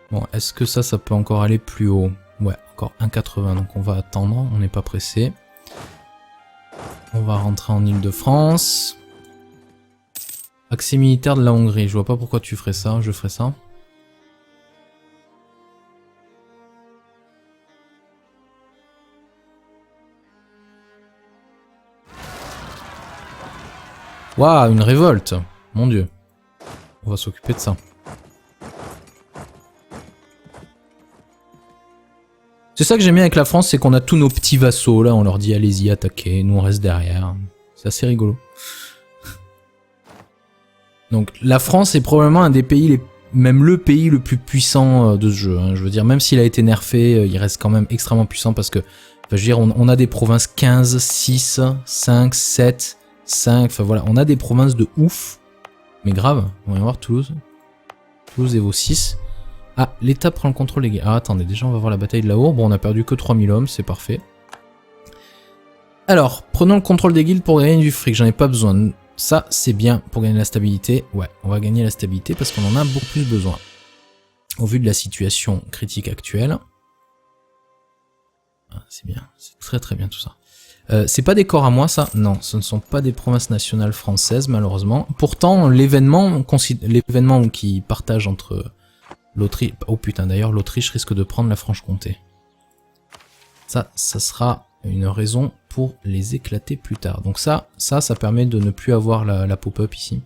Speaker 1: Bon, est-ce que ça peut encore aller plus haut? Ouais, encore 1,80, donc on va attendre, on n'est pas pressé. On va rentrer en Île-de-France. Accès militaire de la Hongrie, je vois pas pourquoi tu ferais ça, je ferais ça. Waouh, une révolte! Mon dieu. On va s'occuper de ça. C'est ça que j'aime bien avec la France, c'est qu'on a tous nos petits vassaux, là on leur dit allez-y, attaquez, nous on reste derrière. C'est assez rigolo. Donc la France est probablement un des pays, même le pays le plus puissant de ce jeu. Hein. Je veux dire, même s'il a été nerfé, il reste quand même extrêmement puissant parce que, enfin, je veux dire, on a des provinces 15, 6, 5, 7, 5, enfin voilà, on a des provinces de ouf. Mais grave, on va voir Toulouse. Toulouse et vos 6. Ah, l'État prend le contrôle des guerres. Ah, attendez, déjà on va voir la bataille de la Hourbe. Bon, on a perdu que 3000 hommes, c'est parfait. Alors, prenons le contrôle des guildes pour gagner du fric, j'en ai pas besoin. Ça, c'est bien pour gagner la stabilité. Ouais, on va gagner la stabilité parce qu'on en a beaucoup plus besoin. Au vu de la situation critique actuelle. Ah, c'est bien, c'est très très bien tout ça. C'est pas des corps à moi ça? Non, ce ne sont pas des provinces nationales françaises malheureusement. Pourtant, l'événement qui partage entre l'Autriche... Oh putain, d'ailleurs l'Autriche risque de prendre la Franche-Comté. Ça sera une raison pour les éclater plus tard. Donc ça permet de ne plus avoir la pop-up ici.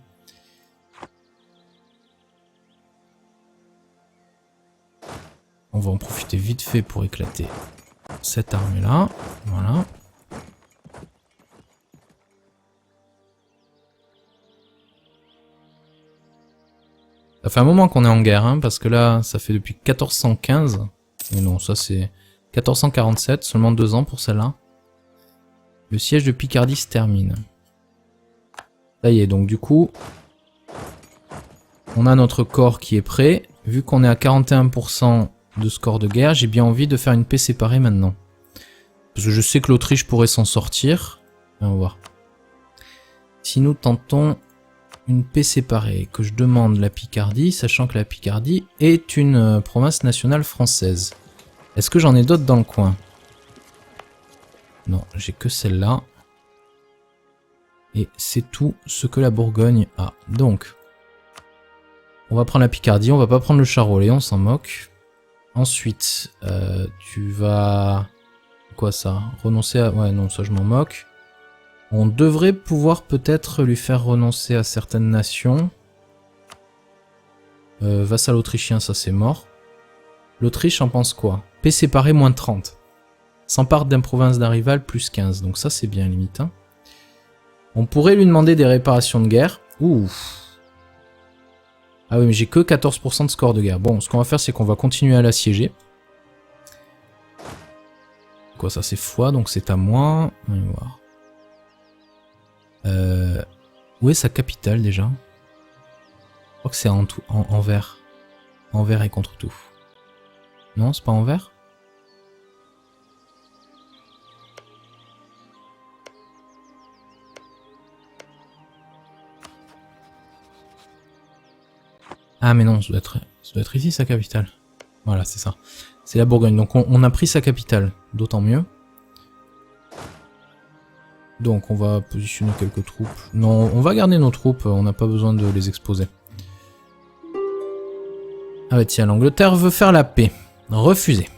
Speaker 1: On va en profiter vite fait pour éclater cette armée-là. Voilà. Ça fait un moment qu'on est en guerre, hein, parce que là, ça fait depuis 1415. Mais non, ça c'est 1447, seulement 2 ans pour celle-là. Le siège de Picardie se termine. Ça y est, donc du coup, on a notre corps qui est prêt. Vu qu'on est à 41% de score de guerre, j'ai bien envie de faire une paix séparée maintenant. Parce que je sais que l'Autriche pourrait s'en sortir. On va voir. Si nous tentons une paix séparée, que je demande la Picardie, sachant que la Picardie est une province nationale française. Est-ce que j'en ai d'autres dans le coin? Non, j'ai que celle-là. Et c'est tout ce que la Bourgogne a. Donc, on va prendre la Picardie, on va pas prendre le Charolais, on s'en moque. Ensuite, tu vas... Quoi ça? Renoncer à... Ouais, non, ça je m'en moque. On devrait pouvoir peut-être lui faire renoncer à certaines nations. Vassal autrichien, ça c'est mort. L'Autriche en pense quoi? Paix séparée, moins 30. S'empare d'une province d'un rival, plus 15. Donc ça c'est bien limite. Hein. On pourrait lui demander des réparations de guerre. Ouh. Ah oui, mais j'ai que 14% de score de guerre. Bon, ce qu'on va faire, c'est qu'on va continuer à l'assiéger. Quoi, ça c'est foi, donc c'est à moi. On va voir. Où est sa capitale déjà? Je crois que c'est en vert. En vert et contre tout. Non, c'est pas en vert? Ah mais non, ça doit être ici sa capitale. Voilà, c'est ça. C'est la Bourgogne. Donc on a pris sa capitale, d'autant mieux. Donc on va positionner quelques troupes. Non, on va garder nos troupes, on n'a pas besoin de les exposer. Ah bah tiens, l'Angleterre veut faire la paix. Refusé.